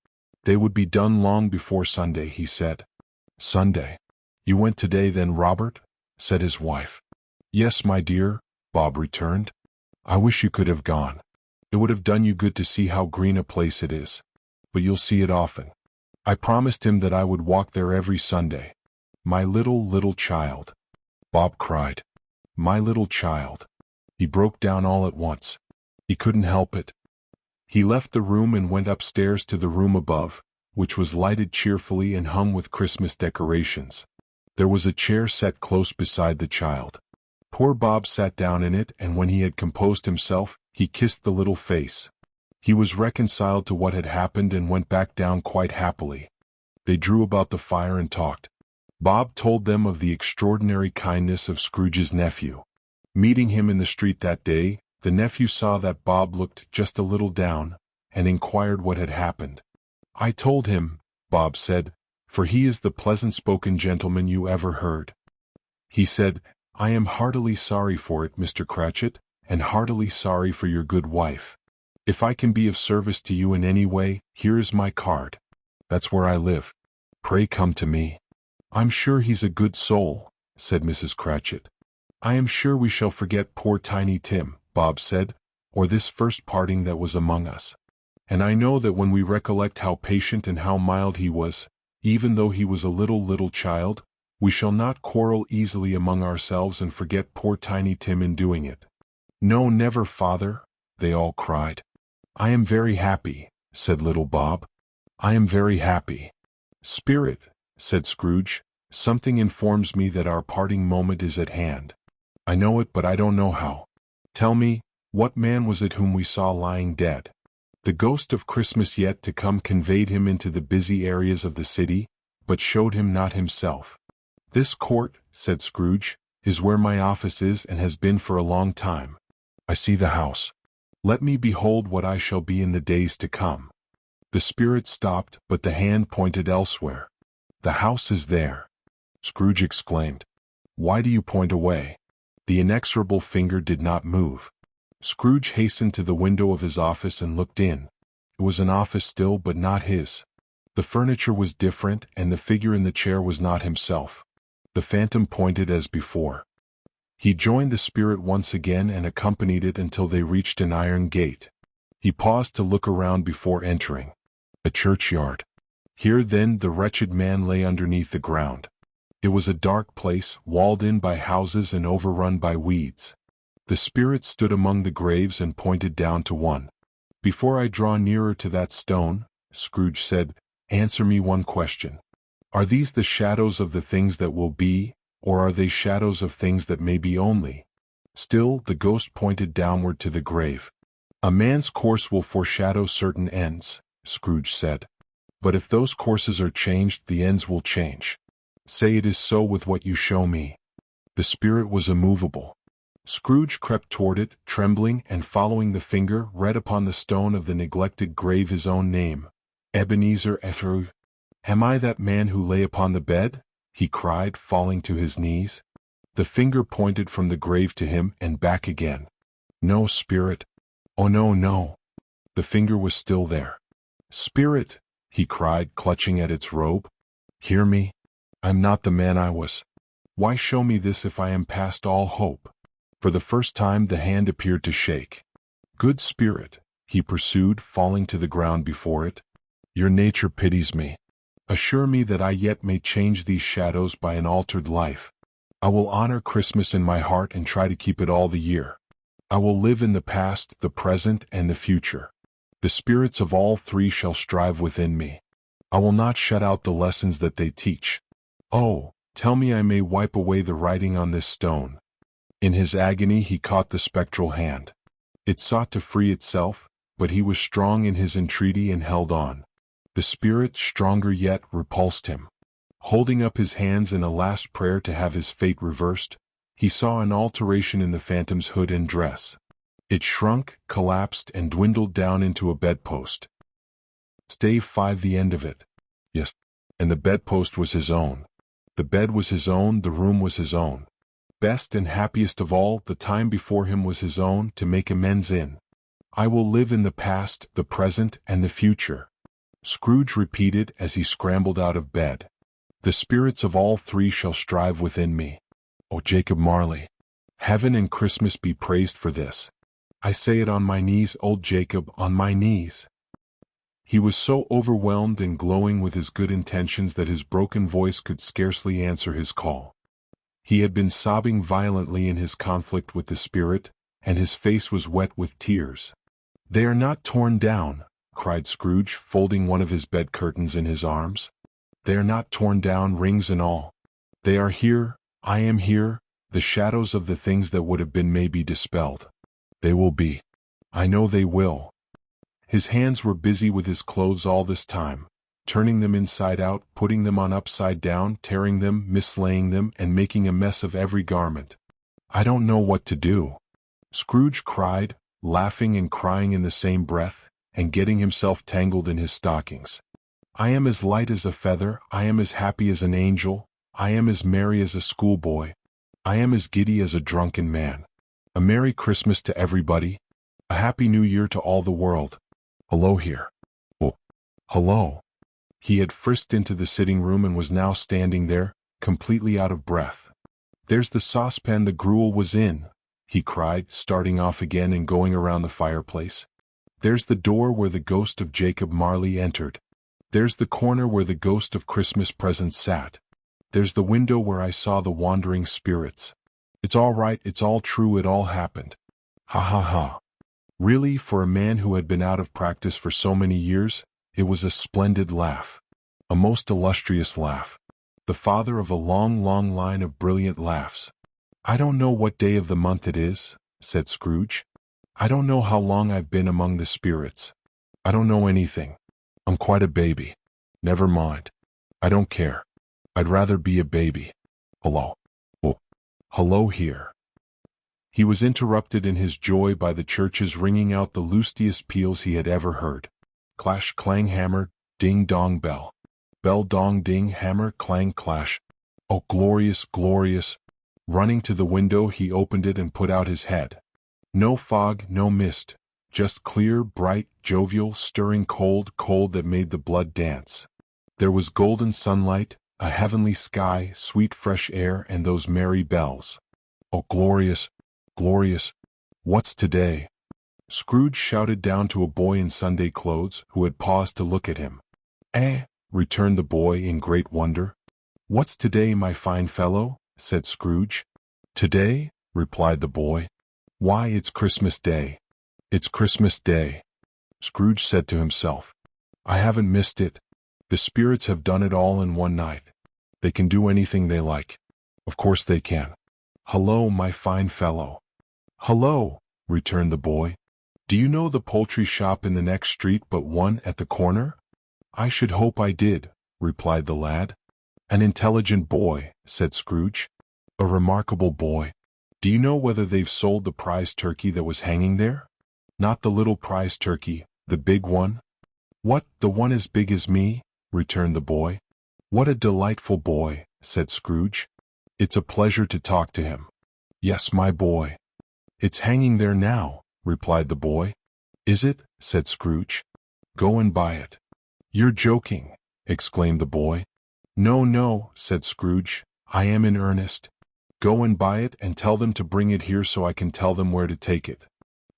They would be done long before Sunday, he said. "Sunday? You went today then, Robert?" said his wife. "Yes, my dear," Bob returned. "I wish you could have gone. It would have done you good to see how green a place it is. But you'll see it often. I promised him that I would walk there every Sunday. My little child," Bob cried. "My little child." He broke down all at once. He couldn't help it. He left the room and went upstairs to the room above, which was lighted cheerfully and hung with Christmas decorations. There was a chair set close beside the child. Poor Bob sat down in it, and when he had composed himself, he kissed the little face. He was reconciled to what had happened and went back down quite happily. They drew about the fire and talked. Bob told them of the extraordinary kindness of Scrooge's nephew. Meeting him in the street that day, the nephew saw that Bob looked just a little down, and inquired what had happened. "I told him," Bob said, "for he is the pleasant-spoken gentleman you ever heard. He said, 'I am heartily sorry for it, Mr. Cratchit, and heartily sorry for your good wife. If I can be of service to you in any way, here is my card. That's where I live. Pray come to me.'" "I'm sure he's a good soul," said Mrs. Cratchit. "I am sure we shall forget poor Tiny Tim," Bob said, "or this first parting that was among us. And I know that when we recollect how patient and how mild he was, even though he was a little child, we shall not quarrel easily among ourselves and forget poor Tiny Tim in doing it." "No, never, father," they all cried. "I am very happy," said little Bob. "I am very happy." "Spirit," said Scrooge, "something informs me that our parting moment is at hand. I know it, but I don't know how. Tell me, what man was it whom we saw lying dead?" The ghost of Christmas yet to come conveyed him into the busy areas of the city, but showed him not himself. "This court," said Scrooge, "is where my office is and has been for a long time. I see the house. Let me behold what I shall be in the days to come." The spirit stopped, but the hand pointed elsewhere. "The house is there." Scrooge exclaimed, "Why do you point away?" The inexorable finger did not move. Scrooge hastened to the window of his office and looked in. It was an office still, but not his. The furniture was different, and the figure in the chair was not himself. The phantom pointed as before. He joined the spirit once again and accompanied it until they reached an iron gate. He paused to look around before entering. A churchyard. Here then the wretched man lay underneath the ground. It was a dark place, walled in by houses and overrun by weeds. The spirit stood among the graves and pointed down to one. "Before I draw nearer to that stone," Scrooge said. "Answer me one question. Are these the shadows of the things that will be, or are they shadows of things that may be only?" Still, the ghost pointed downward to the grave. "A man's course will foreshadow certain ends," Scrooge said. "But if those courses are changed, the ends will change. Say it is so with what you show me." The spirit was immovable. Scrooge crept toward it, trembling, and following the finger, read upon the stone of the neglected grave his own name, Ebenezer Scrooge. "Am I that man who lay upon the bed?" he cried, falling to his knees. The finger pointed from the grave to him and back again. "No, spirit. Oh no, no." The finger was still there. "Spirit," he cried, clutching at its robe. "Hear me? I'm not the man I was. Why show me this if I am past all hope?" For the first time the hand appeared to shake. "Good spirit," he pursued, falling to the ground before it. "Your nature pities me. Assure me that I yet may change these shadows by an altered life. I will honor Christmas in my heart and try to keep it all the year. I will live in the past, the present, and the future. The spirits of all three shall strive within me. I will not shut out the lessons that they teach. Oh, tell me I may wipe away the writing on this stone." In his agony he caught the spectral hand. It sought to free itself, but he was strong in his entreaty and held on. The spirit, stronger yet, repulsed him. Holding up his hands in a last prayer to have his fate reversed, he saw an alteration in the phantom's hood and dress. It shrunk, collapsed, and dwindled down into a bedpost. Stave 5 the end of it. Yes, and the bedpost was his own. The bed was his own, the room was his own. Best and happiest of all, the time before him was his own, to make amends in. "I will live in the past, the present, and the future," Scrooge repeated as he scrambled out of bed. "The spirits of all three shall strive within me." Oh, Jacob Marley! Heaven and Christmas be praised for this. I say it on my knees, old Jacob, on my knees. He was so overwhelmed and glowing with his good intentions that his broken voice could scarcely answer his call. He had been sobbing violently in his conflict with the spirit, and his face was wet with tears. "They are not torn down," cried Scrooge, folding one of his bed curtains in his arms. "They are not torn down, rings and all. They are here, I am here, the shadows of the things that would have been may be dispelled. They will be. I know they will." His hands were busy with his clothes all this time, turning them inside out, putting them on upside down, tearing them, mislaying them, and making a mess of every garment. "I don't know what to do," Scrooge cried, laughing and crying in the same breath, and getting himself tangled in his stockings. "I am as light as a feather, I am as happy as an angel, I am as merry as a schoolboy, I am as giddy as a drunken man. A Merry Christmas to everybody, a Happy New Year to all the world. Hello here. Oh, hello." He had frisked into the sitting room and was now standing there, completely out of breath. "There's the saucepan the gruel was in," he cried, starting off again and going around the fireplace. "There's the door where the ghost of Jacob Marley entered. There's the corner where the ghost of Christmas presents sat. There's the window where I saw the wandering spirits. It's all right, it's all true, it all happened. Ha ha ha." Really, for a man who had been out of practice for so many years, it was a splendid laugh. A most illustrious laugh. The father of a long, long line of brilliant laughs. "I don't know what day of the month it is," said Scrooge. "I don't know how long I've been among the spirits. I don't know anything. I'm quite a baby. Never mind. I don't care. I'd rather be a baby. Hello. Oh, hello here." He was interrupted in his joy by the churches ringing out the lustiest peals he had ever heard. Clash, clang, hammer, ding, dong, bell. Bell, dong, ding, hammer, clang, clash. Oh, glorious, glorious. Running to the window, he opened it and put out his head. No fog, no mist. Just clear, bright, jovial, stirring cold, cold that made the blood dance. There was golden sunlight, a heavenly sky, sweet fresh air, and those merry bells. Oh, glorious, glorious. What's today? Scrooge shouted down to a boy in Sunday clothes who had paused to look at him. "Eh?" returned the boy in great wonder. "What's today, my fine fellow?" said Scrooge. "Today?" replied the boy. "Why, it's Christmas Day. It's Christmas Day." Scrooge said to himself, I haven't missed it. The spirits have done it all in one night. They can do anything they like. Of course they can. Hello, my fine fellow. Hello, returned the boy. Do you know the poultry shop in the next street but one at the corner? I should hope I did, replied the lad. An intelligent boy, said Scrooge. A remarkable boy. Do you know whether they've sold the prize turkey that was hanging there? Not the little prize turkey, the big one? What, the one as big as me? Returned the boy. What a delightful boy, said Scrooge. It's a pleasure to talk to him. Yes, my boy. It's hanging there now, replied the boy. Is it? Said Scrooge. Go and buy it. You're joking, exclaimed the boy. No, no, said Scrooge. I am in earnest. Go and buy it and tell them to bring it here so I can tell them where to take it.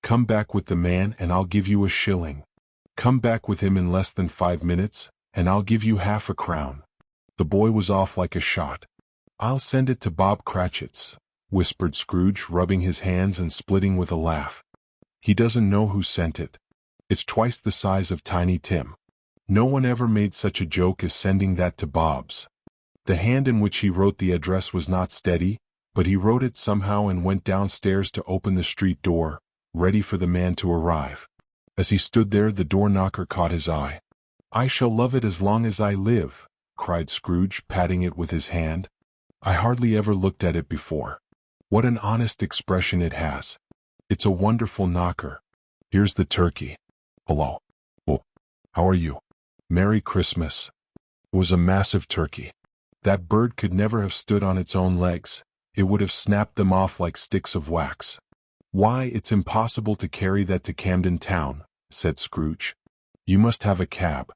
Come back with the man and I'll give you a shilling. Come back with him in less than 5 minutes, and I'll give you half a crown. The boy was off like a shot. I'll send it to Bob Cratchit's, whispered Scrooge, rubbing his hands and splitting with a laugh. He doesn't know who sent it. It's twice the size of Tiny Tim. No one ever made such a joke as sending that to Bob's. The hand in which he wrote the address was not steady, but he wrote it somehow and went downstairs to open the street door, ready for the man to arrive. As he stood there, the door-knocker caught his eye. I shall love it as long as I live, cried Scrooge, patting it with his hand. I hardly ever looked at it before. What an honest expression it has. It's a wonderful knocker. Here's the turkey. Hello. Oh, how are you? Merry Christmas. It was a massive turkey. That bird could never have stood on its own legs. It would have snapped them off like sticks of wax. Why, it's impossible to carry that to Camden Town, said Scrooge. You must have a cab.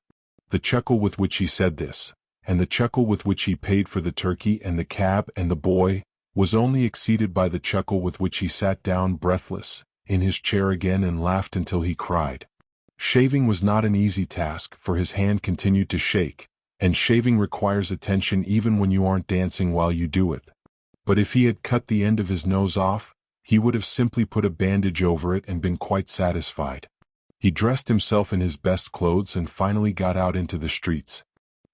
The chuckle with which he said this, and the chuckle with which he paid for the turkey and the cab and the boy, was only exceeded by the chuckle with which he sat down breathless, in his chair again and laughed until he cried. Shaving was not an easy task, for his hand continued to shake, and shaving requires attention even when you aren't dancing while you do it. But if he had cut the end of his nose off, he would have simply put a bandage over it and been quite satisfied. He dressed himself in his best clothes and finally got out into the streets.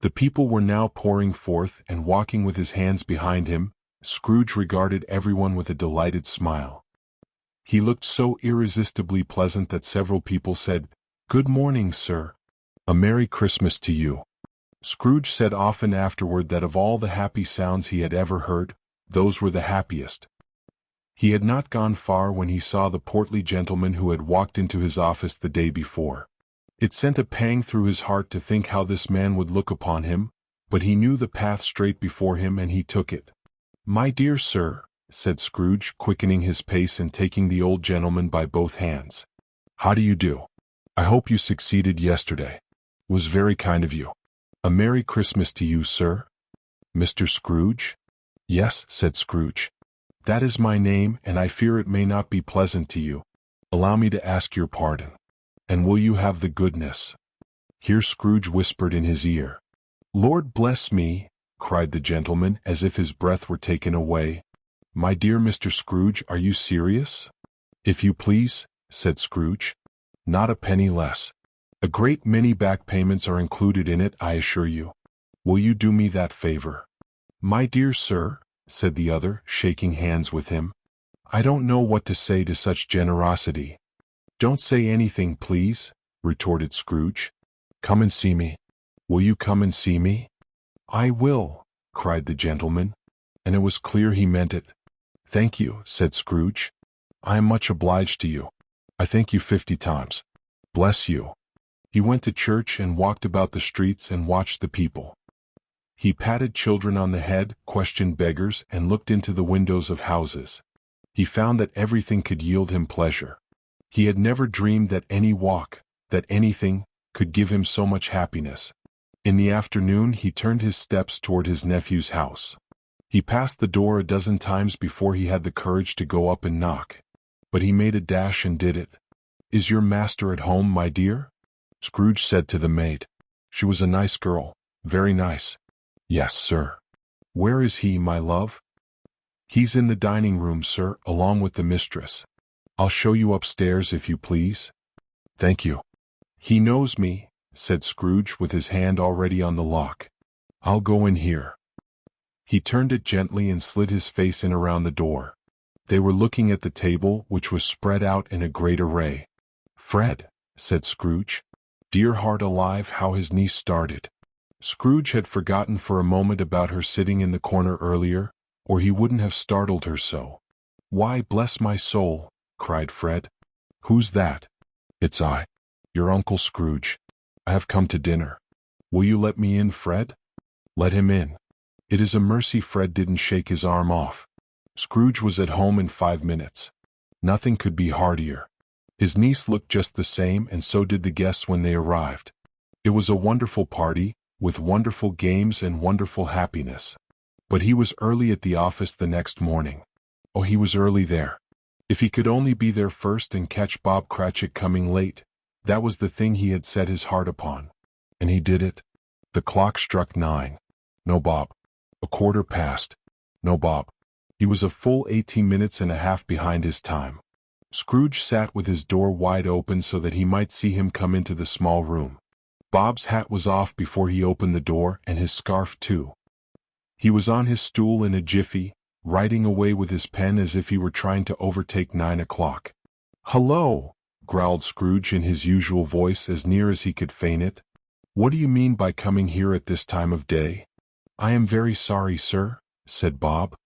The people were now pouring forth, and walking with his hands behind him, Scrooge regarded everyone with a delighted smile. He looked so irresistibly pleasant that several people said, "Good morning, sir. A Merry Christmas to you." Scrooge said often afterward that of all the happy sounds he had ever heard, those were the happiest. He had not gone far when he saw the portly gentleman who had walked into his office the day before. It sent a pang through his heart to think how this man would look upon him, but he knew the path straight before him and he took it. "My dear sir," said Scrooge, quickening his pace and taking the old gentleman by both hands. "How do you do? I hope you succeeded yesterday. It was very kind of you. A Merry Christmas to you, sir." "Mr. Scrooge?" "Yes," said Scrooge. "That is my name, and I fear it may not be pleasant to you. Allow me to ask your pardon. And will you have the goodness—" Here Scrooge whispered in his ear. "Lord bless me," cried the gentleman, as if his breath were taken away. "My dear Mr. Scrooge, are you serious?" "If you please," said Scrooge. "Not a penny less. A great many back payments are included in it, I assure you. Will you do me that favor?" "My dear sir," said the other, shaking hands with him, "I don't know what to say to such generosity." "Don't say anything, please," retorted Scrooge. "Come and see me. Will you come and see me?" "I will," cried the gentleman, and it was clear he meant it. "Thank you," said Scrooge. "I am much obliged to you. I thank you 50 times. Bless you." He went to church and walked about the streets and watched the people. He patted children on the head, questioned beggars, and looked into the windows of houses. He found that everything could yield him pleasure. He had never dreamed that any walk, that anything, could give him so much happiness. In the afternoon he turned his steps toward his nephew's house. He passed the door a dozen times before he had the courage to go up and knock. But he made a dash and did it. "Is your master at home, my dear?" Scrooge said to the maid. She was a nice girl, very nice. "Yes, sir." "Where is he, my love?" "He's in the dining room, sir, along with the mistress. I'll show you upstairs if you please." "Thank you." "He knows me," said Scrooge with his hand already on the lock. "I'll go in here." He turned it gently and slid his face in around the door. They were looking at the table, which was spread out in a great array. "Fred," said Scrooge. Dear heart alive, how his niece started. Scrooge had forgotten for a moment about her sitting in the corner earlier, or he wouldn't have startled her so. "Why, bless my soul," cried Fred. "Who's that?" "It's I, your Uncle Scrooge. I have come to dinner. Will you let me in, Fred?" "Let him in. It is a mercy Fred didn't shake his arm off." Scrooge was at home in 5 minutes. Nothing could be heartier. His niece looked just the same, and so did the guests when they arrived. It was a wonderful party, with wonderful games and wonderful happiness. But he was early at the office the next morning. Oh, he was early there. If he could only be there first and catch Bob Cratchit coming late, that was the thing he had set his heart upon. And he did it. The clock struck 9. No Bob. 1:15. No Bob. He was a full 18 minutes and a half behind his time. Scrooge sat with his door wide open so that he might see him come into the small room. Bob's hat was off before he opened the door, and his scarf too. He was on his stool in a jiffy, writing away with his pen as if he were trying to overtake 9 o'clock. "Hello," growled Scrooge in his usual voice as near as he could feign it. "What do you mean by coming here at this time of day?" "I am very sorry, sir," said Bob.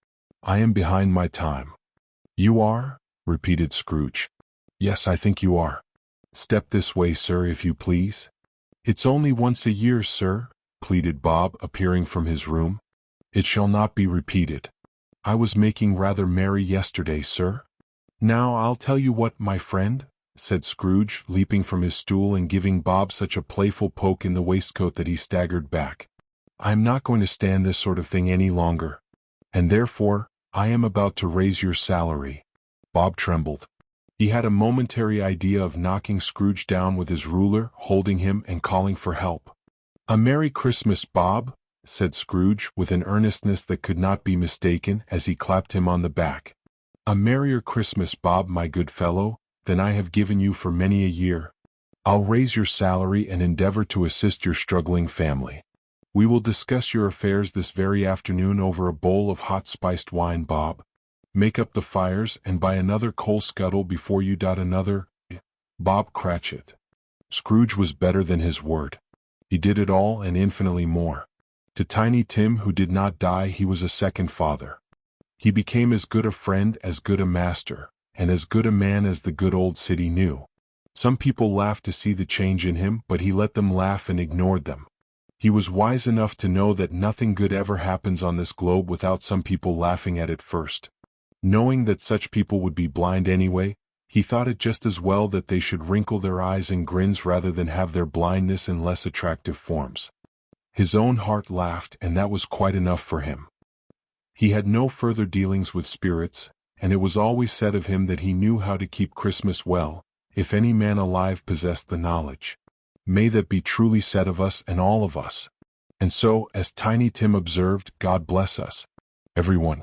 "I am behind my time." "You are?" repeated Scrooge. "Yes, I think you are. Step this way, sir, if you please." "It's only once a year, sir," pleaded Bob, appearing from his room. "It shall not be repeated. I was making rather merry yesterday, sir." "Now I'll tell you what, my friend," said Scrooge, leaping from his stool and giving Bob such a playful poke in the waistcoat that he staggered back. "I am not going to stand this sort of thing any longer. And therefore, I am about to raise your salary." Bob trembled. He had a momentary idea of knocking Scrooge down with his ruler, holding him and calling for help. "A Merry Christmas, Bob," said Scrooge with an earnestness that could not be mistaken as he clapped him on the back. "A merrier Christmas, Bob, my good fellow, than I have given you for many a year. I'll raise your salary and endeavor to assist your struggling family. We will discuss your affairs this very afternoon over a bowl of hot spiced wine, Bob. Make up the fires and buy another coal scuttle before you dot another Bob Cratchit." Scrooge was better than his word. He did it all and infinitely more. To Tiny Tim, who did not die, he was a second father. He became as good a friend, as good a master, and as good a man as the good old city knew. Some people laughed to see the change in him, but he let them laugh and ignored them. He was wise enough to know that nothing good ever happens on this globe without some people laughing at it first. Knowing that such people would be blind anyway, he thought it just as well that they should wrinkle their eyes in grins rather than have their blindness in less attractive forms. His own heart laughed, and that was quite enough for him. He had no further dealings with spirits, and it was always said of him that he knew how to keep Christmas well, if any man alive possessed the knowledge. May that be truly said of us and all of us. And so, as Tiny Tim observed, God bless us, everyone.